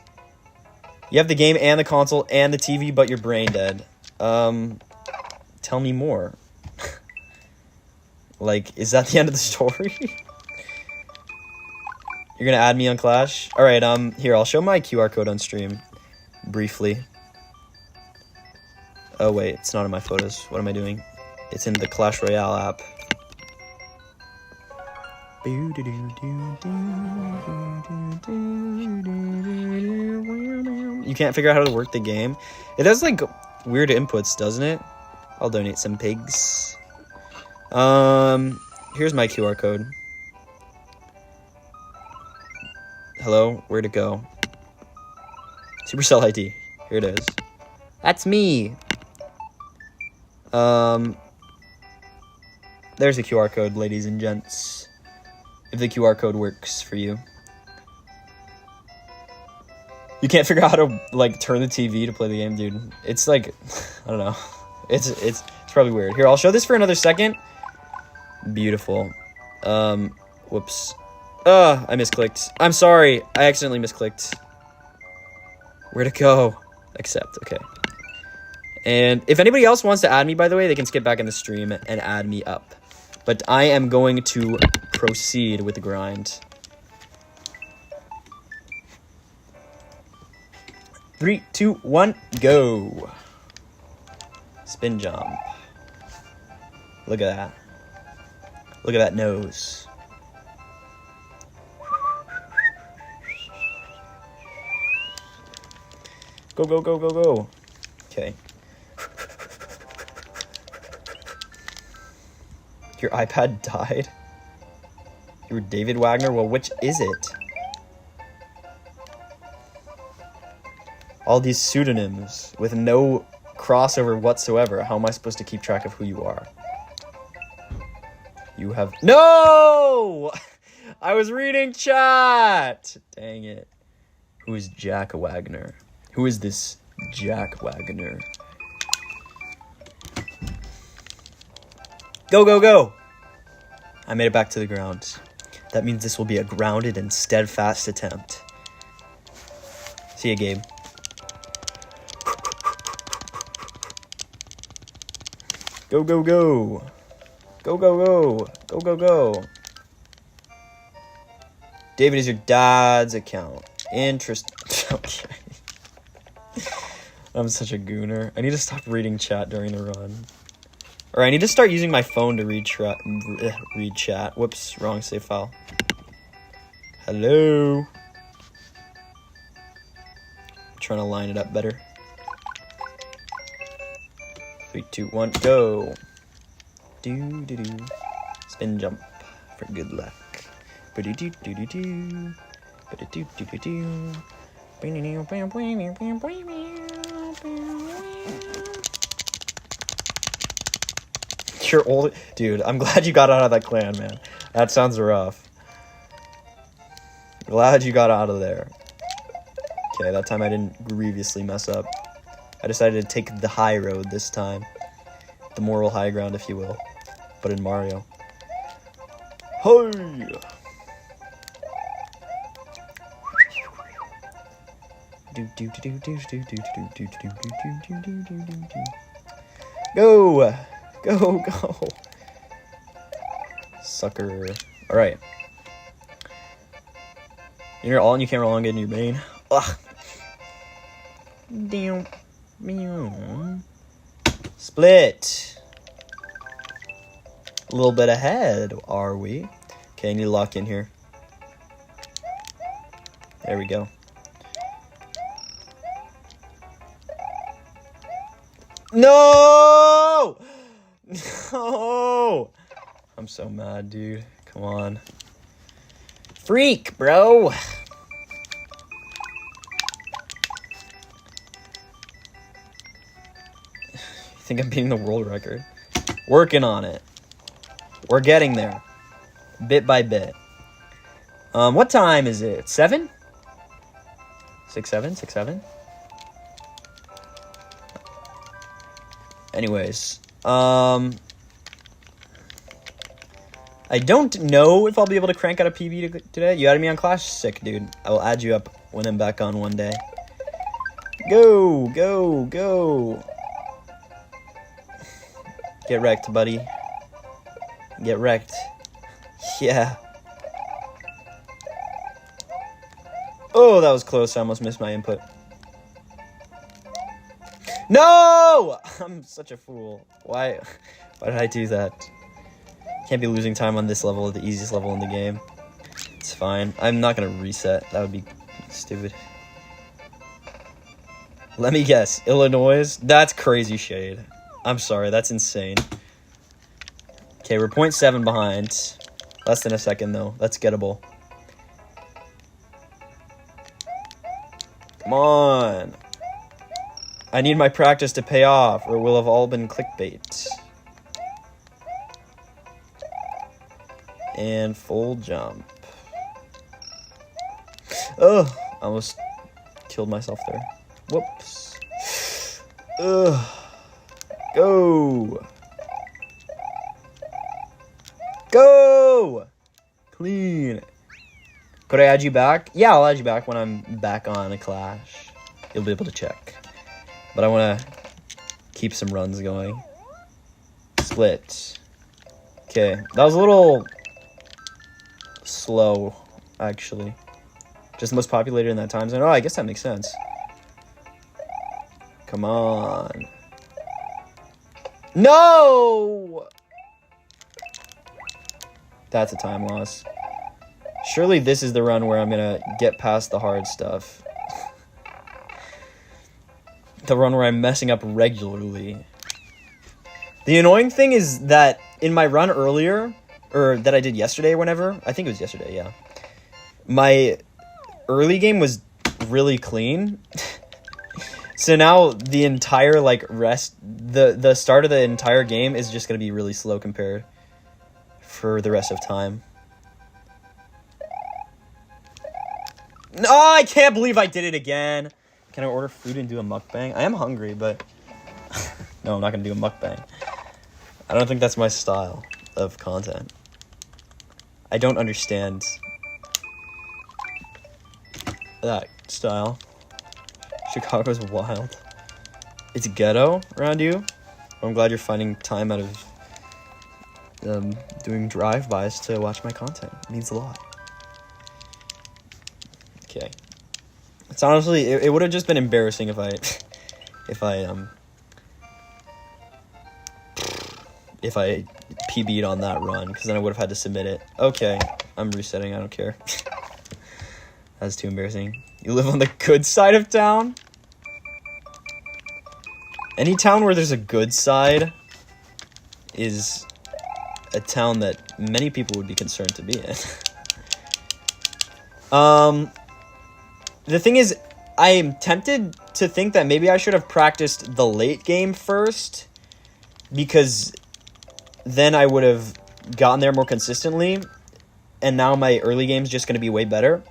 You have the game and the console and the TV, but you're brain dead. Tell me more. Like, is that the end of the story? You're gonna add me on Clash? Alright, here, I'll show my QR code on stream. Briefly. Oh, wait, it's not in my photos. What am I doing? It's in the Clash Royale app. You can't figure out how to work the game? It has, like, weird inputs, doesn't it? I'll donate some pigs. Here's my QR code. Hello, where'd it go? Supercell ID. Here it is. That's me. There's the QR code, ladies and gents. If the QR code works for you. You can't figure out how to, like, turn the TV to play the game, dude. It's like, I don't know. It's probably weird. Here, I'll show this for another second. Beautiful. Whoops. I misclicked. I'm sorry. I accidentally misclicked. Where'd it go? Accept. Okay. And if anybody else wants to add me, by the way, they can skip back in the stream and add me up. But I am going to proceed with the grind. 3, 2, 1, go. Spin jump. Look at that. Look at that nose. Go, go, go, go, go. Okay. Your iPad died? You were David Wagner? Well, which is it? All these pseudonyms with no crossover whatsoever. How am I supposed to keep track of who you are? You have... No! I was reading chat! Dang it. Who is Jack Wagner? Who is this Jack Wagner? Go, go, go! I made it back to the ground. That means this will be a grounded and steadfast attempt. See ya, Gabe. Go, go, go! Go, go, go! Go, go, go! David is your dad's account. Okay. I'm such a gooner. I need to stop reading chat during the run. Or I need to start using my phone to read chat. Whoops, wrong save file. Hello? I'm trying to line it up better. 3, 2, 1, go! Do-do-do. Spin jump for good luck. Ba-do-do-do-do-do. Ba-do-do-do-do-do. You're old, dude. I'm glad you got out of that clan, man. That sounds rough. Glad you got out of there. Okay, that time I didn't grievously mess up. I decided to take the high road this time. The moral high ground, if you will. But in Mario. Hey! Go! Go, go! Sucker. Alright. You're all and you can't roll on get in your main. Ugh. Split. A little bit ahead, are we? Okay, I need to lock in here. There we go. No! No! I'm so mad, dude. Come on. Freak, bro. I think I'm beating the world record. Working on it. We're getting there. Bit by bit. What time is it? 7? 6, 7? 6, 7? Anyways. I don't know if I'll be able to crank out a PB today. You added me on Clash? Sick, dude. I will add you up when I'm back on one day. Go, go, go. Get wrecked, buddy. Get wrecked. Yeah. Oh, that was close. I almost missed my input. No! I'm such a fool. Why did I do that? Can't be losing time on this level, the easiest level in the game. It's fine. I'm not gonna reset. That would be stupid. Let me guess. Illinois? That's crazy shade. I'm sorry. That's insane. Okay, we're 0.7 behind. Less than a second, though. That's gettable. Come on. I need my practice to pay off, or it will have all been clickbait. And full jump. Ugh, I almost killed myself there. Whoops. Ugh. Go. Go. Clean. Could I add you back? Yeah, I'll add you back when I'm back on a Clash. You'll be able to check. But I want to keep some runs going. Split. Okay, that was a little slow, actually. Just most populated in that time zone. Oh, I guess that makes sense. Come on. No! That's a time loss. Surely this is the run where I'm going to get past the hard stuff. The run where I'm messing up regularly. The annoying thing is that in my run earlier, or that I did yesterday whenever, I think it was yesterday, yeah. My early game was really clean. So now the entire, like, the start of the entire game is just going to be really slow compared for the rest of time. No, I can't believe I did it again. Can I order food and do a mukbang? I am hungry, but no, I'm not going to do a mukbang. I don't think that's my style of content. I don't understand that style. Chicago's wild. It's ghetto around you. I'm glad you're finding time out of doing drive-bys to watch my content. It means a lot. Okay. It's honestly, it would have just been embarrassing if I PB'd on that run, because then I would have had to submit it. Okay, I'm resetting, I don't care. That's too embarrassing. You live on the good side of town? Any town where there's a good side is a town that many people would be concerned to be in. The thing is, I am tempted to think that maybe I should have practiced the late game first, because then I would have gotten there more consistently, and now my early game is just going to be way better.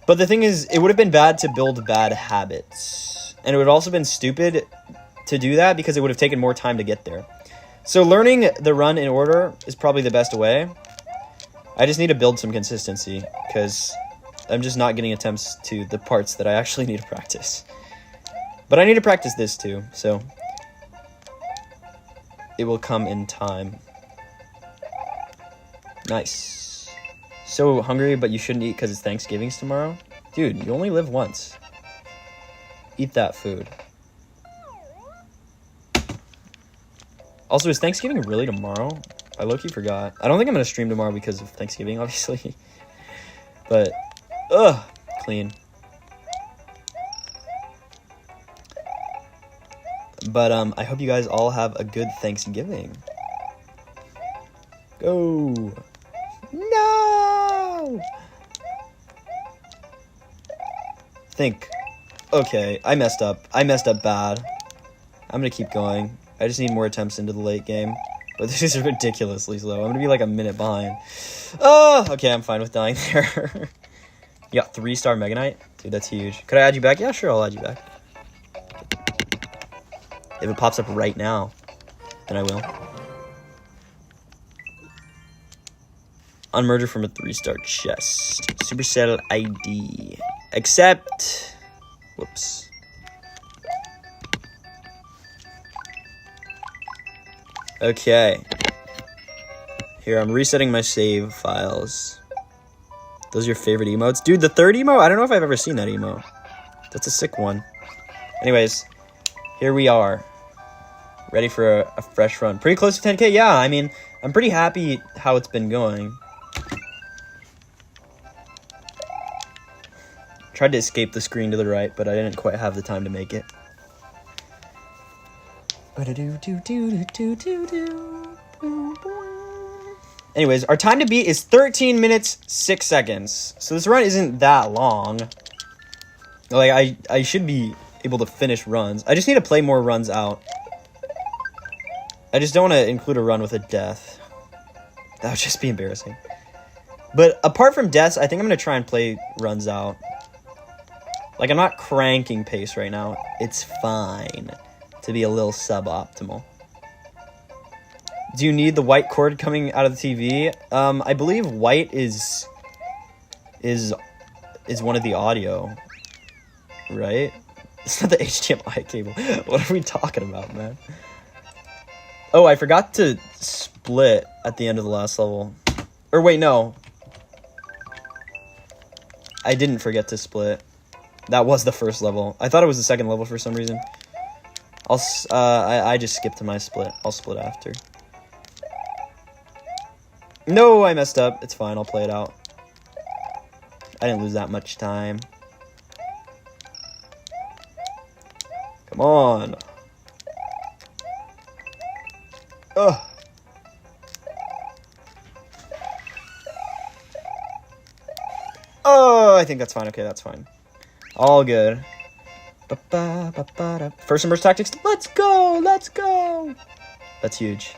But the thing is, it would have been bad to build bad habits, and it would have also been stupid to do that because it would have taken more time to get there. So learning the run in order is probably the best way. I just need to build some consistency, because I'm just not getting attempts to the parts that I actually need to practice. But I need to practice this too, so it will come in time. Nice. So hungry, but you shouldn't eat because it's Thanksgiving's tomorrow? Dude, you only live once. Eat that food. Also, is Thanksgiving really tomorrow? I low-key forgot. I don't think I'm going to stream tomorrow because of Thanksgiving, obviously. But, clean. But I hope you guys all have a good Thanksgiving. Go. No. Think. Okay, I messed up. I messed up bad. I'm gonna keep going. I just need more attempts into the late game. But this is ridiculously slow. I'm gonna be like a minute behind. Oh, okay, I'm fine with dying there. You got 3-star Mega Knight? Dude, that's huge. Could I add you back? Yeah, sure, I'll add you back. If it pops up right now, then I will. Unmerger from a 3-star chest. Supercell ID. Accept. Whoops. Okay. Here, I'm resetting my save files. Those are your favorite emotes? Dude, the third emo? I don't know if I've ever seen that emo. That's a sick one. Anyways, here we are. Ready for a fresh run. Pretty close to 10k? Yeah, I mean, I'm pretty happy how it's been going. Tried to escape the screen to the right, but I didn't quite have the time to make it. Anyways, our time to beat is 13 minutes, 6 seconds. So this run isn't that long. Like, I should be able to finish runs. I just need to play more runs out. I just don't want to include a run with a death. That would just be embarrassing. But apart from deaths, I think I'm going to try and play runs out. Like, I'm not cranking pace right now. It's fine to be a little suboptimal. Do you need the white cord coming out of the TV? I believe white is one of the audio, right? It's not the HDMI cable. What are we talking about, man? Oh, I forgot to split at the end of the last level. Or wait, no. I didn't forget to split. That was the first level. I thought it was the second level for some reason. I just skipped to my split. I'll split after. No, I messed up. It's fine. I'll play it out. I didn't lose that much time. Come on. Ugh. Oh, I think that's fine. Okay, that's fine. All good. First immerse tactics. Let's go. Let's go. That's huge.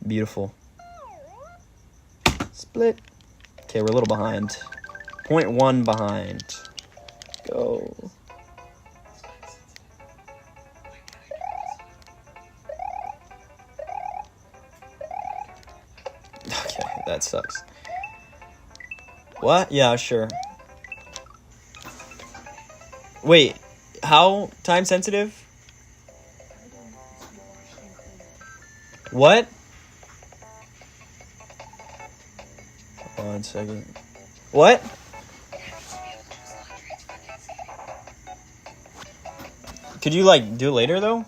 Beautiful. Split. Okay, we're a little behind. 0.1 behind. Go. Okay, that sucks. What? Yeah, sure. Wait, how time sensitive? What? 1 second. What? Could you, like, do it later, though?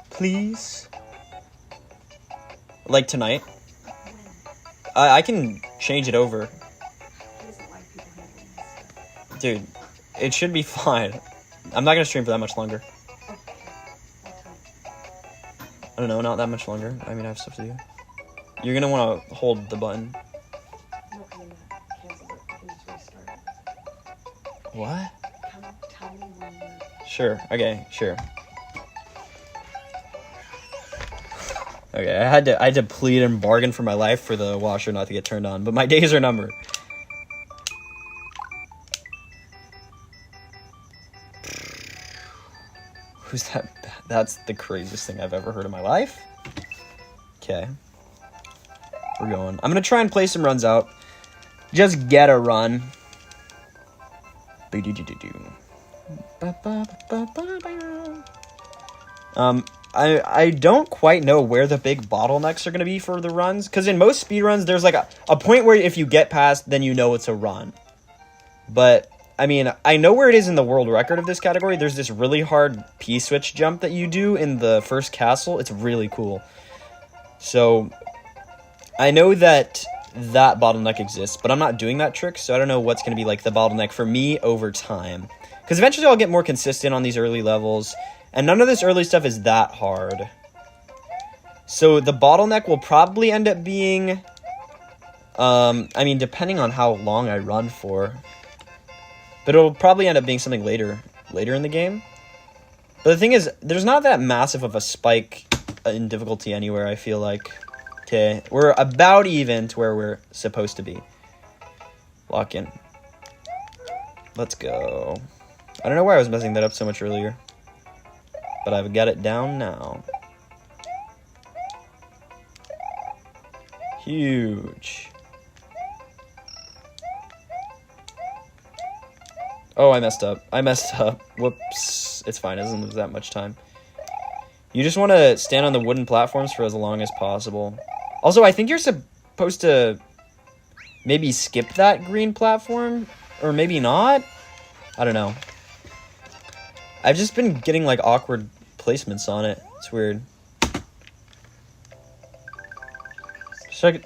Please? Like, tonight? I can change it over. Dude, it should be fine. I'm not gonna stream for that much longer. I don't know, not that much longer. I mean, I have stuff to do. You're gonna wanna hold the button. What? Sure, okay, sure. Okay, I had to plead and bargain for my life for the washer not to get turned on, but my days are numbered. Who's that? That's the craziest thing I've ever heard in my life. Okay. We're going. I'm gonna try and play some runs out. Just get a run. I don't quite know where the big bottlenecks are going to be for the runs. Because in most speedruns, there's like a point where if you get past, then you know it's a run. But, I mean, I know where it is in the world record of this category. There's this really hard P-switch jump that you do in the first castle. It's really cool. So, I know that that bottleneck exists, but I'm not doing that trick, so I don't know what's going to be like the bottleneck for me over time. Because eventually I'll get more consistent on these early levels, and none of this early stuff is that hard. So the bottleneck will probably end up being, I mean, depending on how long I run for, but it'll probably end up being something later in the game. But the thing is, there's not that massive of a spike in difficulty anywhere, I feel like. Okay, we're about even to where we're supposed to be. Lock in. Let's go. I don't know why I was messing that up so much earlier, but I've got it down now. Huge. Oh, I messed up. Whoops. It's fine. It doesn't lose that much time. You just want to stand on the wooden platforms for as long as possible. Also, I think you're supposed to maybe skip that green platform, or maybe not. I don't know. I've just been getting like awkward placements on it. It's weird.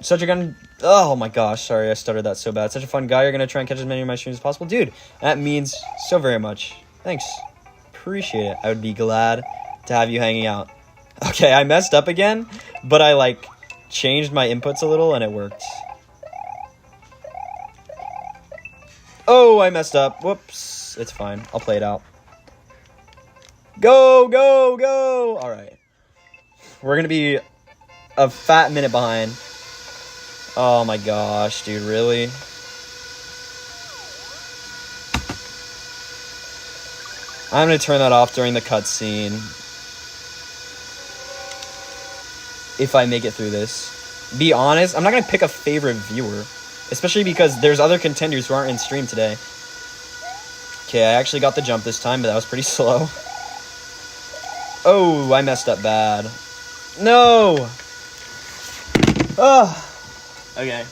Such a gun. Oh my gosh, sorry, I stuttered that so bad. Such a fun guy. You're going to try and catch as many of my streams as possible. Dude, that means so very much. Thanks. Appreciate it. I would be glad to have you hanging out. Okay, I messed up again, but I like changed my inputs a little and it worked. Oh, I messed up. Whoops. It's fine. I'll play it out. Go, go, go. All right. We're going to be a fat minute behind. Oh my gosh, dude, really? I'm going to turn that off during the cutscene. If I make it through this. Be honest, I'm not going to pick a favorite viewer. Especially because there's other contenders who aren't in stream today. Okay, I actually got the jump this time, but that was pretty slow. Oh, I messed up bad. No! Ugh. Okay.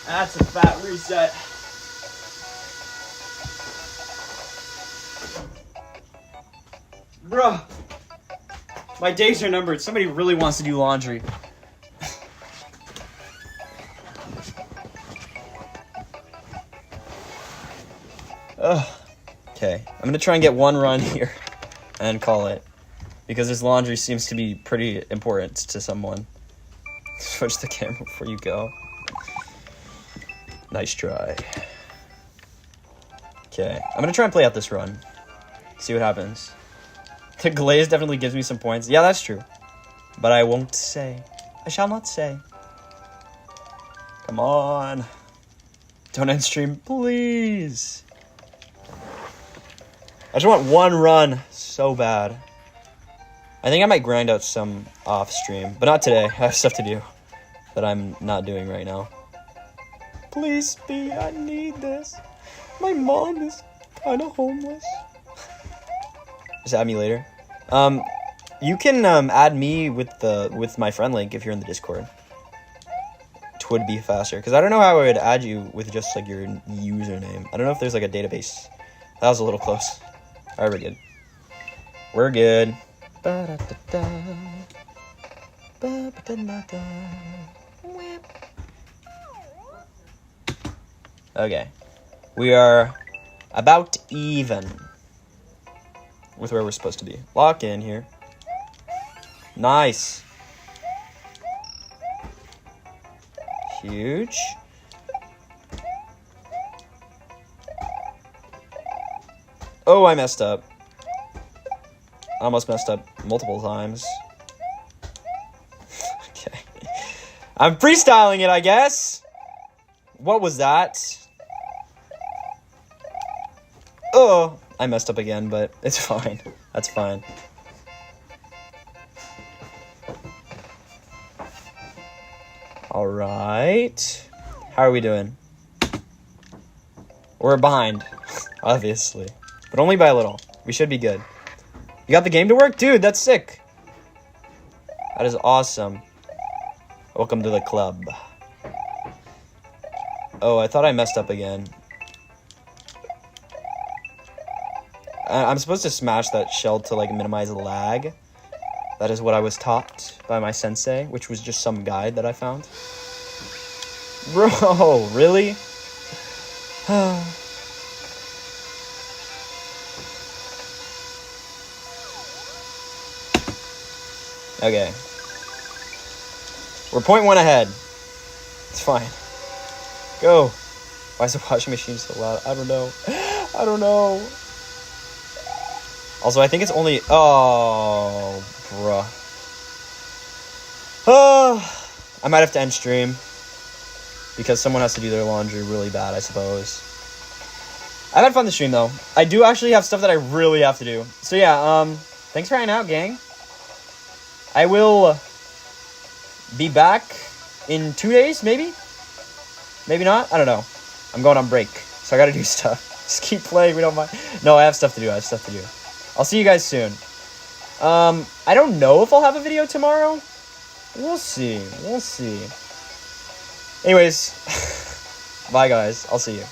That's a fat reset. Bruh. My days are numbered. Somebody really wants to do laundry. Ugh. Okay. I'm going to try and get one run here and call it. Because this laundry seems to be pretty important to someone. Switch the camera before you go. Nice try. Okay. I'm going to try and play out this run. See what happens. The glaze definitely gives me some points. Yeah, that's true. But I won't say. I shall not say. Come on. Don't end stream, please. I just want one run so bad. I think I might grind out some off stream, but not today. I have stuff to do that I'm not doing right now. Please, Speed, I need this. My mom is kind of homeless. Just add me later. You can add me with my friend link if you're in the Discord. It would be faster, because I don't know how I would add you with just like your username. I don't know if there's like a database. That was a little close. All right, we're good. We're good. Okay. We are about even with where we're supposed to be. Lock in here. Nice. Huge. Oh, I messed up. I almost messed up multiple times. Okay. I'm freestyling it, I guess. What was that? Oh, I messed up again, but it's fine. That's fine. All right. How are we doing? We're behind, obviously, but only by a little. We should be good. You got the game to work? Dude, that's sick. That is awesome. Welcome to the club. Oh, I thought I messed up again. I'm supposed to smash that shell to like minimize lag. That is what I was taught by my sensei, which was just some guide that I found. Bro, really? Okay. We're 0.1 ahead. It's fine. Go. Why is the washing machine so loud? I don't know. I don't know. Also, I think it's only... Oh, bruh. I might have to end stream. Because someone has to do their laundry really bad, I suppose. I've had fun this stream, though. I do actually have stuff that I really have to do. So, yeah, thanks for hanging out, gang. I will be back in 2 days, maybe? Maybe not? I don't know. I'm going on break, so I gotta do stuff. Just keep playing, we don't mind. No, I have stuff to do, I'll see you guys soon. I don't know if I'll have a video tomorrow. We'll see. Anyways, bye guys. I'll see you.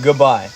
Goodbye.